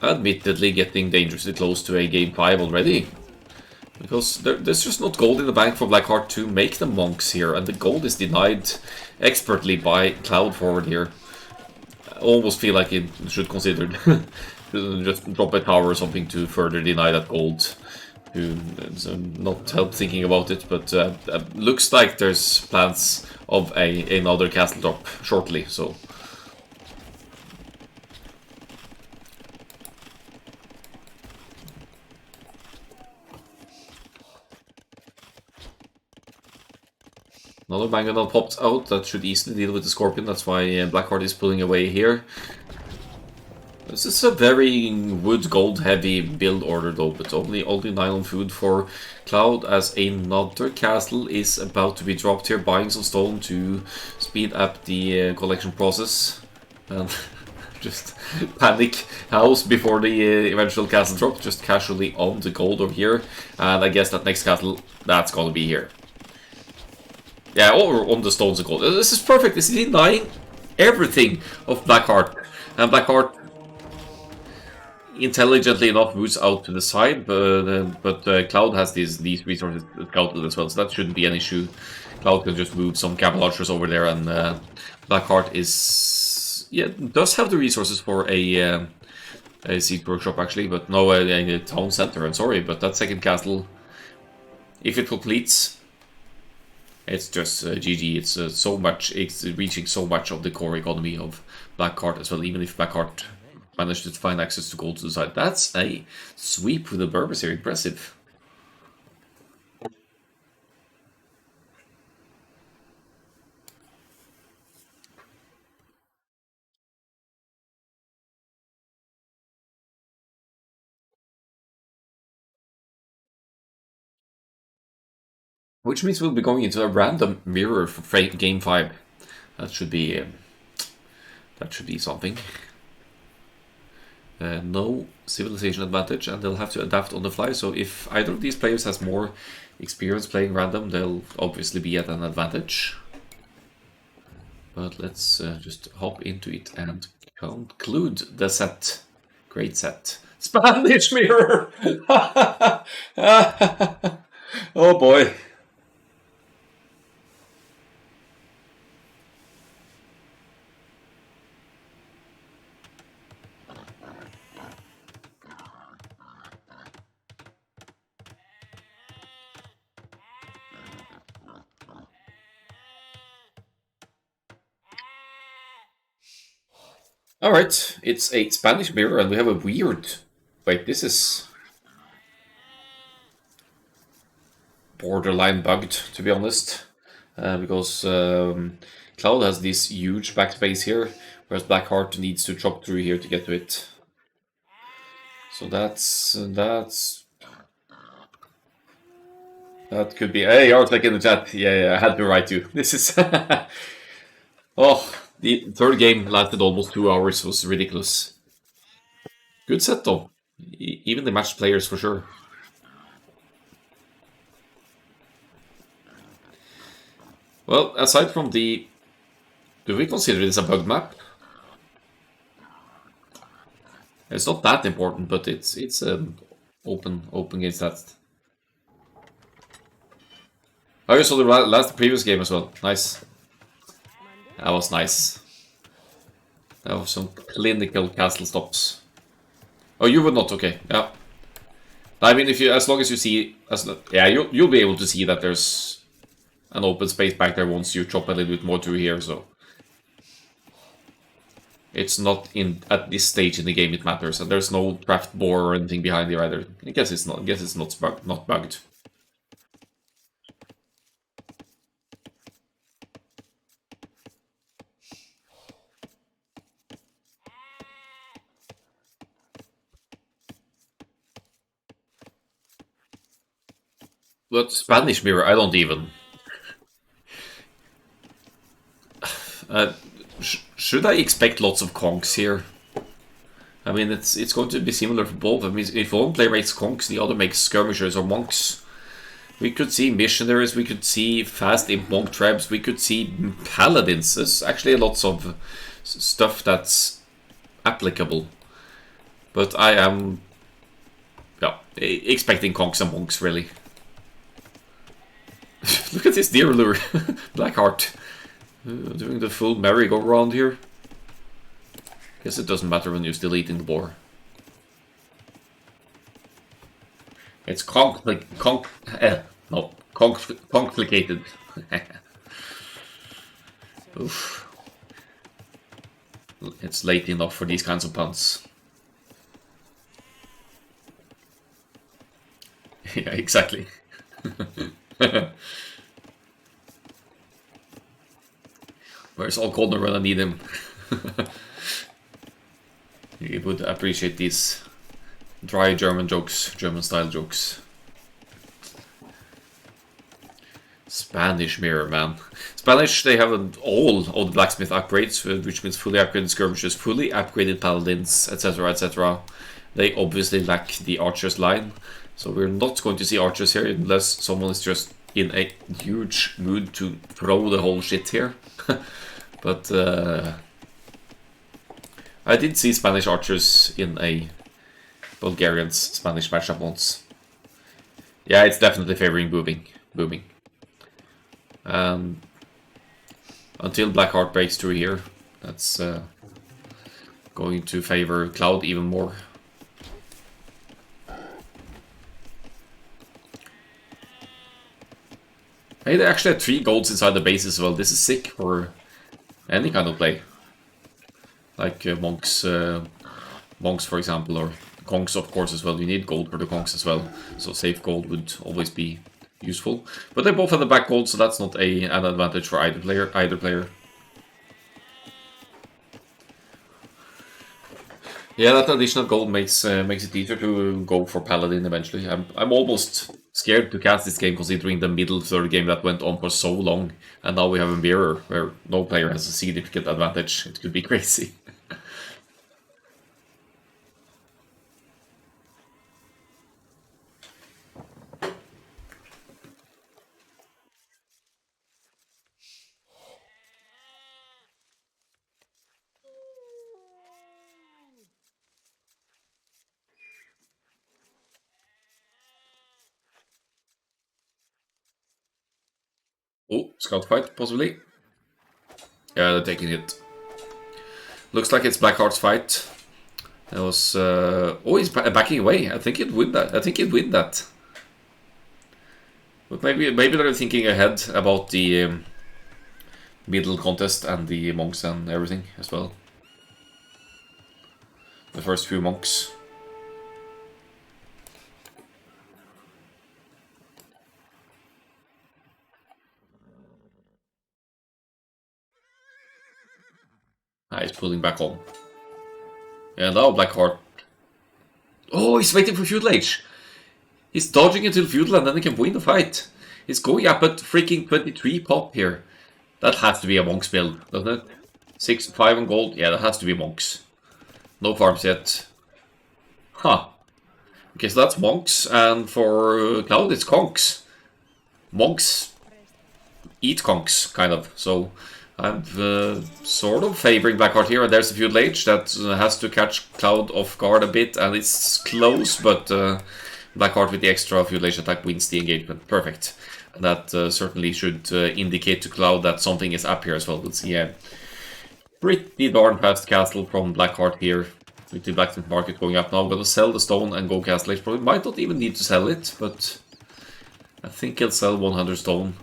admittedly getting dangerously close to a game 5 already. Because there's just not gold in the bank for Blackheart to make the monks here, and the gold is denied expertly by Cloud forward here. I almost feel like it should consider just drop a tower or something to further deny that gold. To not help thinking about it, but looks like there's plans of another castle drop shortly, so... Another mangonel popped out, that should easily deal with the Scorpion, that's why Blackheart is pulling away here. This is a very wood gold heavy build order though, but only nylon food for Cloud, as another castle is about to be dropped here, buying some stone to speed up the collection process. And just panic house before the eventual castle drop, just casually on the gold over here. And I guess that next castle, that's gonna be here. Yeah, or on the stones of gold. This is perfect. This is denying everything of Blackheart. And Blackheart intelligently enough moves out to the side, but Cloud has these resources scouted as well, so that shouldn't be an issue. Cloud can just move some Camel Archers over there, and Blackheart is... yeah, does have the resources for a siege workshop actually, but no a town center, I'm sorry, but that second castle, if it completes... It's just GG. It's so much. It's reaching so much of the core economy of Blackheart as well. Even if Blackheart managed to find access to gold to the side, that's a sweep with the Berbers here. Impressive. Which means we'll be going into a random mirror for game 5. That should be something. No civilization advantage, and they'll have to adapt on the fly. So if either of these players has more experience playing random, they'll obviously be at an advantage. But let's just hop into it and conclude the set. Great set. Spanish mirror! Oh boy. Alright, it's a Spanish mirror and we have a weird... Wait, this is... borderline bugged, to be honest. Because Cloud has this huge backspace here, whereas Blackheart needs to chop through here to get to it. So that could be... Hey, Artlek in the chat. Yeah, I had to write you. This is... Oh, the third game lasted almost 2 hours. It was ridiculous. Good set, though. Even the matched players, for sure. Well, aside from the... Do we consider this a bug map? It's not that important, but it's open against that. Oh, you saw the previous game as well. Nice. That was nice. That was some clinical castle stops. Oh, you would not. Okay, yeah. I mean, if you, as long as you see, yeah, you'll be able to see that there's an open space back there once you chop a little bit more through here. So it's not in at this stage in the game it matters, and there's no craft boar or anything behind here either. I guess it's not. I guess it's not bugged. But Spanish mirror, I don't even. Should I expect lots of conks here? I mean, it's going to be similar for both. I mean, if one player makes conks, the other makes skirmishers or monks. We could see missionaries, we could see fast imp monk tribes, we could see paladins. There's actually lots of stuff that's applicable. But I am, yeah, expecting conks and monks, really. Look at this deer lure. Blackheart. Doing the full merry-go-round here. Guess it doesn't matter when you're still eating the boar. It's complicated. Oof. It's late enough for these kinds of puns. Yeah, exactly. Where's O'Connor when I need him? He would appreciate these dry German jokes, German style jokes. Spanish mirror, man. Spanish, they have all of the blacksmith upgrades, which means fully upgraded skirmishers, fully upgraded paladins, etc, etc. They obviously lack the archers line, so we're not going to see archers here unless someone is just in a huge mood to throw the whole shit here. But I did see Spanish archers in a Bulgarians-Spanish matchup once. Yeah, it's definitely favoring booming. Until Blackheart breaks through here, that's going to favor Cloud even more. Hey, they actually have 3 golds inside the base as well. This is sick for any kind of play. Like monks, monks for example, or conks of course as well. You need gold for the conks as well, so safe gold would always be useful. But they both have the back gold, so that's not an advantage for either player. Yeah, that additional gold makes it easier to go for Paladin eventually. I'm almost scared to cast this game considering the middle third game that went on for so long, and now we have a mirror where no player has a significant advantage. It could be crazy. Oh, scout fight possibly. Yeah, they're taking it. Looks like it's Blackheart's fight. That was. Oh, he's backing away. I think he'd win that. I think he'd win that. But maybe they're thinking ahead about the middle contest and the monks and everything as well. The first few monks. Ah, he's pulling back on. And now Blackheart. Oh, he's waiting for Feudal Age. He's dodging until Feudal and then he can win the fight. He's going up at freaking 23 pop here. That has to be a Monks build, doesn't it? 5 on gold. Yeah, that has to be Monks. No farms yet. Huh. Okay, so that's Monks, and for Cloud it's Conks. Monks eat Conks, kind of. So I'm sort of favoring Blackheart here, and there's a Feudal Age that has to catch Cloud off guard a bit, and it's close, but Blackheart with the extra Feudal Age attack wins the engagement. Perfect. And that certainly should indicate to Cloud that something is up here as well. We'll see a pretty darn fast castle from Blackheart here. With the blacksmith market going up now, I'm gonna sell the stone and go Castle Age. Probably might not even need to sell it, but I think I'll sell 100 stone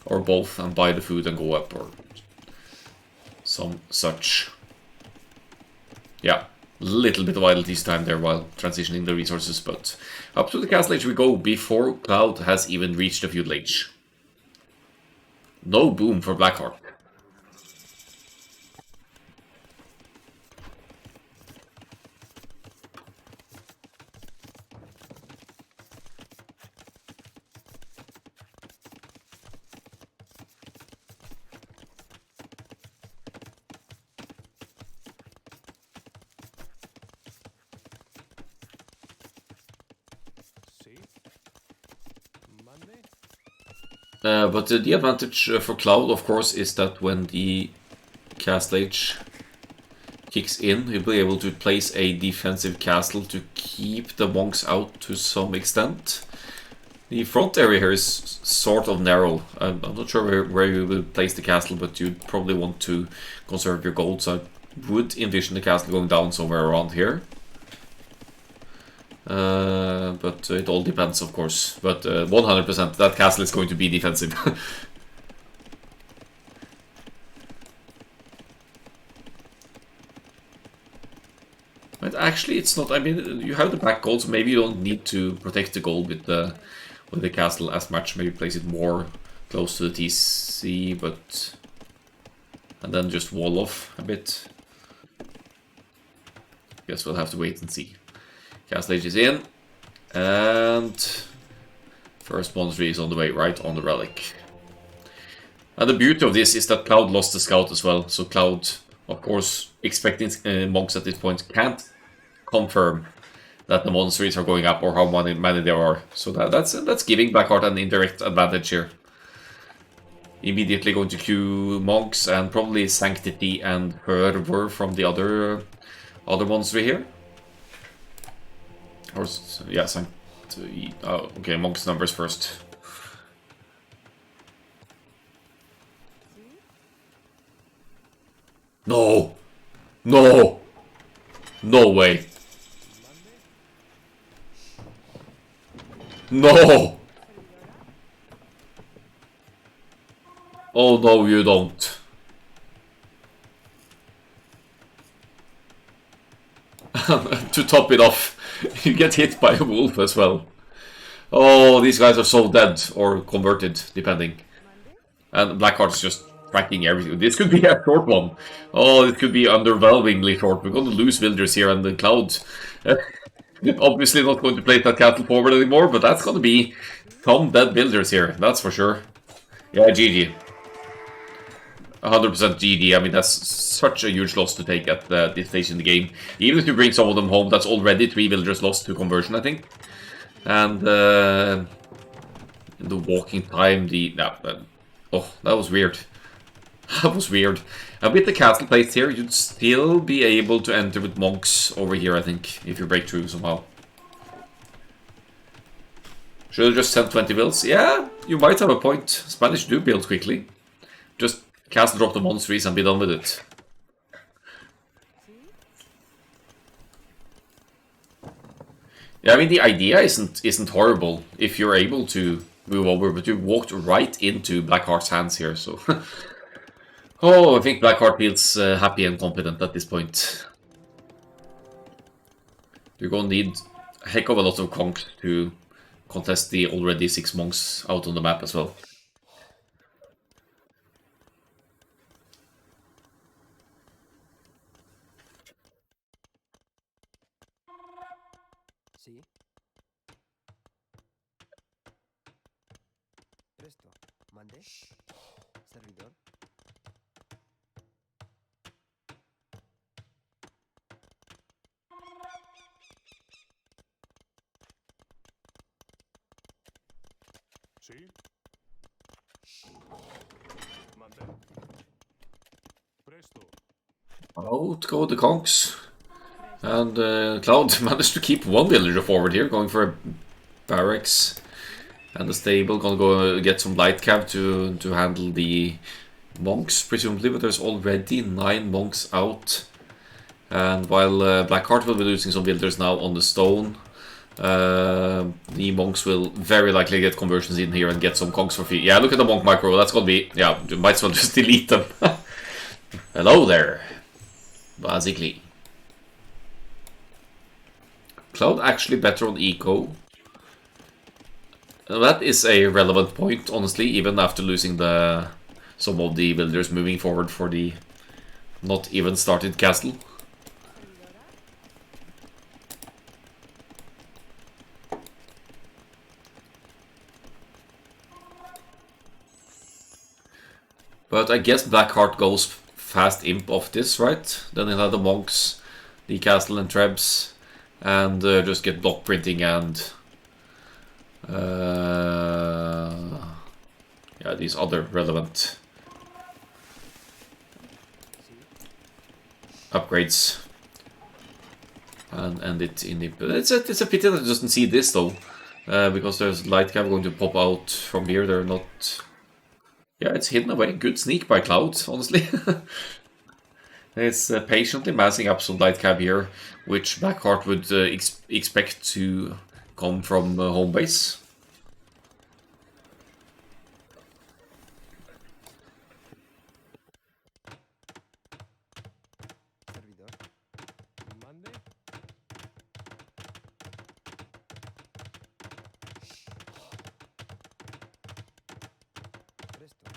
or both and buy the food and go up or some such. Yeah, little bit of idleness time there while transitioning the resources, but up to the Castle Age we go before Cloud has even reached the Feudal Age. No boom for Blackheart. But the advantage for Cloud, of course, is that when the Castle Age kicks in, he'll be able to place a defensive castle to keep the monks out to some extent. The front area here is sort of narrow. I'm not sure where you will place the castle, but you'd probably want to conserve your gold, so I would envision the castle going down somewhere around here. But it all depends, of course. But 100% that castle is going to be defensive. But actually, it's not. I mean, you have the back gold, so maybe you don't need to protect the gold with the castle as much. Maybe place it more close to the TC, but and then just wall off a bit. Guess we'll have to wait and see. Castle Age is in, and first monster is on the way, right on the relic. And the beauty of this is that Cloud lost the scout as well, so Cloud, of course, expecting monks at this point, can't confirm that the monsters are going up or how many there are. So that's giving Blackheart an indirect advantage here. Immediately going to queue monks and probably Sanctity and Fervor from the other monster here. Or yeah, oh, okay, monks numbers first. No! No! No way! No! Oh no, you don't. To top it off, you get hit by a wolf as well. Oh, these guys are so dead, or converted, depending. And Blackheart's just tracking everything. This could be a short one. Oh, it could be underwhelmingly short. We're going to lose villagers here, and the Cloud obviously not going to play that castle forward anymore, but that's going to be some dead villagers here, that's for sure. Yeah, GG. 100% GG. I mean, that's such a huge loss to take at this stage in the game. Even if you bring some of them home, that's already 3 villagers lost to conversion, I think. And the walking time, oh, that was weird. That was weird. And with the castle plates here, you'd still be able to enter with monks over here, I think, if you break through somehow. Should have just sent 20 builds? Yeah, you might have a point. Spanish do build quickly. Just castle drop the monsters and be done with it. Yeah, I mean, the idea isn't horrible if you're able to move over, but you walked right into Blackheart's hands here, so... Oh, I think Blackheart feels happy and confident at this point. You're gonna need a heck of a lot of conch to contest the already 6 monks out on the map as well. Sí. Presto. Mande. Servidor. Sí. Mande. Presto. Out go the conchs. And Cloud managed to keep 1 villager forward here, going for a barracks. And the stable gonna go get some light cab to handle the monks, presumably, but there's already 9 monks out. And while Blackheart will be losing some villagers now on the stone, the monks will very likely get conversions in here and get some conks for free. Yeah, look at the monk micro, that's gonna be... Yeah, you might as well just delete them. Hello there, basically. Cloud actually better on eco. That is a relevant point, honestly, even after losing some of the villagers moving forward for the not even started castle. But I guess Blackheart goes fast imp off this, right? Then he'll have the monks, the castle and trebs, and just get block printing and yeah, these other relevant upgrades, and end it in the... It's a pity that it doesn't see this though, because there's light cab going to pop out from here. They're not... Yeah, it's hidden away. Good sneak by Cloud, honestly. It's patiently massing up some light cab here, which Blackheart would expect to come from home base. Servidor. Mande. Presto.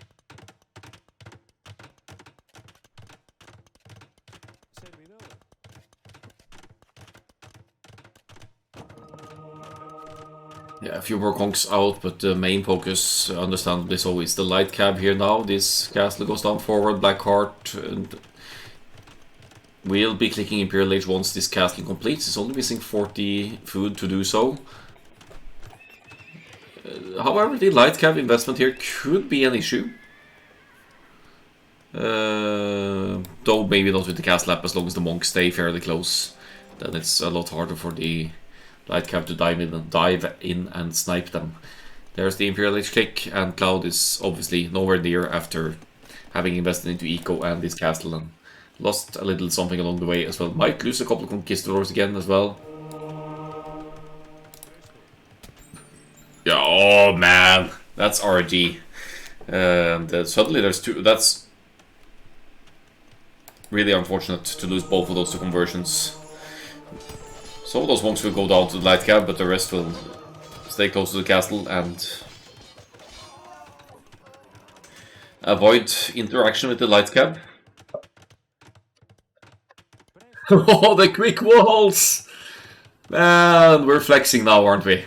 Servidor. Yeah, a few more conks out, but the main focus, understandably so, is the light cab here now. This castle goes down forward, Blackheart, and we'll be clicking Imperial Age once this castle completes. It's only missing 40 food to do so. However, the light cab investment here could be an issue. Though maybe not with the castle app, as long as the monks stay fairly close. Then it's a lot harder for the light cab to dive in and snipe them. There's the Imperial Age click, and Cloud is obviously nowhere near after having invested into eco and this castle and lost a little something along the way as well. Might lose a couple of conquistadors again as well. Yeah, oh man, that's RG. And suddenly there's two. That's really unfortunate to lose both of those two conversions. Some of those monks will go down to the light cab, but the rest will stay close to the castle and avoid interaction with the light cab. Oh, the quick walls! Man, we're flexing now, aren't we?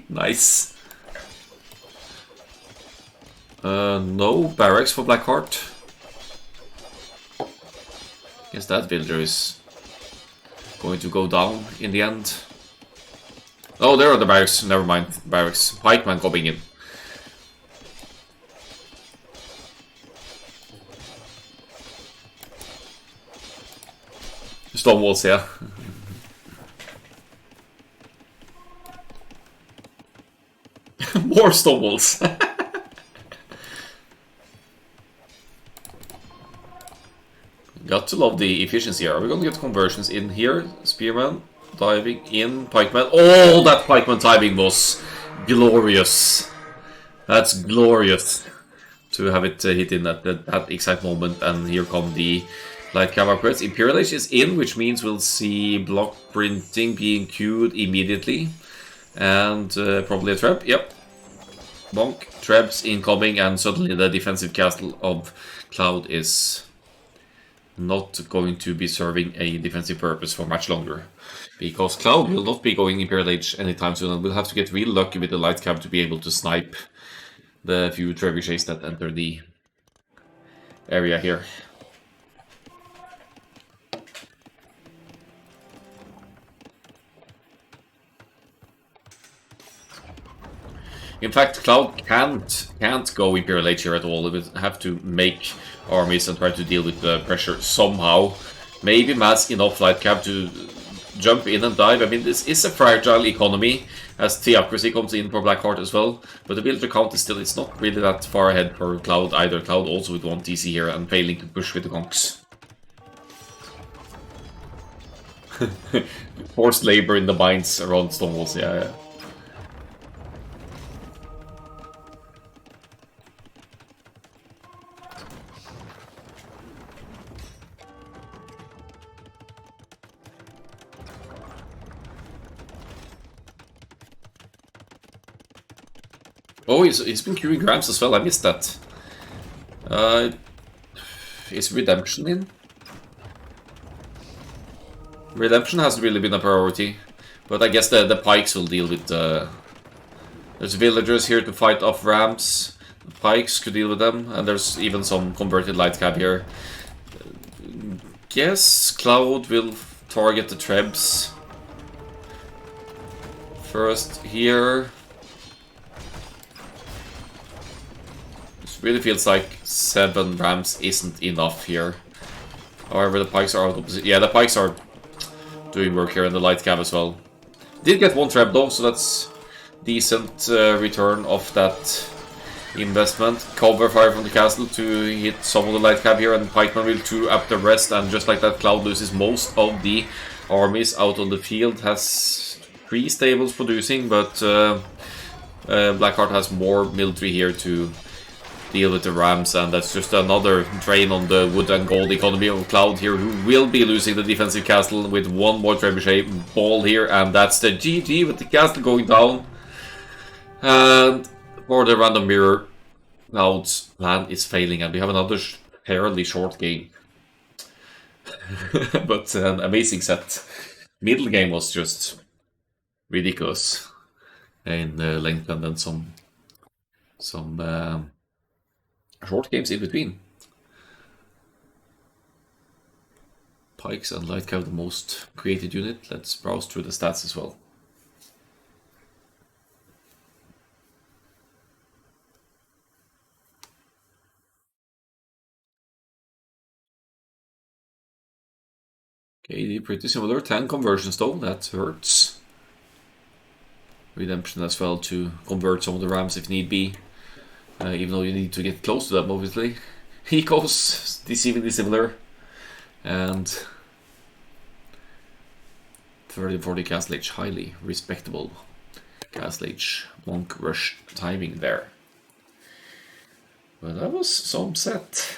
Nice. No barracks for Blackheart. Guess that villager is going to go down in the end. Oh, there are the barracks. Never mind. Barracks. Pikeman coming in. Stone walls, yeah. More stone walls. Got to love the efficiency here. Are we gonna get conversions in here? Spearman, diving in, pikeman. Oh, that pikeman timing was glorious. That's glorious to have it hit in at that exact moment. And here come the light camera upgrades. Imperial Age is in, which means we'll see block printing being queued immediately. And probably a trap. Yep. Bonk, traps incoming, and suddenly the defensive castle of Cloud is not going to be serving a defensive purpose for much longer. Because Cloud will not be going Imperial Age anytime soon, and we'll have to get real lucky with the light cab to be able to snipe the few trebuchets that enter the area here. In fact, Cloud can't go Imperial Age here at all. It would have to make armies and try to deal with the pressure somehow. Maybe mass enough light cab to jump in and dive. I mean, this is a fragile economy, as theocracy comes in for Blackheart as well. But the villager count is still, it's not really that far ahead for Cloud either. Cloud also with one TC here and failing to push with the conks. Forced labor in the mines around Stonewalls, yeah. Oh, he's been queuing grams as well, I missed that. Is Redemption in? Redemption hasn't really been a priority, but I guess the pikes will deal with there's villagers here to fight off ramps. The pikes could deal with them, and there's even some converted light cab here. Guess Cloud will target the trebs first here. Really feels like 7 rams isn't enough here. However, the pikes are out of position. Yeah, the pikes are doing work here in the light cab as well. Did get one trap though, so that's decent return of that investment. Cover fire from the castle to hit some of the light cab here, and pikeman will 2 up the rest, and just like that, Cloud loses most of the armies out on the field. Has 3 stables producing, but Blackheart has more military here to deal with the rams, and that's just another drain on the wood and gold economy of Cloud here, who will be losing the defensive castle with 1 more trebuchet ball here, and that's the GG with the castle going down. And for the random mirror, Cloud's plan is failing, and we have another fairly short game. But an amazing set. Middle game was just ridiculous in length, and then some short games in between. Pikes and light cab the most created unit. Let's browse through the stats as well. Okay, pretty similar. 10 conversions though, that hurts. Redemption as well to convert some of the rams if need be. Even though you need to get close to them, obviously. Ecos, deceivingly similar. And 30-40 castle age, highly respectable. Gas Leech Monk Rush timing there. But that was some set.